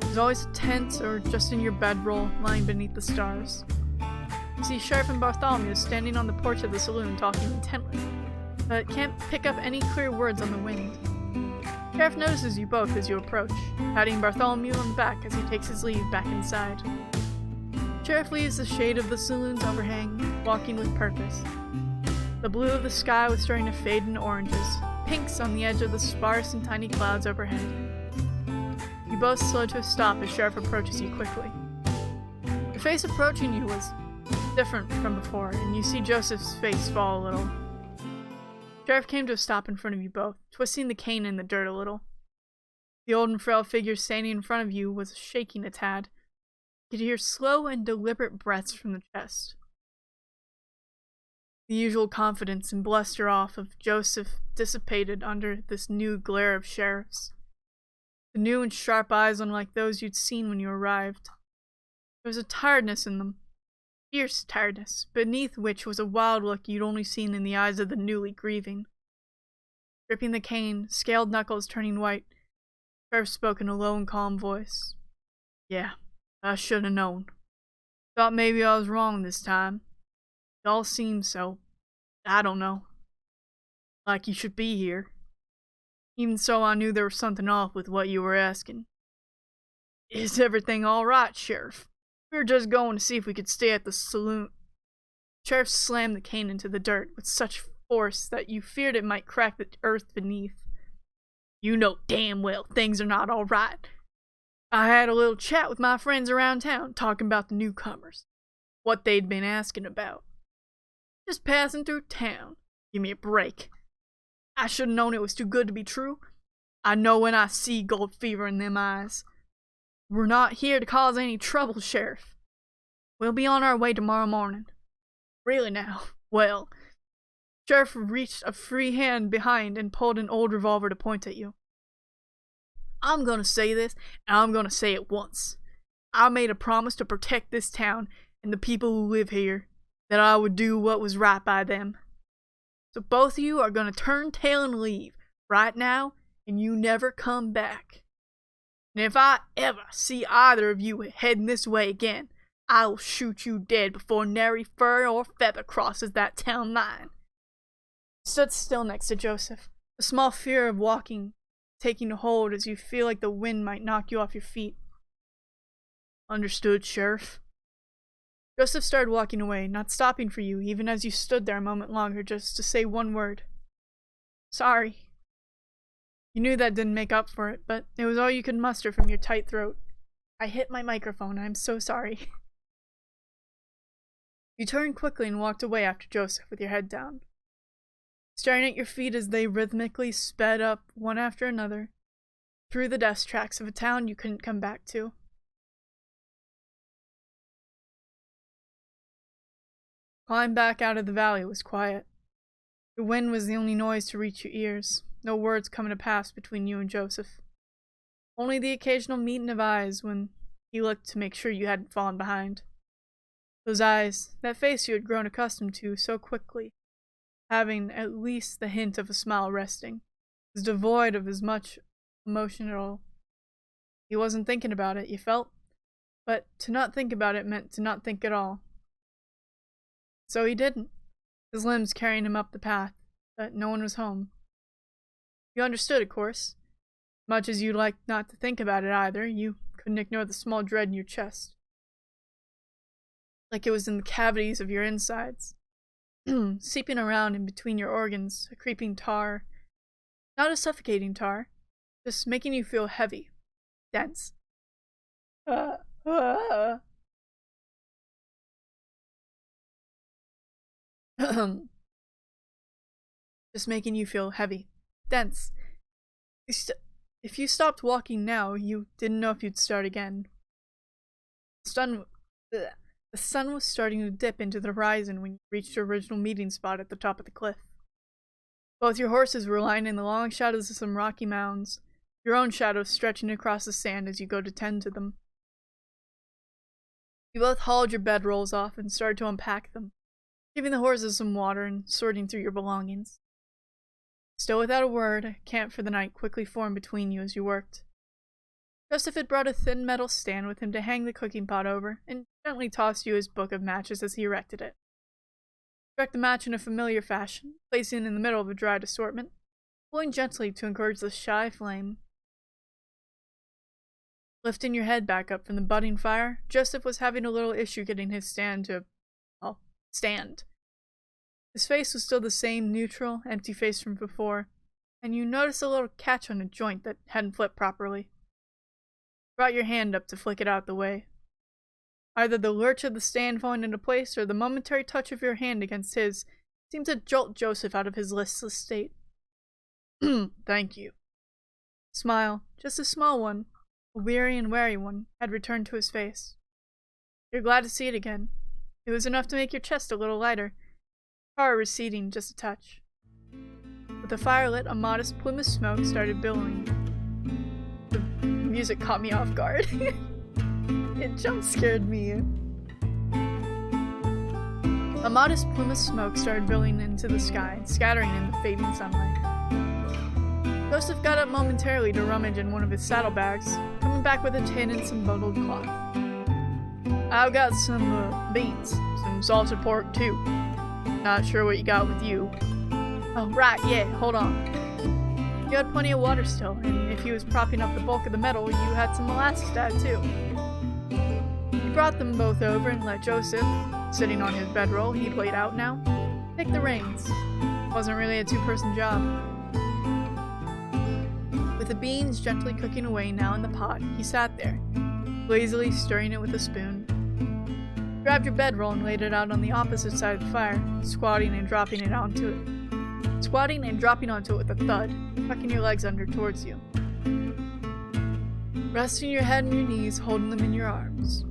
There's always a tent or just in your bedroll, lying beneath the stars. You see Sheriff and Bartholomew standing on the porch of the saloon talking intently, but can't pick up any clear words on the wind. Sheriff notices you both as you approach, patting Bartholomew on the back as he takes his leave back inside. Sheriff leaves the shade of the saloon's overhang, walking with purpose. The blue of the sky was starting to fade into oranges, pinks on the edge of the sparse and tiny clouds overhead. You both slow to a stop as Sheriff approaches you quickly. The face approaching you was different from before, and you see Joseph's face fall a little. Sheriff came to a stop in front of you both, twisting the cane in the dirt a little. The old and frail figure standing in front of you was shaking a tad. You could hear slow and deliberate breaths from the chest. The usual confidence and bluster off of Joseph dissipated under this new glare of Sheriff's. The new and sharp eyes unlike those you'd seen when you arrived. There was a tiredness in them, fierce tiredness, beneath which was a wild look you'd only seen in the eyes of the newly grieving. Gripping the cane, scaled knuckles turning white, Sheriff spoke in a low and calm voice. Yeah, I should have known. Thought maybe I was wrong this time. It all seems so, I don't know, like you should be here. Even so, I knew there was something off with what you were asking. Is everything alright, Sheriff? We were just going to see if we could stay at the saloon. Sheriff slammed the cane into the dirt with such force that you feared it might crack the earth beneath. You know damn well things are not alright. I had a little chat with my friends around town, talking about the newcomers. What they'd been asking about. Just passing through town. Give me a break. I should have known it was too good to be true. I know when I see gold fever in them eyes. We're not here to cause any trouble, Sheriff. We'll be on our way tomorrow morning. Really now? Well, Sheriff reached a free hand behind and pulled an old revolver to point at you. I'm gonna say this, and I'm gonna say it once. I made a promise to protect this town and the people who live here, that I would do what was right by them. So both of you are gonna turn tail and leave, right now, and you never come back. And if I ever see either of you heading this way again, I will shoot you dead before nary fur or feather crosses that town line. He stood still next to Joseph, a small fear of walking taking hold as you feel like the wind might knock you off your feet. Understood, Sheriff. Joseph started walking away, not stopping for you, even as you stood there a moment longer just to say one word. Sorry. You knew that didn't make up for it, but it was all you could muster from your tight throat. I hit my microphone. I'm so sorry. You turned quickly and walked away after Joseph with your head down, staring at your feet as they rhythmically sped up, one after another, through the dust tracks of a town you couldn't come back to. Climb back out of the valley was quiet. The wind was the only noise to reach your ears, no words coming to pass between you and Joseph. Only the occasional meeting of eyes when he looked to make sure you hadn't fallen behind. Those eyes, that face you had grown accustomed to so quickly, having at least the hint of a smile resting, was devoid of as much emotion at all. He wasn't thinking about it, you felt, but to not think about it meant to not think at all. So he didn't, his limbs carrying him up the path, but no one was home. You understood, of course. Much as you liked not to think about it either, you couldn't ignore the small dread in your chest. Like it was in the cavities of your insides, seeping around in between your organs, a creeping tar. Not a suffocating tar, just making you feel heavy, dense. Just making you feel heavy, dense. If you stopped walking now, you didn't know if you'd start again. The sun was starting to dip into the horizon when you reached your original meeting spot at the top of the cliff. Both your horses were lying in the long shadows of some rocky mounds, your own shadow stretching across the sand as you go to tend to them. You both hauled your bedrolls off and started to unpack them, giving the horses some water and sorting through your belongings. Still without a word, a camp for the night quickly formed between you as you worked. Joseph had brought a thin metal stand with him to hang the cooking pot over, and gently tossed you his book of matches as he erected it. He struck the match in a familiar fashion, placing it in the middle of a dried assortment, pulling gently to encourage the shy flame. Lifting your head back up from the budding fire, Joseph was having a little issue getting his stand to, stand. His face was still the same neutral, empty face from before, and you noticed a little catch on a joint that hadn't flipped properly. You brought your hand up to flick it out the way. Either the lurch of the stand falling into place or the momentary touch of your hand against his seemed to jolt Joseph out of his listless state. Thank you. Smile, just a small one, a weary and wary one, had returned to his face. You're glad to see it again. It was enough to make your chest a little lighter, horror receding just a touch. With the fire lit, a modest plume of smoke started billowing. The music caught me off guard. It jump-scared me. A modest plume of smoke started billowing into the sky, scattering in the fading sunlight. Joseph got up momentarily to rummage in one of his saddlebags, coming back with a tin and some bundled cloth. I've got some beans, some salted pork too. Not sure what you got with you. Oh, right, yeah, hold on. You had plenty of water still, and if he was propping up the bulk of the metal, you had some molasses to add too. He brought them both over and let Joseph, sitting on his bedroll he played out now, take the reins. Wasn't really a two-person job. With the beans gently cooking away now in the pot, he sat there, lazily stirring it with a spoon. Grabbed your bedroll and laid it out on the opposite side of the fire, squatting and dropping onto it with a thud, tucking your legs under towards you. Resting your head on your knees, holding them in your arms.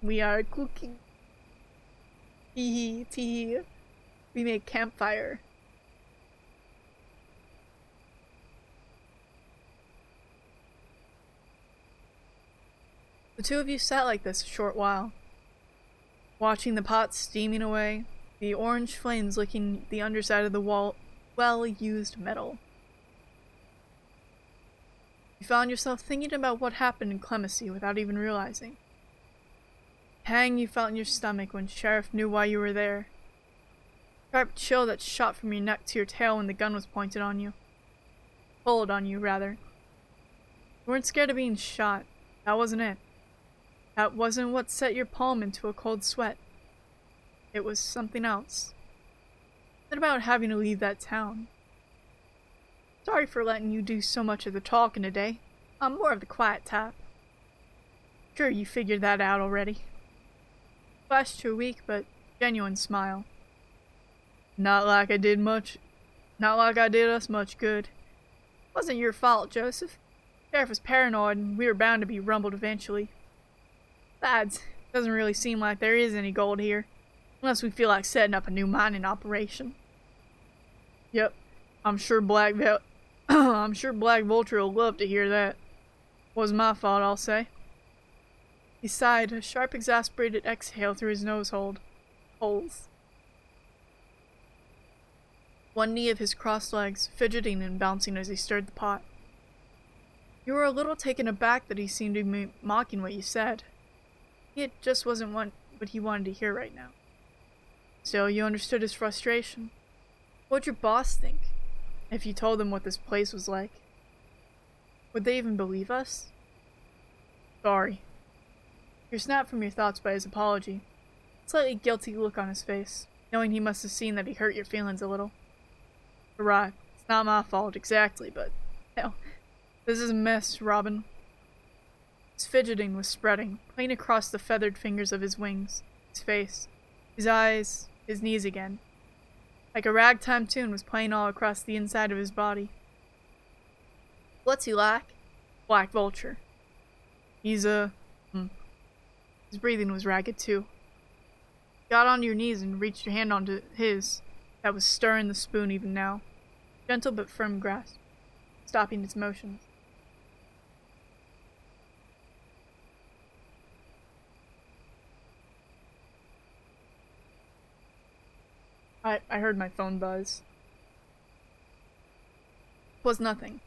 We are cooking. Tee tee. We make campfire. The two of you sat like this a short while, watching the pot steaming away, the orange flames licking the underside of the well-used metal. You found yourself thinking about what happened in Clemency without even realizing. Pang you felt in your stomach when Sheriff knew why you were there. Sharp chill that shot from your neck to your tail when the gun was pointed on you. Pulled on you, rather. You weren't scared of being shot. That wasn't it. That wasn't what set your palm into a cold sweat. It was something else. What about having to leave that town? Sorry for letting you do so much of the talking today. I'm more of the quiet type. Sure you figured that out already. Flashed your weak but genuine smile. Not like I did us much good. Wasn't your fault, Joseph. Sheriff was paranoid and we were bound to be rumbled eventually. Besides, it doesn't really seem like there is any gold here. Unless we feel like setting up a new mining operation. Yep, I'm sure Black Vulture will love to hear that. Wasn't my fault, I'll say. He sighed, a sharp exasperated exhale through his nose holes. One knee of his crossed legs, fidgeting and bouncing as he stirred the pot. You were a little taken aback that he seemed to be mocking what you said. It just wasn't what he wanted to hear right now. Still, you understood his frustration. What'd your boss think, if you told them what this place was like? Would they even believe us? Sorry. You snapped from your thoughts by his apology. A slightly guilty look on his face, knowing he must have seen that he hurt your feelings a little. You're right, it's not my fault exactly, but hell, this is a mess, Robin. His fidgeting was spreading, playing across the feathered fingers of his wings, his face, his eyes, his knees again. Like a ragtime tune was playing all across the inside of his body. What's he like? Black Vulture. He's His breathing was ragged too. You got onto your knees and reached your hand onto his, that was stirring the spoon even now. Gentle but firm grasp, stopping its motions. I heard my phone buzz. It was nothing.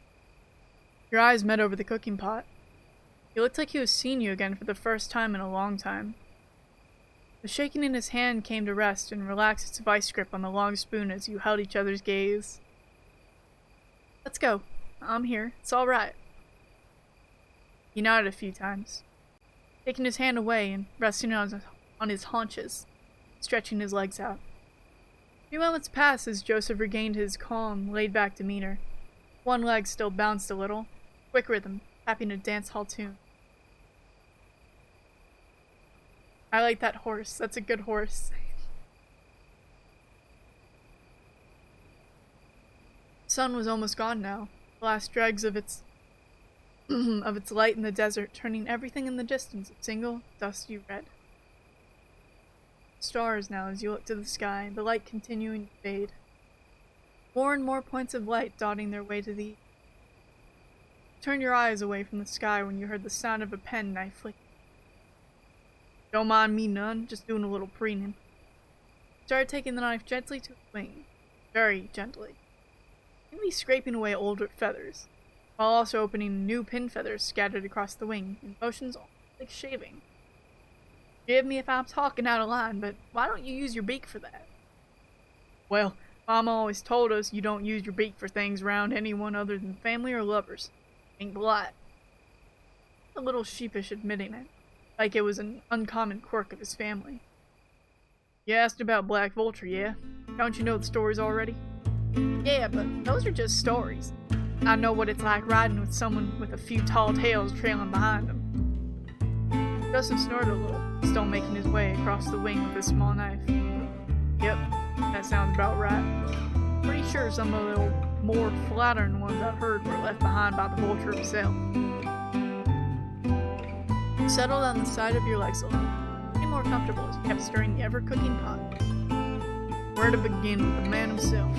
Your eyes met over the cooking pot. He looked like he was seeing you again for the first time in a long time. The shaking in his hand came to rest and relaxed its vice grip on the long spoon as you held each other's gaze. Let's go. I'm here. It's all right. He nodded a few times, taking his hand away and resting on his haunches, stretching his legs out. A few moments passed as Joseph regained his calm, laid-back demeanor. One leg still bounced a little, quick rhythm, tapping a dance hall tune. I like that horse. That's a good horse. The sun was almost gone now, the last dregs of its light in the desert, turning everything in the distance a single, dusty red. Stars now as you look to the sky, the light continuing to fade. More and more points of light dotting their way to the east. Turn your eyes away from the sky when you heard the sound of a pen knife flicking. Don't mind me none, just doing a little preening. started taking the knife gently to his wing. Very gently. Maybe scraping away older feathers, while also opening new pin feathers scattered across the wing, in motions almost like shaving. Forgive me if I'm talking out of line, but why don't you use your beak for that? Well, Mama always told us you don't use your beak for things around anyone other than family or lovers. Ain't polite. A little sheepish admitting it, like it was an uncommon quirk of his family. You asked about Black Vulture, yeah? Don't you know the stories already? Yeah, but those are just stories. I know what it's like riding with someone with a few tall tales trailing behind them. Joseph snorted a little, still making his way across the wing with his small knife. Yep, that sounds about right. Pretty sure some of the more flattering ones I've heard were left behind by the vulture himself. Settle on the side of your legs a little. Be more comfortable as you kept stirring the ever-cooking pot. Where to begin with the man himself?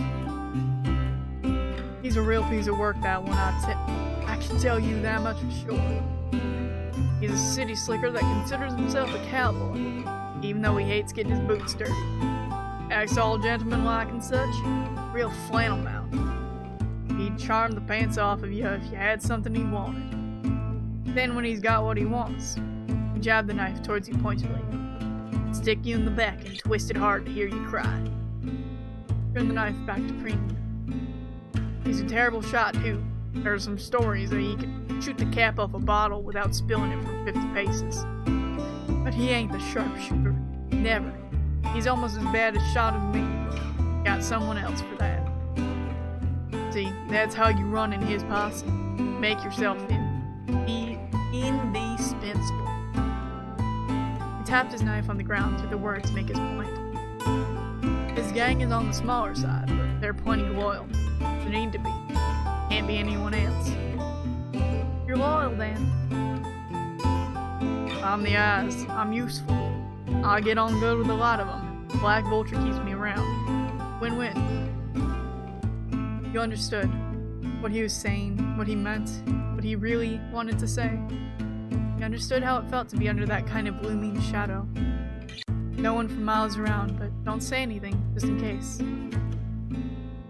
He's a real piece of work, that one, I can tell you that much for sure. He's a city slicker that considers himself a cowboy, even though he hates getting his boots dirty. Acts all gentlemanlike and such, real flannel mouth. He'd charm the pants off of you if you had something he wanted. Then when he's got what he wants, he'd jab the knife towards you pointedly, stick you in the back and twist it hard to hear you cry. Turn the knife back to preening. He's a terrible shot too. There are some stories that he can shoot the cap off a bottle without spilling it from 50 paces. But he ain't the sharpshooter. Never. He's almost as bad a shot as me. Got someone else for that. See, that's how you run in his posse. Make yourself indispensable. He tapped his knife on the ground through the word to make his point. His gang is on the smaller side, but they're plenty loyal. They need to be. Can't be anyone else. You're loyal, then. I'm the eyes. I'm useful. I get on good with a lot of them. Black Vulture keeps me around. Win-win. You understood what he was saying, what he meant, what he really wanted to say. You understood how it felt to be under that kind of looming shadow. No one for miles around, but don't say anything, just in case.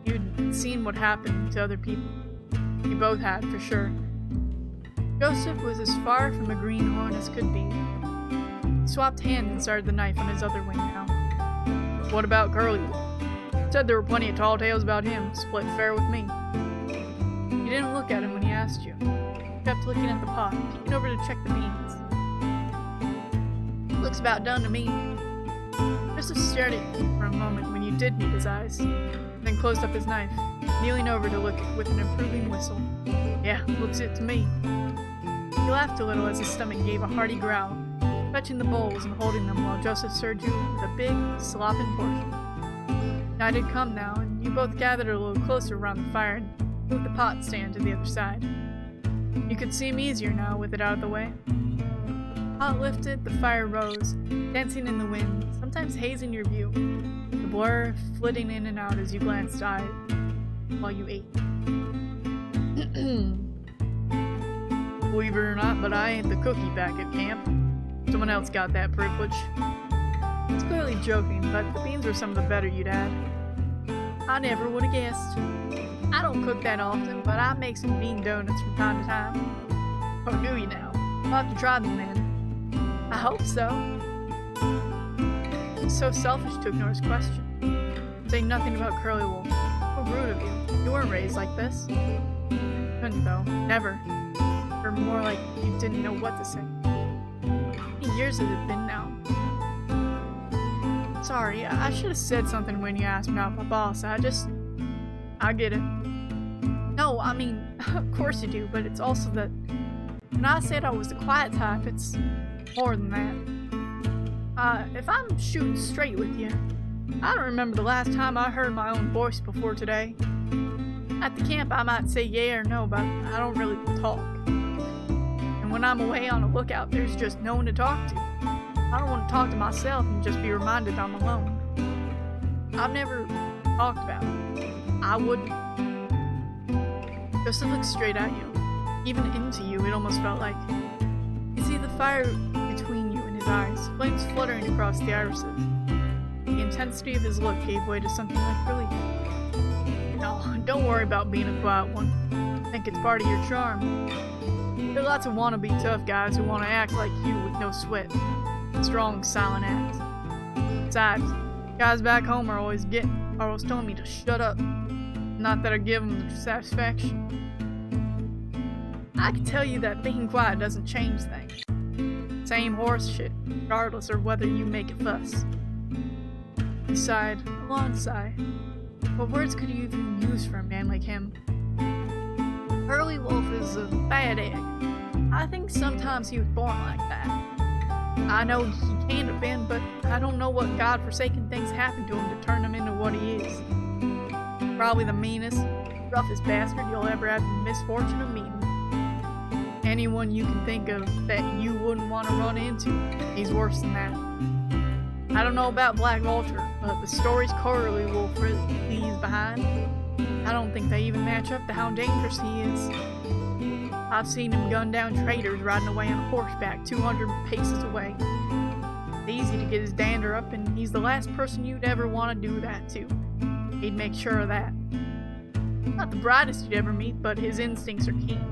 You'd seen what happened to other people. You both had, for sure. Joseph was as far from a greenhorn as could be. He swapped hands and started the knife on his other wing now. What about Curly? Said there were plenty of tall tales about him, split fair with me. You didn't look at him when he asked you. You kept looking at the pot, peeking over to check the beans. Looks about done to me. Joseph stared at you for a moment when you did meet his eyes, then closed up his knife, kneeling over to look with an approving whistle. Yeah, looks it to me. He laughed a little as his stomach gave a hearty growl, fetching the bowls and holding them while Joseph served you with a big, slopping portion. Night had come now, and you both gathered a little closer around the fire and moved the pot stand to the other side. You could see him easier now with it out of the way. The pot lifted, the fire rose, dancing in the wind, sometimes hazing your view, the blur flitting in and out as you glanced at it while you ate. Believe it or not, but I ain't the cookie back at camp. Someone else got that privilege. It's clearly joking, but the beans were some of the better you'd had. I never would have guessed. I don't cook that often, but I make some bean donuts from time to time. Oh, do you now? I'll have to try them then. I hope so. It's so selfish to ignore his question. Saying nothing about Curly Wolf. How rude of you. You weren't raised like this. Couldn't though. Never. Or more like you didn't know what to say. How many years has it been now? Sorry, I should have said something when you asked me about my boss. I get it. No, I mean, of course you do, but it's also that when I said I was the quiet type, it's more than that. If I'm shooting straight with you, I don't remember the last time I heard my own voice before today. At the camp, I might say yeah or no, but I don't really talk. And when I'm away on a lookout, there's just no one to talk to. I don't want to talk to myself and just be reminded I'm alone. I've never talked about it. I wouldn't. Joseph looked straight at you. Even into you, it almost felt like. You see the fire between you and his eyes, flames fluttering across the irises. Began intensity of his look gave way to something like relief. No, don't worry about being a quiet one. I think it's part of your charm. There are lots of wannabe tough guys who want to act like you with no sweat. Strong, silent acts. Besides, guys back home are always telling me to shut up. Not that I give them the satisfaction. I can tell you that being quiet doesn't change things. Same horse shit, regardless of whether you make a fuss. He sighed, a long sigh. What words could you even use for a man like him? Curly Wolf is a bad egg. I think sometimes he was born like that. I know he can't have been, but I don't know what godforsaken things happened to him to turn him into what he is. Probably the meanest, roughest bastard you'll ever have the misfortune of meeting. Anyone you can think of that you wouldn't want to run into, he's worse than that. I don't know about Black Vulture, but the stories Curly Wolf really leaves behind, I don't think they even match up to how dangerous he is. I've seen him gun down traitors riding away on horseback 200 paces away. It's easy to get his dander up, and he's the last person you'd ever want to do that to. He'd make sure of that. Not the brightest you'd ever meet, but his instincts are keen.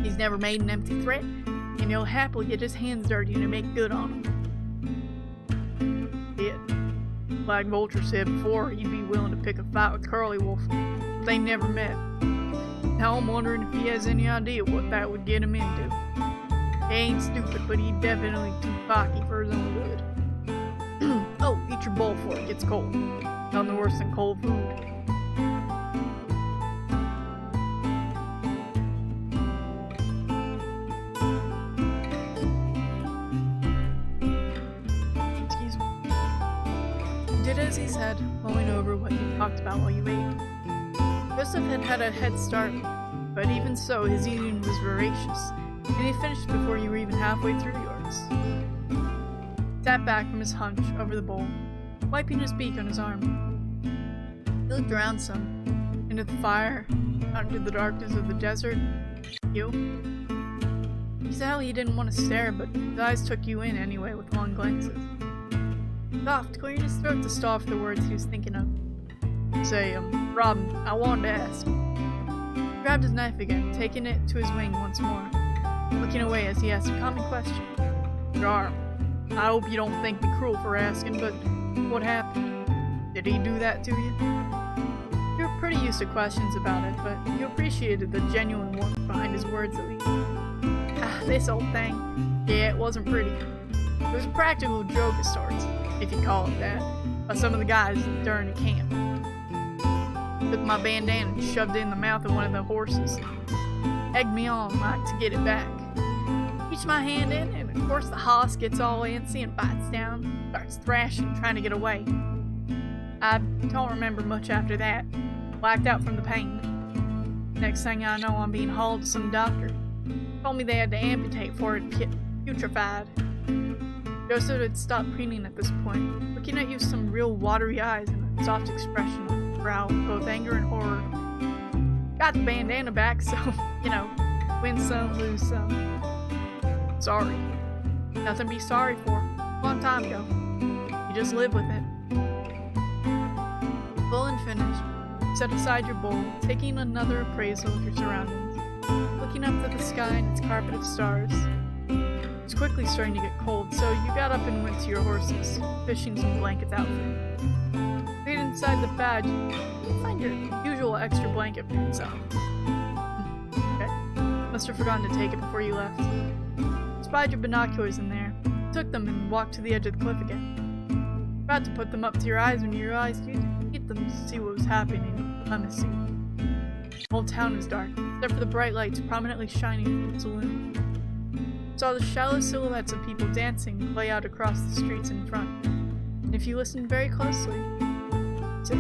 He's never made an empty threat, and he'll happily get his hands dirty to make good on them. Black Vulture said before he'd be willing to pick a fight with Curly Wolf, but they never met. Now I'm wondering if he has any idea what that would get him into. He ain't stupid, but he's definitely too cocky for his own good. Oh, eat your bowl before it gets cold. Nothing worse than cold food. As he said, mulling over what you talked about while you ate. Joseph had had a head start, but even so, his eating was voracious, and he finished before you were even halfway through yours. He sat back from his hunch over the bowl, wiping his beak on his arm. He looked around some, into the fire, out into the darkness of the desert. You could tell he didn't want to stare, but his eyes took you in anyway with long glances. Soft, clearing his throat to stall for the words he was thinking of. Say, Robin, I wanted to ask. He grabbed his knife again, taking it to his wing once more, looking away as he asked a common question. Your arm. I hope you don't think me cruel for asking, but what happened? Did he do that to you? You were pretty used to questions about it, but you appreciated the genuine warmth behind his words at least. This old thing. Yeah, it wasn't pretty. It was a practical joke of sorts, if you call it that, by some of the guys during the camp. Took my bandana and shoved it in the mouth of one of the horses. Egged me on like to get it back. Reached my hand in, and of course the hoss gets all antsy and bites down, starts thrashing, trying to get away. I don't remember much after that. Blacked out from the pain. Next thing I know, I'm being hauled to some doctor. Told me they had to amputate for it putrefied. Joseph had stopped preening at this point, looking at you with some real watery eyes and a soft expression on his brow of both anger and horror. Got the bandana back, so, win some, lose some. Sorry. Nothing to be sorry for. A long time ago. You just live with it. Full and finished, set aside your bowl, taking another appraisal of your surroundings, looking up to the sky and its carpet of stars. It was quickly starting to get cold, so you got up and went to your horses, fishing some blankets out for them. Right inside the bed, you find your usual extra blanket for yourself. Okay. Must have forgotten to take it before you left. You spied your binoculars in there, took them and walked to the edge of the cliff again. About to put them up to your eyes when you realized you'd need them to see what was happening in the Lemon Sea. The whole town was dark, except for the bright lights prominently shining from the saloon. Saw the shallow silhouettes of people dancing play out across the streets in front, and if you listened very closely, tick.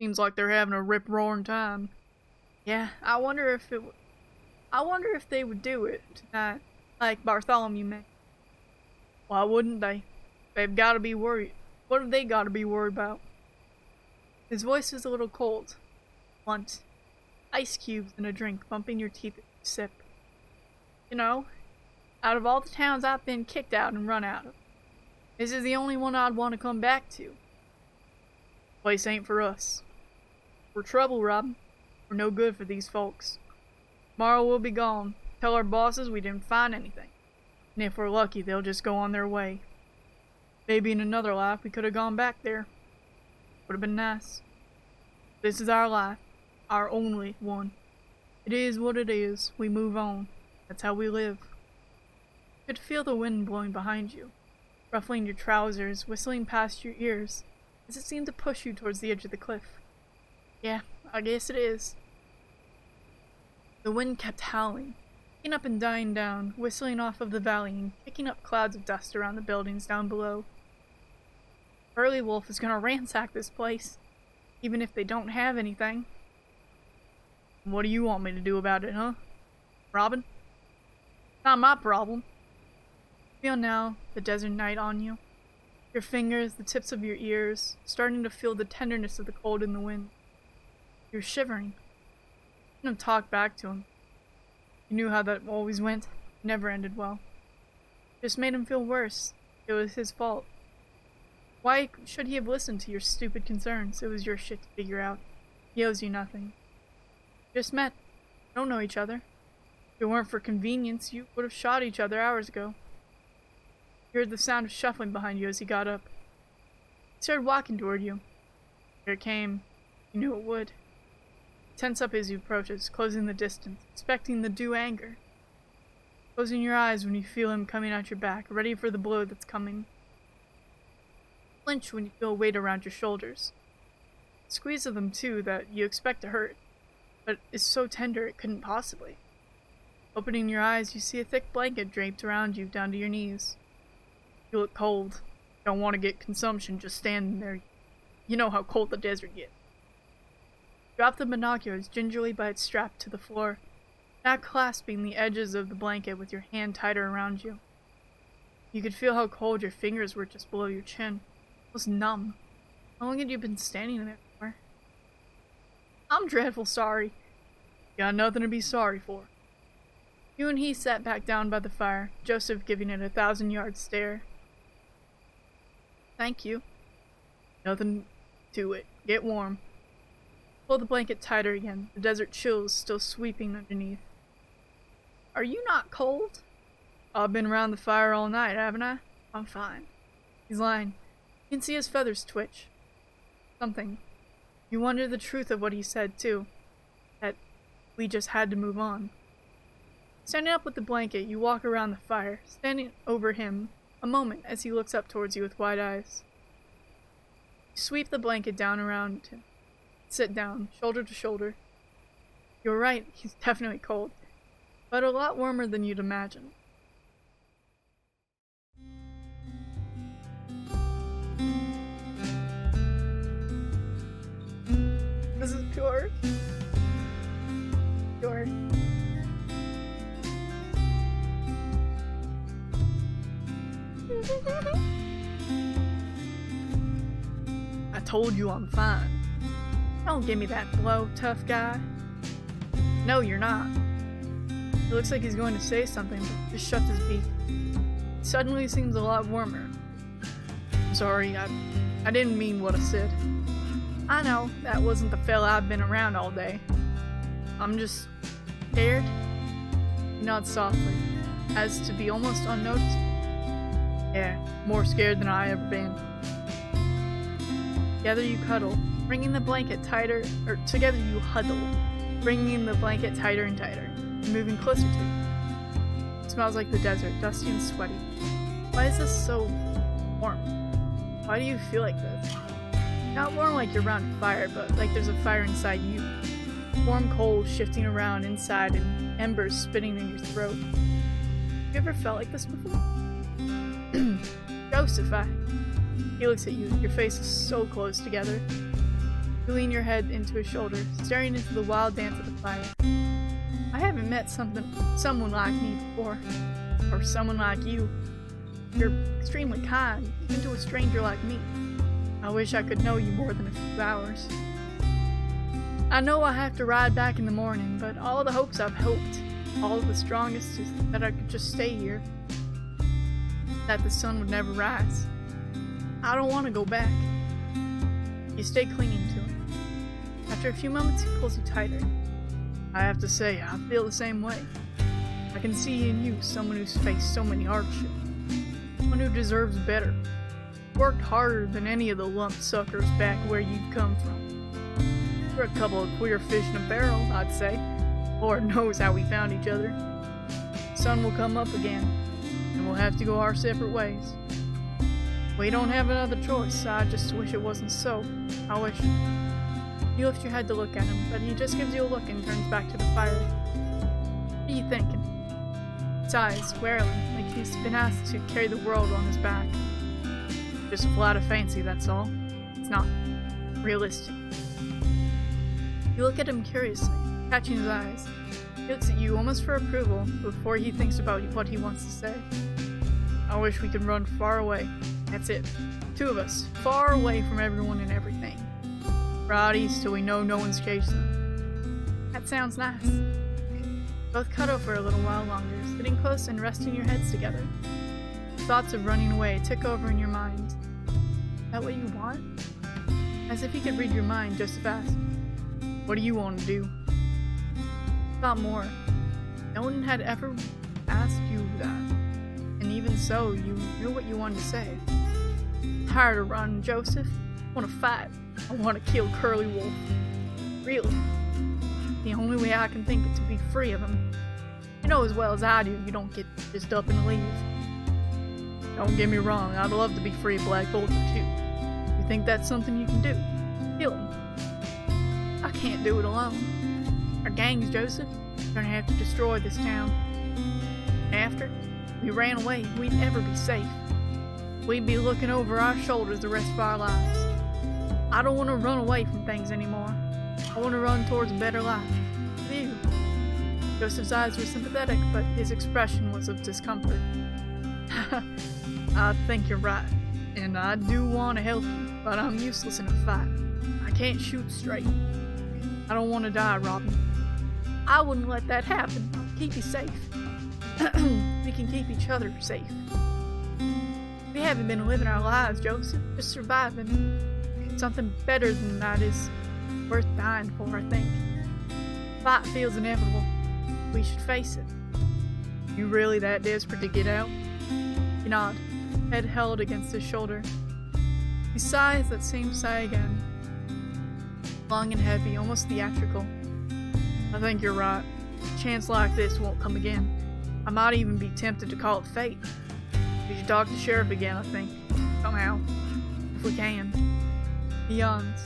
Seems like they're having a rip-roaring time. Yeah, I wonder if they would do it tonight, like Bartholomew meant. Why wouldn't they? They've got to be worried. What have they got to be worried about? His voice was a little cold, blunt, ice cubes in a drink bumping your teeth as you sip. Out of all the towns I've been kicked out and run out of, This is the only one I'd want to come back to. Place ain't for us. We're trouble, Robin. We're no good for these folks. Tomorrow we'll be gone. Tell our bosses we didn't find anything. And if we're lucky, they'll just go on their way. Maybe in another life we could have gone back there. Would have been nice. This is our life. Our only one. It is what it is. We move on. That's how we live. You could feel the wind blowing behind you, ruffling your trousers, whistling past your ears, as it seemed to push you towards the edge of the cliff. Yeah, I guess it is. The wind kept howling, picking up and dying down, whistling off of the valley and kicking up clouds of dust around the buildings down below. Burly Wolf is gonna ransack this place, even if they don't have anything. What do you want me to do about it, huh? Robin? Not my problem. Feel now the desert night on you. Your fingers, the tips of your ears, starting to feel the tenderness of the cold in the wind. You're shivering. You couldn't talk back to him. You knew how that always went. It never ended well. Just made him feel worse. It was his fault. Why should he have listened to your stupid concerns? It was your shit to figure out. He owes you nothing. Just met. Don't know each other. If it weren't for convenience, you would have shot each other hours ago. You heard the sound of shuffling behind you as he got up. He started walking toward you. Here it came. You knew it would. Tense up as he approaches, closing the distance, expecting the due anger. Closing your eyes when you feel him coming at your back, ready for the blow that's coming. Flinch when you feel a weight around your shoulders. Squeeze of them too that you expect to hurt, but is so tender it couldn't possibly. Opening your eyes, you see a thick blanket draped around you down to your knees. You look cold. Don't want to get consumption just standing there. You know how cold the desert gets. Drop the binoculars gingerly by its strap to the floor, now clasping the edges of the blanket with your hand tighter around you. You could feel how cold your fingers were just below your chin. It was numb. How long had you been standing there for? I'm dreadful sorry. Got nothing to be sorry for. You and he sat back down by the fire, Joseph giving it a 1,000-yard stare. Thank you. Nothing to it. Get warm. Pull the blanket tighter again, the desert chills still sweeping underneath. Are you not cold? I've been around the fire all night, haven't I? I'm fine. He's lying. You can see his feathers twitch. Something. You wonder the truth of what he said, too. That we just had to move on. Standing up with the blanket, you walk around the fire, standing over him, a moment as he looks up towards you with wide eyes. You sweep the blanket down around him. Sit down, shoulder to shoulder. You're right, he's definitely cold, but a lot warmer than you'd imagine. This is pure. Pure. I told you I'm fine. Don't give me that blow, tough guy. No, you're not. It looks like he's going to say something, but just shuts his beak. It suddenly seems a lot warmer. Sorry, I didn't mean what I said. I know, that wasn't the fella I've been around all day. I'm just scared. He nods softly, as to be almost unnoticeable. Yeah, more scared than I ever been. Together you cuddle, bringing the blanket tighter, or together you huddle, bringing the blanket tighter and tighter, and moving closer to you. It smells like the desert, dusty and sweaty. Why is this so warm? Why do you feel like this? Not warm like you're around a fire, but like there's a fire inside you. Warm coals shifting around inside and embers spitting in your throat. Have you ever felt like this before? Joseph, He looks at you, your faces so close together. You lean your head into his shoulder, staring into the wild dance of the fire. I haven't met someone like me before. Or someone like you. You're extremely kind, even to a stranger like me. I wish I could know you more than a few hours. I know I have to ride back in the morning, but all the hopes I've hoped, all the strongest is that I could just stay here. That the sun would never rise. I don't want to go back. You stay clinging to him. After a few moments, he pulls you tighter. I have to say, I feel the same way. I can see in you someone who's faced so many hardships. Someone who deserves better. Worked harder than any of the lump suckers back where you've come from. We're a couple of queer fish in a barrel, I'd say. Lord knows how we found each other. The sun will come up again, and we'll have to go our separate ways. We don't have another choice. I just wish it wasn't so. I wish. You lift your head to look at him, but he just gives you a look and turns back to the fire. What are you thinking? His eyes, warily, like he's been asked to carry the world on his back. Just a flat of fancy, that's all. It's not realistic. You look at him curiously, catching his eyes. He looks at you almost for approval before he thinks about what he wants to say. I wish we could run far away. That's it. Two of us, far away from everyone and everything. Right east till we know no one's chasing. That sounds nice. Both cuddle for a little while longer, sitting close and resting your heads together. Thoughts of running away took over in your mind. Is that what you want? As if he could read your mind just as fast. What do you want to do? Thought more. No one had ever asked you that. And even so, you knew what you wanted to say. Tired of running, Joseph. I want to fight. I want to kill Curly Wolf. Really. The only way I can think is to be free of him. You know as well as I do you don't get just up and leave. Don't get me wrong, I'd love to be free of Black Vulture too. You think that's something you can do? Kill him. I can't do it alone. Our gangs, Joseph, are gonna have to destroy this town. After we ran away, we'd never be safe. We'd be looking over our shoulders the rest of our lives. I don't want to run away from things anymore. I want to run towards a better life. With you. Joseph's eyes were sympathetic, but his expression was of discomfort. I think you're right, and I do want to help you, but I'm useless in a fight. I can't shoot straight. I don't want to die, Robin. I wouldn't let that happen. I'll keep you safe. We can keep each other safe. We haven't been living our lives, Joseph, just surviving. Something better than that is worth dying for, I think. Fight feels inevitable. We should face it. You really that desperate to get out? You nod, head held against his shoulder. He sighs that same sigh again. Long and heavy, almost theatrical. I think you're right. A chance like this won't come again. I might even be tempted to call it fate. We should talk to Sheriff again, I think. Somehow. If we can. He yawns.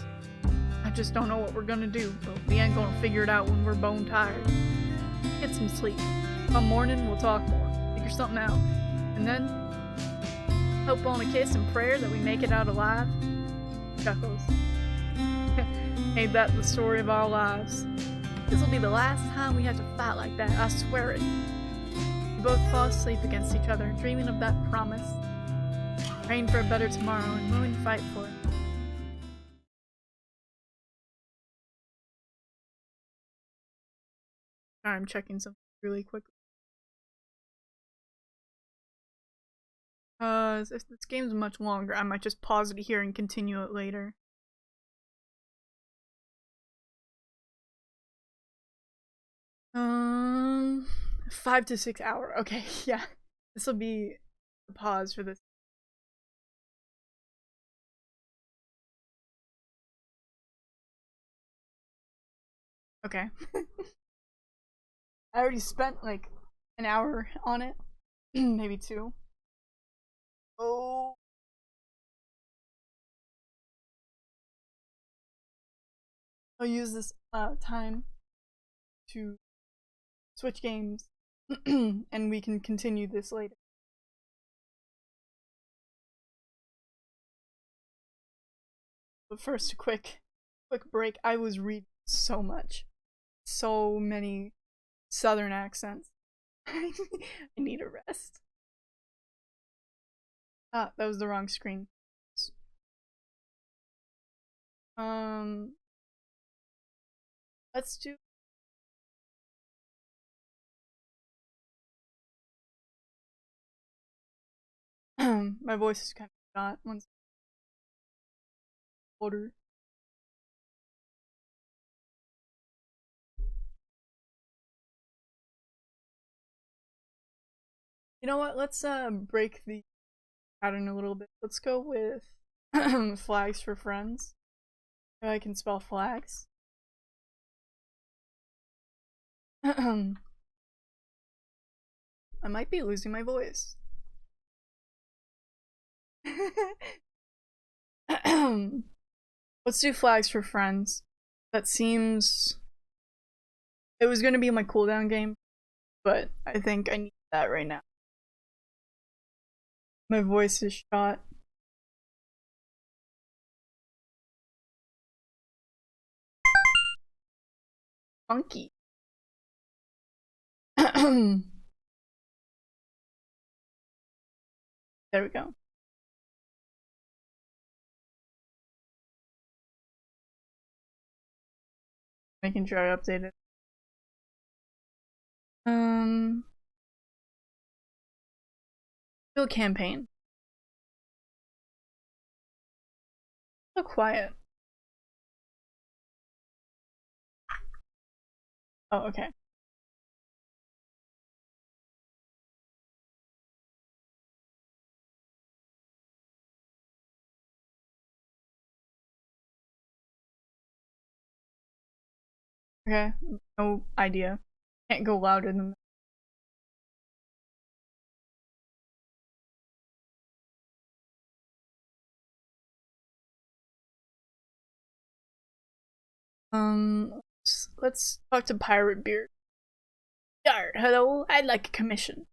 I just don't know what we're gonna do, but we ain't gonna figure it out when we're bone tired. Get some sleep. Come morning, we'll talk more. Figure something out. And then, hope on a kiss and prayer that we make it out alive. Chuckles. Ain't that the story of our lives? This'll be the last time we have to fight like that, I swear it. We both fall asleep against each other, dreaming of that promise. Praying for a better tomorrow and willing to fight for it. Sorry, I'm checking something really quickly. If this game's much longer, I might just pause it here and continue it later. Um, 5 to 6 hour. Okay, yeah. This will be the pause for this. Okay. I already spent like an hour on it. Maybe 2. Oh. I'll use this time to switch games and we can continue this later. But first, a quick break. I was reading so much. So many southern accents. I need a rest. Ah, that was the wrong screen. Let's do my voice is kind of shot. water. You know what? Let's break the pattern a little bit. Let's go with flags for friends. If I can spell flags. I might be losing my voice. Let's do flags for friends. That seems... It was gonna be my cooldown game, but I think I need that right now. My voice is shot. Funky. There we go. Making sure I update it. Field campaign. So quiet. Oh, okay. Okay, no idea. Can't go louder than that. Let's talk to Pirate Beard. Yar, hello, I'd like a commission.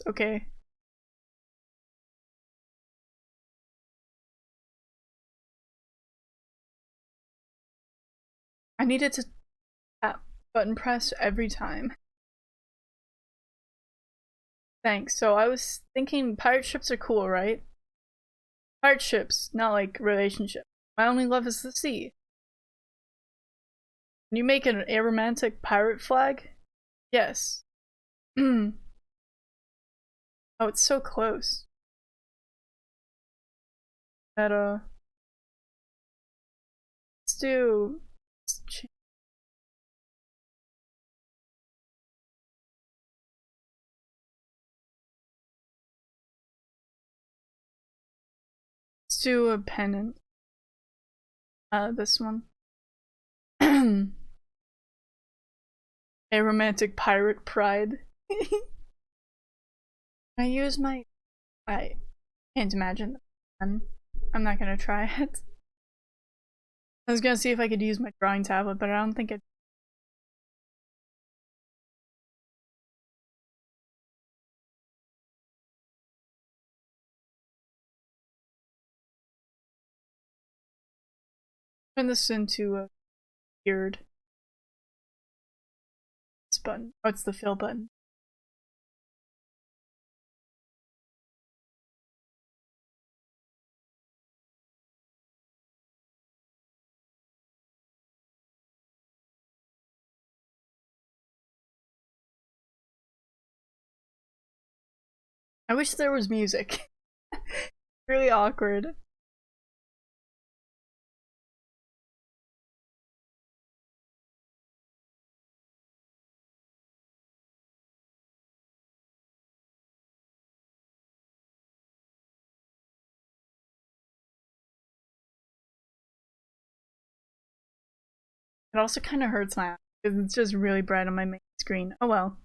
Okay. I needed to tap button press every time. Thanks. So I was thinking pirate ships are cool, right? Pirate ships, not like relationship. My only love is the sea. Can you make an aromantic pirate flag? Yes. Oh, it's so close. That let's do a pennant. This one. A romantic pirate pride. Can I use my... I can't imagine. I'm not gonna try it. I was gonna see if I could use my drawing tablet, but I don't think it... Turn this into a beard. This button. Oh, it's the fill button. I wish there was music. Really awkward. It also kind of hurts my eyes because it's just really bright on my main screen. Oh well.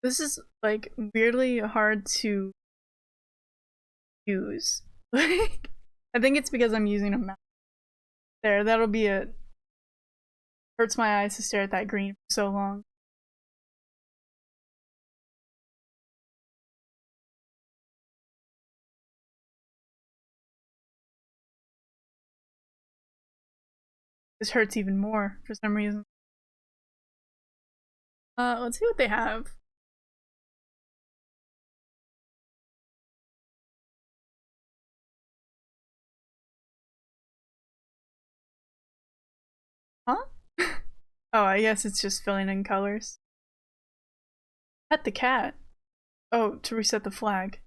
This is like weirdly hard to use. Like, I think it's because I'm using a mouse. There, that'll be it. Hurts my eyes to stare at that green for so long. This hurts even more for some reason. Let's see what they have. Huh? Oh, I guess it's just filling in colors. Pet the cat. Oh, to reset the flag.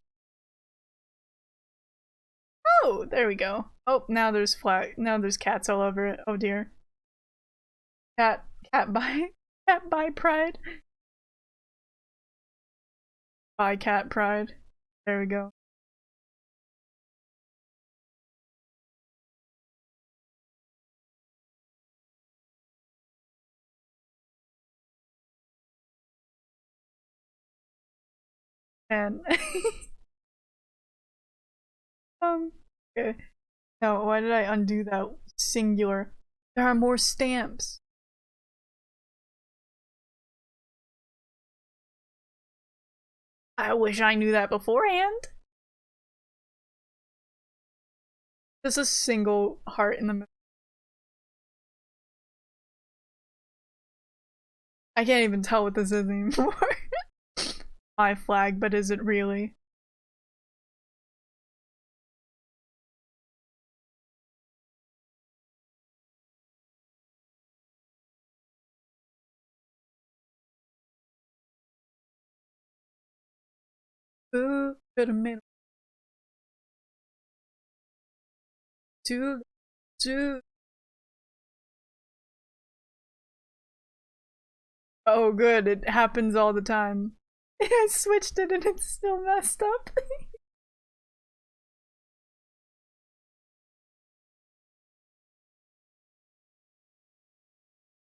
Oh, there we go. Oh, now there's cats all over it. Oh dear. Cat by pride. By cat pride. There we go. And okay. No, why did I undo that singular? There are more stamps. I wish I knew that beforehand. Just a single heart in the middle. I can't even tell what this is anymore. My flag, but is it really? Ooh, could have made two. Oh, good. It happens all the time. I switched it and it's still messed up.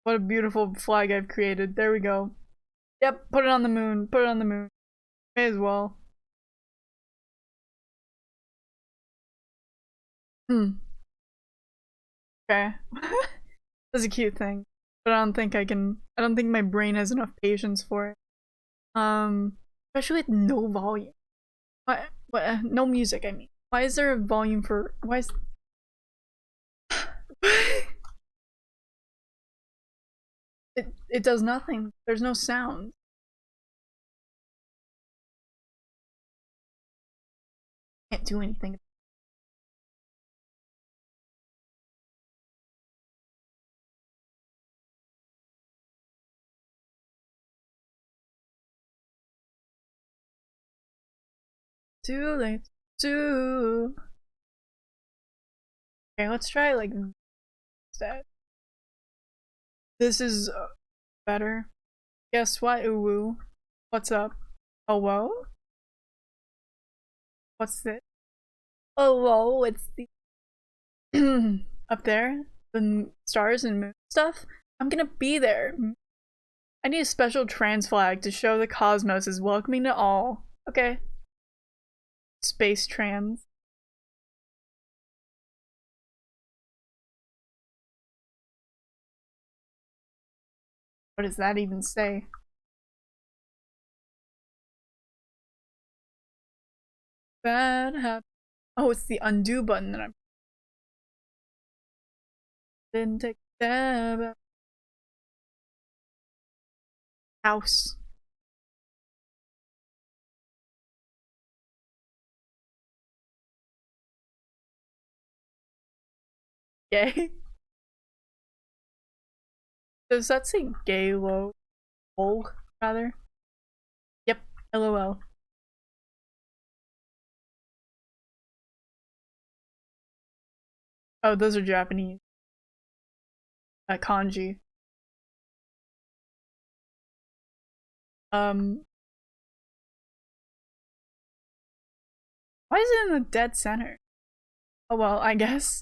What a beautiful flag I've created. There we go. Yep, put it on the moon. Put it on the moon. May as well. Okay. That's a cute thing. But I don't think my brain has enough patience for it. Especially with no volume. What, no music, I mean. Why is there a volume for, why is... it does nothing. There's no sound. Can't do anything. Too late. Too. Okay, let's try like that. This is better. Guess what, uwu? What's up? Hello? What's this? Hello, it's the up there, the stars and moon stuff. I'm gonna be there. I need a special trans flag to show the cosmos is welcoming to all. Okay. Space trans. What does that even say? Bad hap- Oh, it's the undo button that I'm. Didn't take that house. Gay. Does that say gay low? Lol, rather. Yep. LOL. Oh, those are Japanese. Kanji. Um. Why is it in the dead center? Oh well, I guess.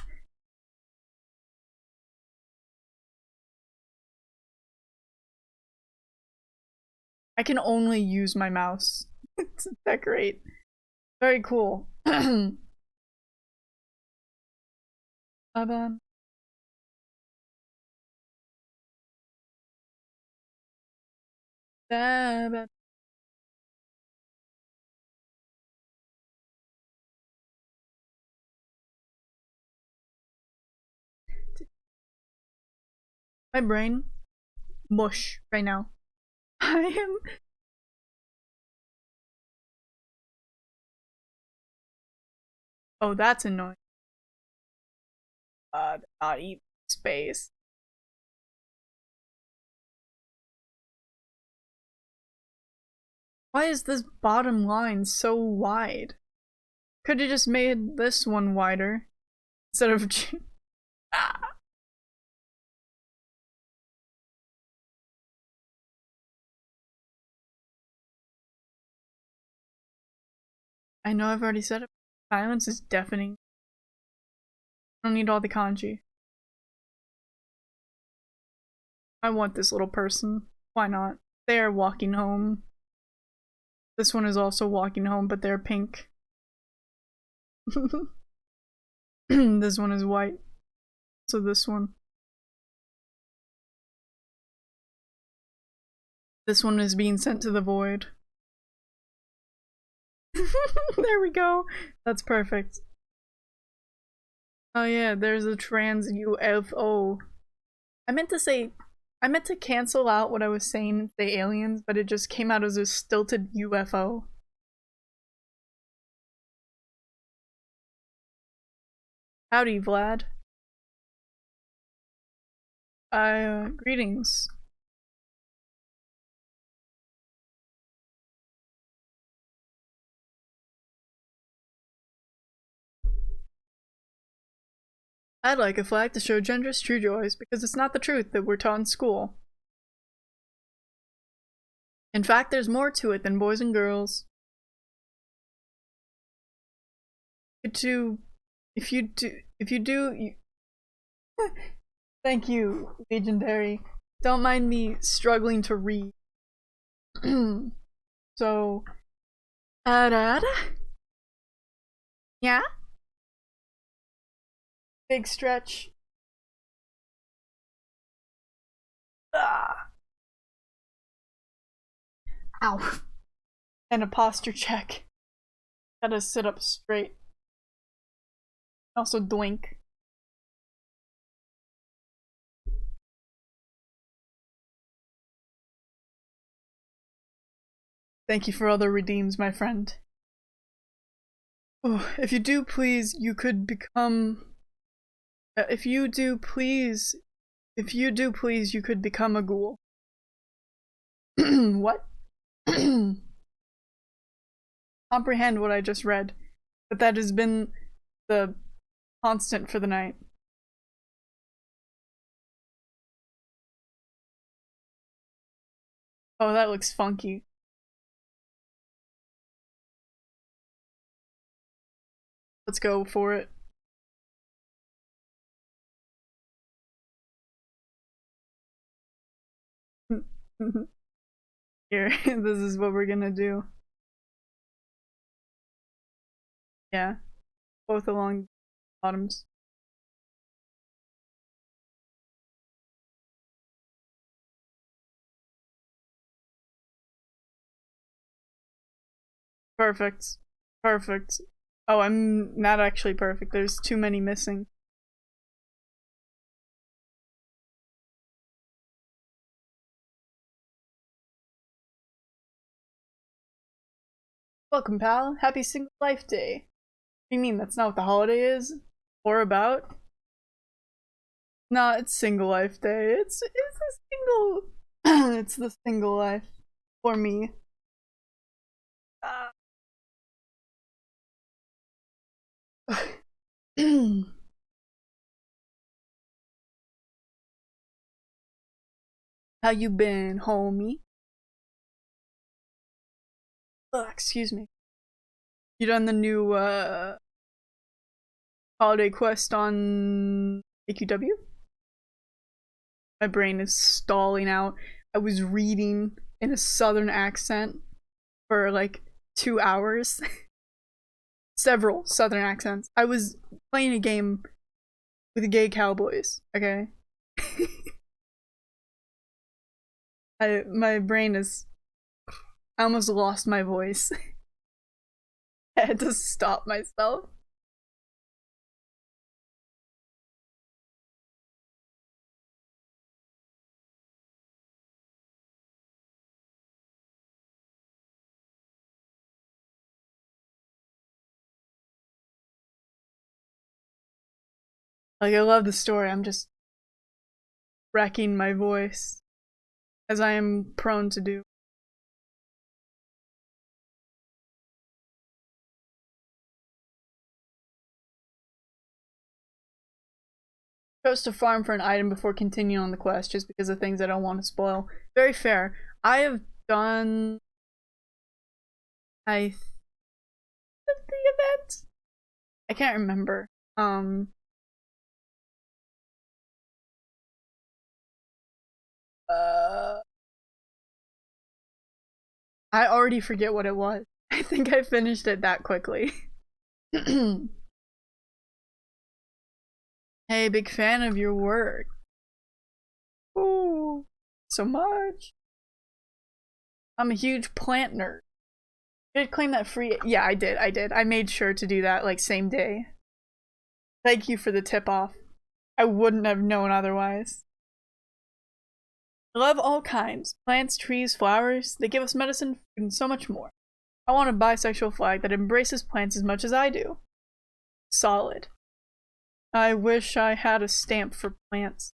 I can only use my mouse to decorate. Very cool. um, My brain, mush right now. I am. Oh, that's annoying. Not even space. Why is this bottom line so wide? Could have just made this one wider instead of. Ah. I know I've already said it. Silence is deafening. I don't need all the kanji. I want this little person. Why not? They are walking home. This one is also walking home, but they're pink. This one is white. So this one. This one is being sent to the void. There we go. That's perfect. Oh yeah, there's a trans UFO. I meant to cancel out what I was saying, the aliens, but it just came out as a stilted UFO. Howdy, Vlad. Greetings. I'd like a flag to show gender's true joys, because it's not the truth that we're taught in school. In fact, there's more to it than boys and girls. If you do, thank you, legendary. Don't mind me struggling to read. So, yeah? Big stretch. Ah. Ow. And a posture check. Gotta sit up straight. Also doink. Thank you for other redeems, my friend. Oh, if you do please, you could become... if you do please, you could become a ghoul. What? Comprehend what I just read, but that has been the constant for the night. Oh, that looks funky. Let's go for it. Here, this is what we're gonna do. Yeah, both along bottoms. Perfect. Perfect. Oh, I'm not actually perfect. There's too many missing. Welcome, pal. Happy Single Life Day. What do you mean? That's not what the holiday is? Or about? No, it's Single Life Day. It's a single... it's the single life. For me. How you been, homie? Ugh, excuse me. You done the new, holiday quest on AQW? My brain is stalling out. I was reading in a southern accent for like 2 hours. Several southern accents. I was playing a game with gay cowboys, okay? My brain is... I almost lost my voice. I had to stop myself. Like, I love the story, I'm just wrecking my voice, as I am prone to do. Chose to farm for an item before continuing on the quest just because of things I don't want to spoil. Very fair. I have done... the event? I can't remember. I already forget what it was. I think I finished it that quickly. Hey, big fan of your work. Ooh, so much. I'm a huge plant nerd. Did I claim that free? Yeah, I did. I made sure to do that, like, same day. Thank you for the tip off. I wouldn't have known otherwise. I love all kinds. Plants, trees, flowers. They give us medicine, food, and so much more. I want a bisexual flag that embraces plants as much as I do. Solid. I wish I had a stamp for plants.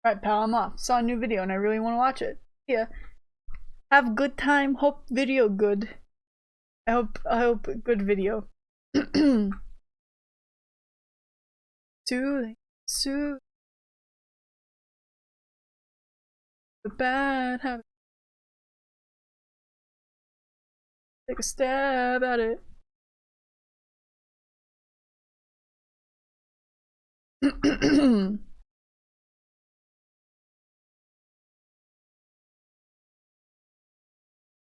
Alright, pal, I'm off. Saw a new video and I really want to watch it. Yeah. Have a good time. Hope video good. I hope good video. Soothing. The bad habit. Take a stab at it.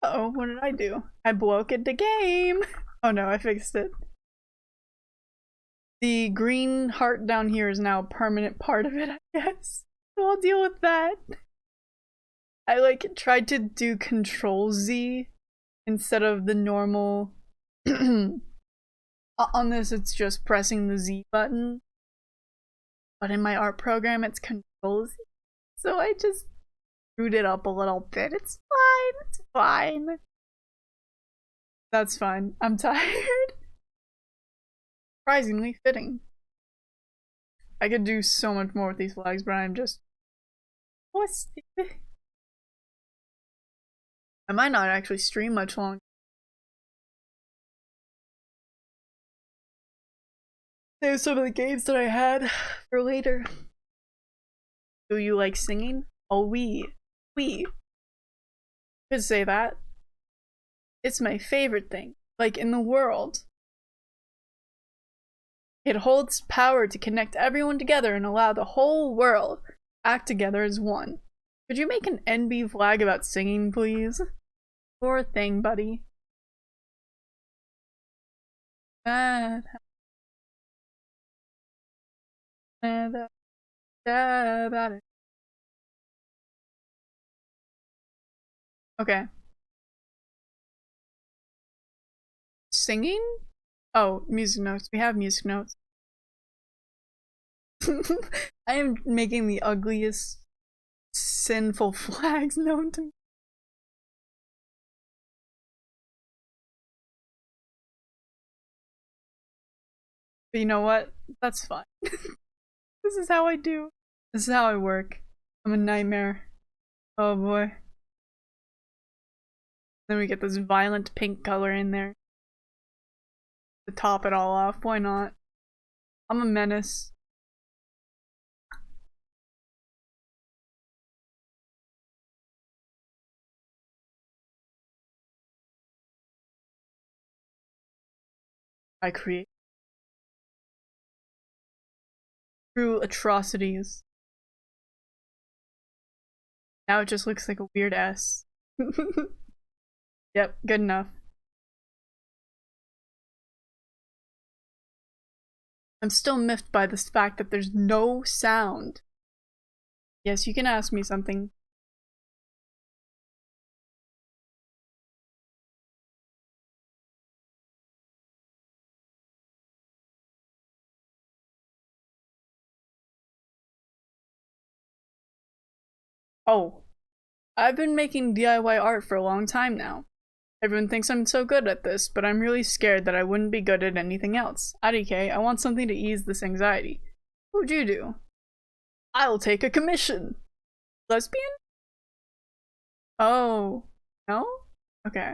Uh-oh, what did I do? I broke the game! Oh no, I fixed it. The green heart down here is now a permanent part of it, I guess. So I'll deal with that. I like tried to do Control Z instead of the normal. On this it's just pressing the Z button. But in my art program it's Control Z. So I just screwed it up a little bit. It's fine. It's fine. That's fine. I'm tired. Surprisingly fitting. I could do so much more with these flags, but I'm just... What's... I might not actually stream much longer. There's some of the games that I had for later. Do you like singing? Oh, we. Could say that. It's my favorite thing, like, in the world. It holds power to connect everyone together and allow the whole world to act together as one. Could you make an NB flag about singing, please? Poor thing, buddy. Bad. About it. Okay. Singing? Oh, music notes. We have music notes. I am making the ugliest sinful flags known to me. But you know what? That's fine. This is how I do. This is how I work. I'm a nightmare. Oh boy. Then we get this violent pink color in there. To top it all off. Why not? I'm a menace. I create true atrocities. Now it just looks like a weird S. Yep, good enough. I'm still miffed by this fact that there's no sound. Yes, you can ask me something. Oh, I've been making DIY art for a long time now. Everyone thinks I'm so good at this, but I'm really scared that I wouldn't be good at anything else. IDK, I want something to ease this anxiety. What would you do? I'll take a commission. Lesbian? Oh, no? Okay.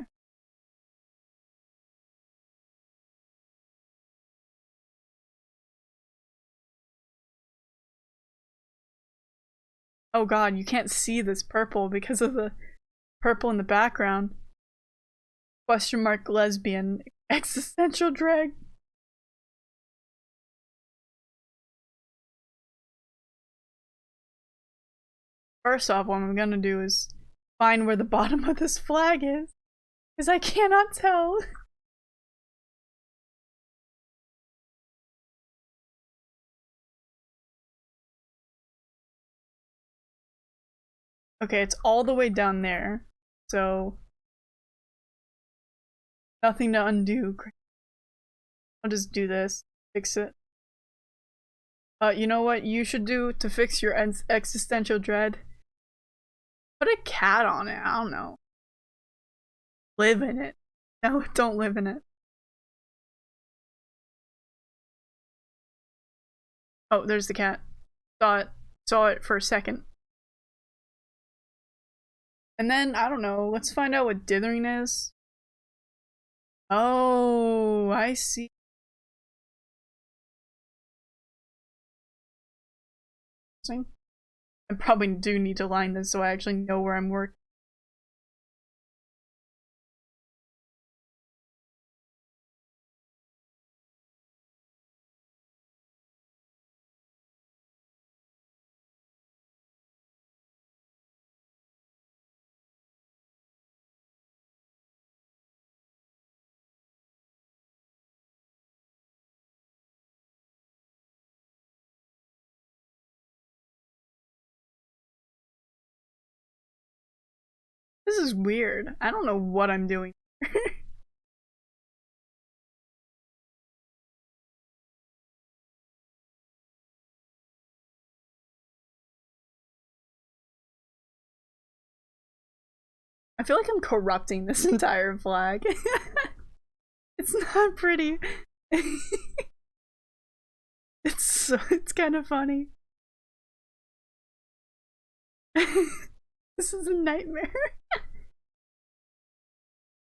Oh god, you can't see this purple because of the purple in the background. Question mark lesbian. Existential drag. First off, what I'm gonna do is find where the bottom of this flag is. Because I cannot tell. Okay, it's all the way down there. So nothing to undo. I'll just do this. Fix it. You know what you should do to fix your existential dread? Put a cat on it. I don't know. Live in it. No, don't live in it. Oh, there's the cat. Saw it for a second. And then, I don't know, let's find out what dithering is. Oh, I see. I probably do need to line this so I actually know where I'm working. This is weird. I don't know what I'm doing. I feel like I'm corrupting this entire flag. It's not pretty. It's kind of funny. This is a nightmare.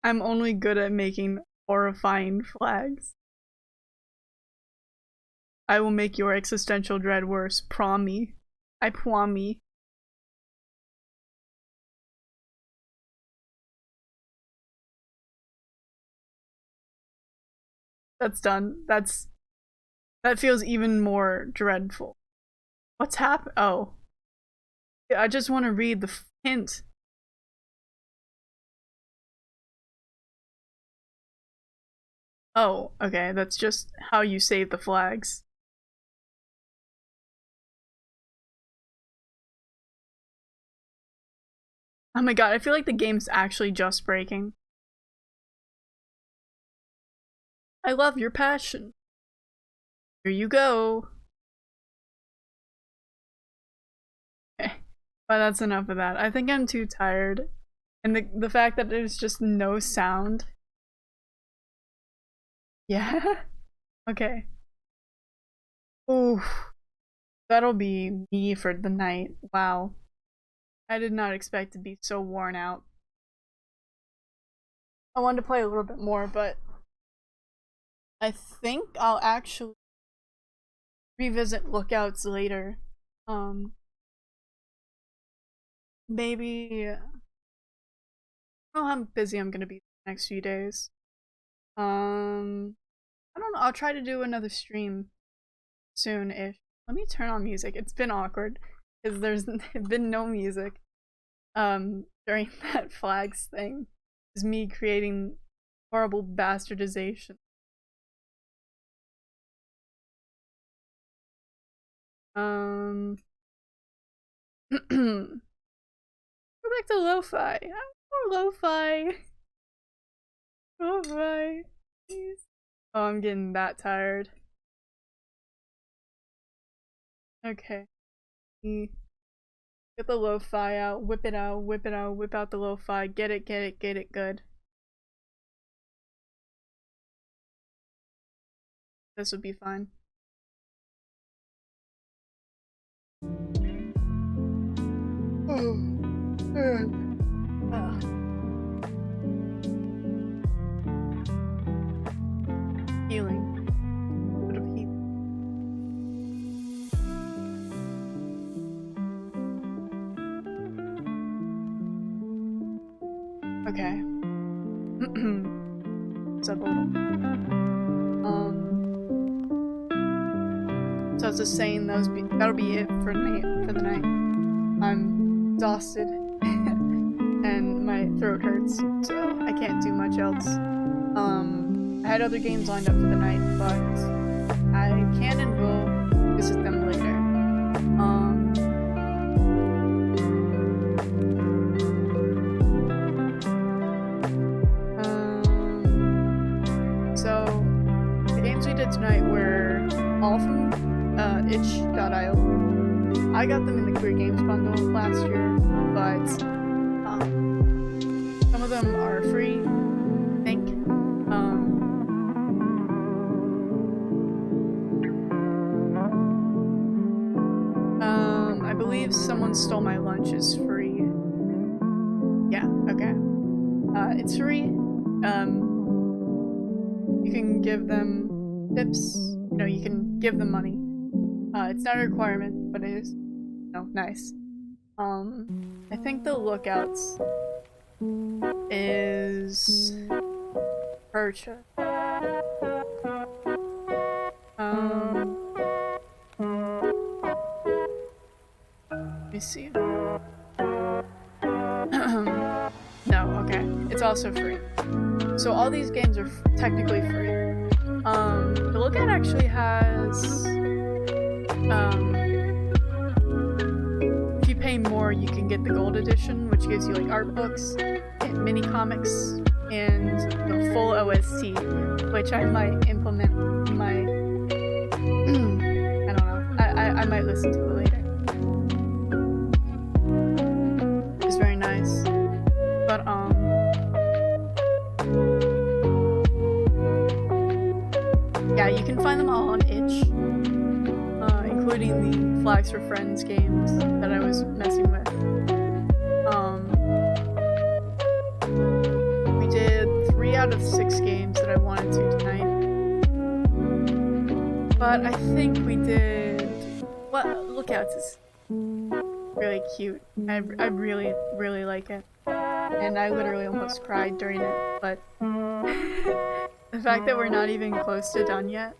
I'm only good at making horrifying flags. I will make your existential dread worse. Promise. I promise. That's done. That feels even more dreadful. What's happened? Oh. I just want to read the hint. Oh, okay, that's just how you save the flags. Oh my god, I feel like the game's actually just breaking. I love your passion. Here you go. Okay, but that's enough of that. I think I'm too tired. And the fact that there's just no sound. Yeah? Okay. Ooh. That'll be me for the night. Wow. I did not expect to be so worn out. I wanted to play a little bit more, but I think I'll actually revisit Lookouts later. Maybe I don't know how busy I'm gonna be the next few days. I don't know. I'll try to do another stream soon-ish. Let me turn on music. It's been awkward because there's been no music during that flags thing. It's me creating horrible bastardization. Go back to lo-fi. I want more lo-fi. Lo-fi, please. Oh, I'm getting that tired. Okay. Get the lo-fi out, whip it out, whip it out, whip out the lo-fi, get it good. This would be fine. Healing. Bit of heat. Okay. What's up, a little? So I was just saying that'll be it for the night. I'm exhausted and my throat hurts, so I can't do much else. I had other games lined up for the night, but I can and will visit them later. So the games we did tonight were all from itch.io. I got them in the Queer Games bundle last year, but some of them are free, I think. I believe Someone Stole My Lunch is free. Yeah, okay. It's free. You can give them tips, you know, you can give them money. It's not a requirement, but it is, nice. I think the Lookouts is purchase. Let me see. No, okay. It's also free. So all these games are technically free. The Lookout actually has if you pay more, you can get the gold edition, which gives you like art books and mini comics and the full OST, which I might implement in my I don't know. I might listen to it later. It's very nice. But yeah, you can find them all on itch. Including the Flags for Friends games that I was messing with. We did 3 out of 6 games that I wanted to tonight. But I think we did... Well, Lookouts is really cute. I really, really like it. And I literally almost cried during it, but the fact that we're not even close to done yet,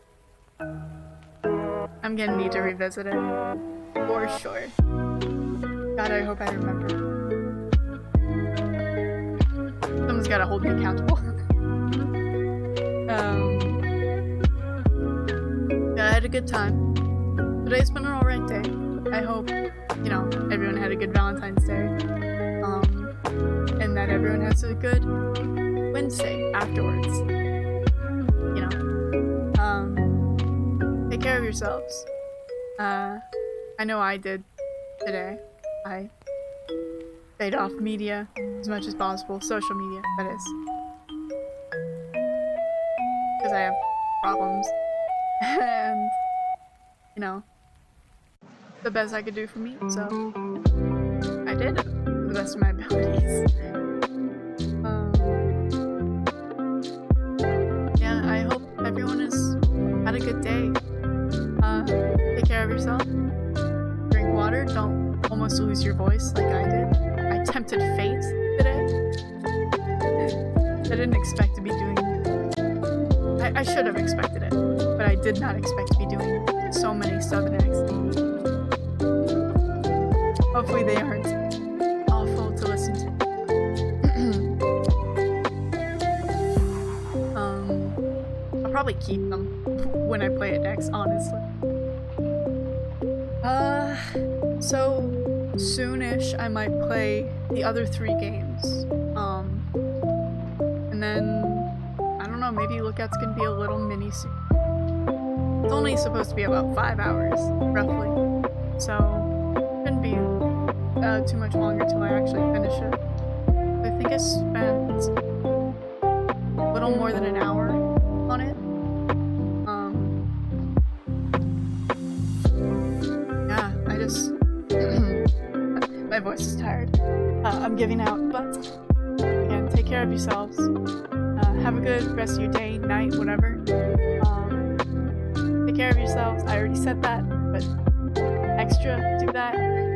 I'm gonna need to revisit it, for sure. God, I hope I remember. Someone's gotta hold me accountable. Yeah, I had a good time. Today's been an alright day. I hope, everyone had a good Valentine's Day. And that everyone has a good Wednesday afterwards. Take care of yourselves. I know I did today. I stayed off media as much as possible. Social media, that is. Because I have problems. And, the best I could do for me, so I did it to the best of my abilities. Yeah, I hope everyone has had a good day. Take care of yourself. Drink water. Don't almost lose your voice like I did. I tempted fate today. I didn't expect to be doing it. I should have expected it, but I did not expect to be doing so many southern accents. Hopefully they aren't awful to listen to. I'll probably keep them when I play it next, honestly. So soonish I might play the other 3 games. And then I don't know, maybe Lookout's gonna be a little mini It's only supposed to be about 5 hours, roughly. So shouldn't be too much longer till I actually finish it. I think I spent a little more than an hour on it. Yeah, I just my voice is tired. I'm giving out, but again, take care of yourselves. Have a good rest of your day, night, whatever. Take care of yourselves. I already said that, but extra, do that.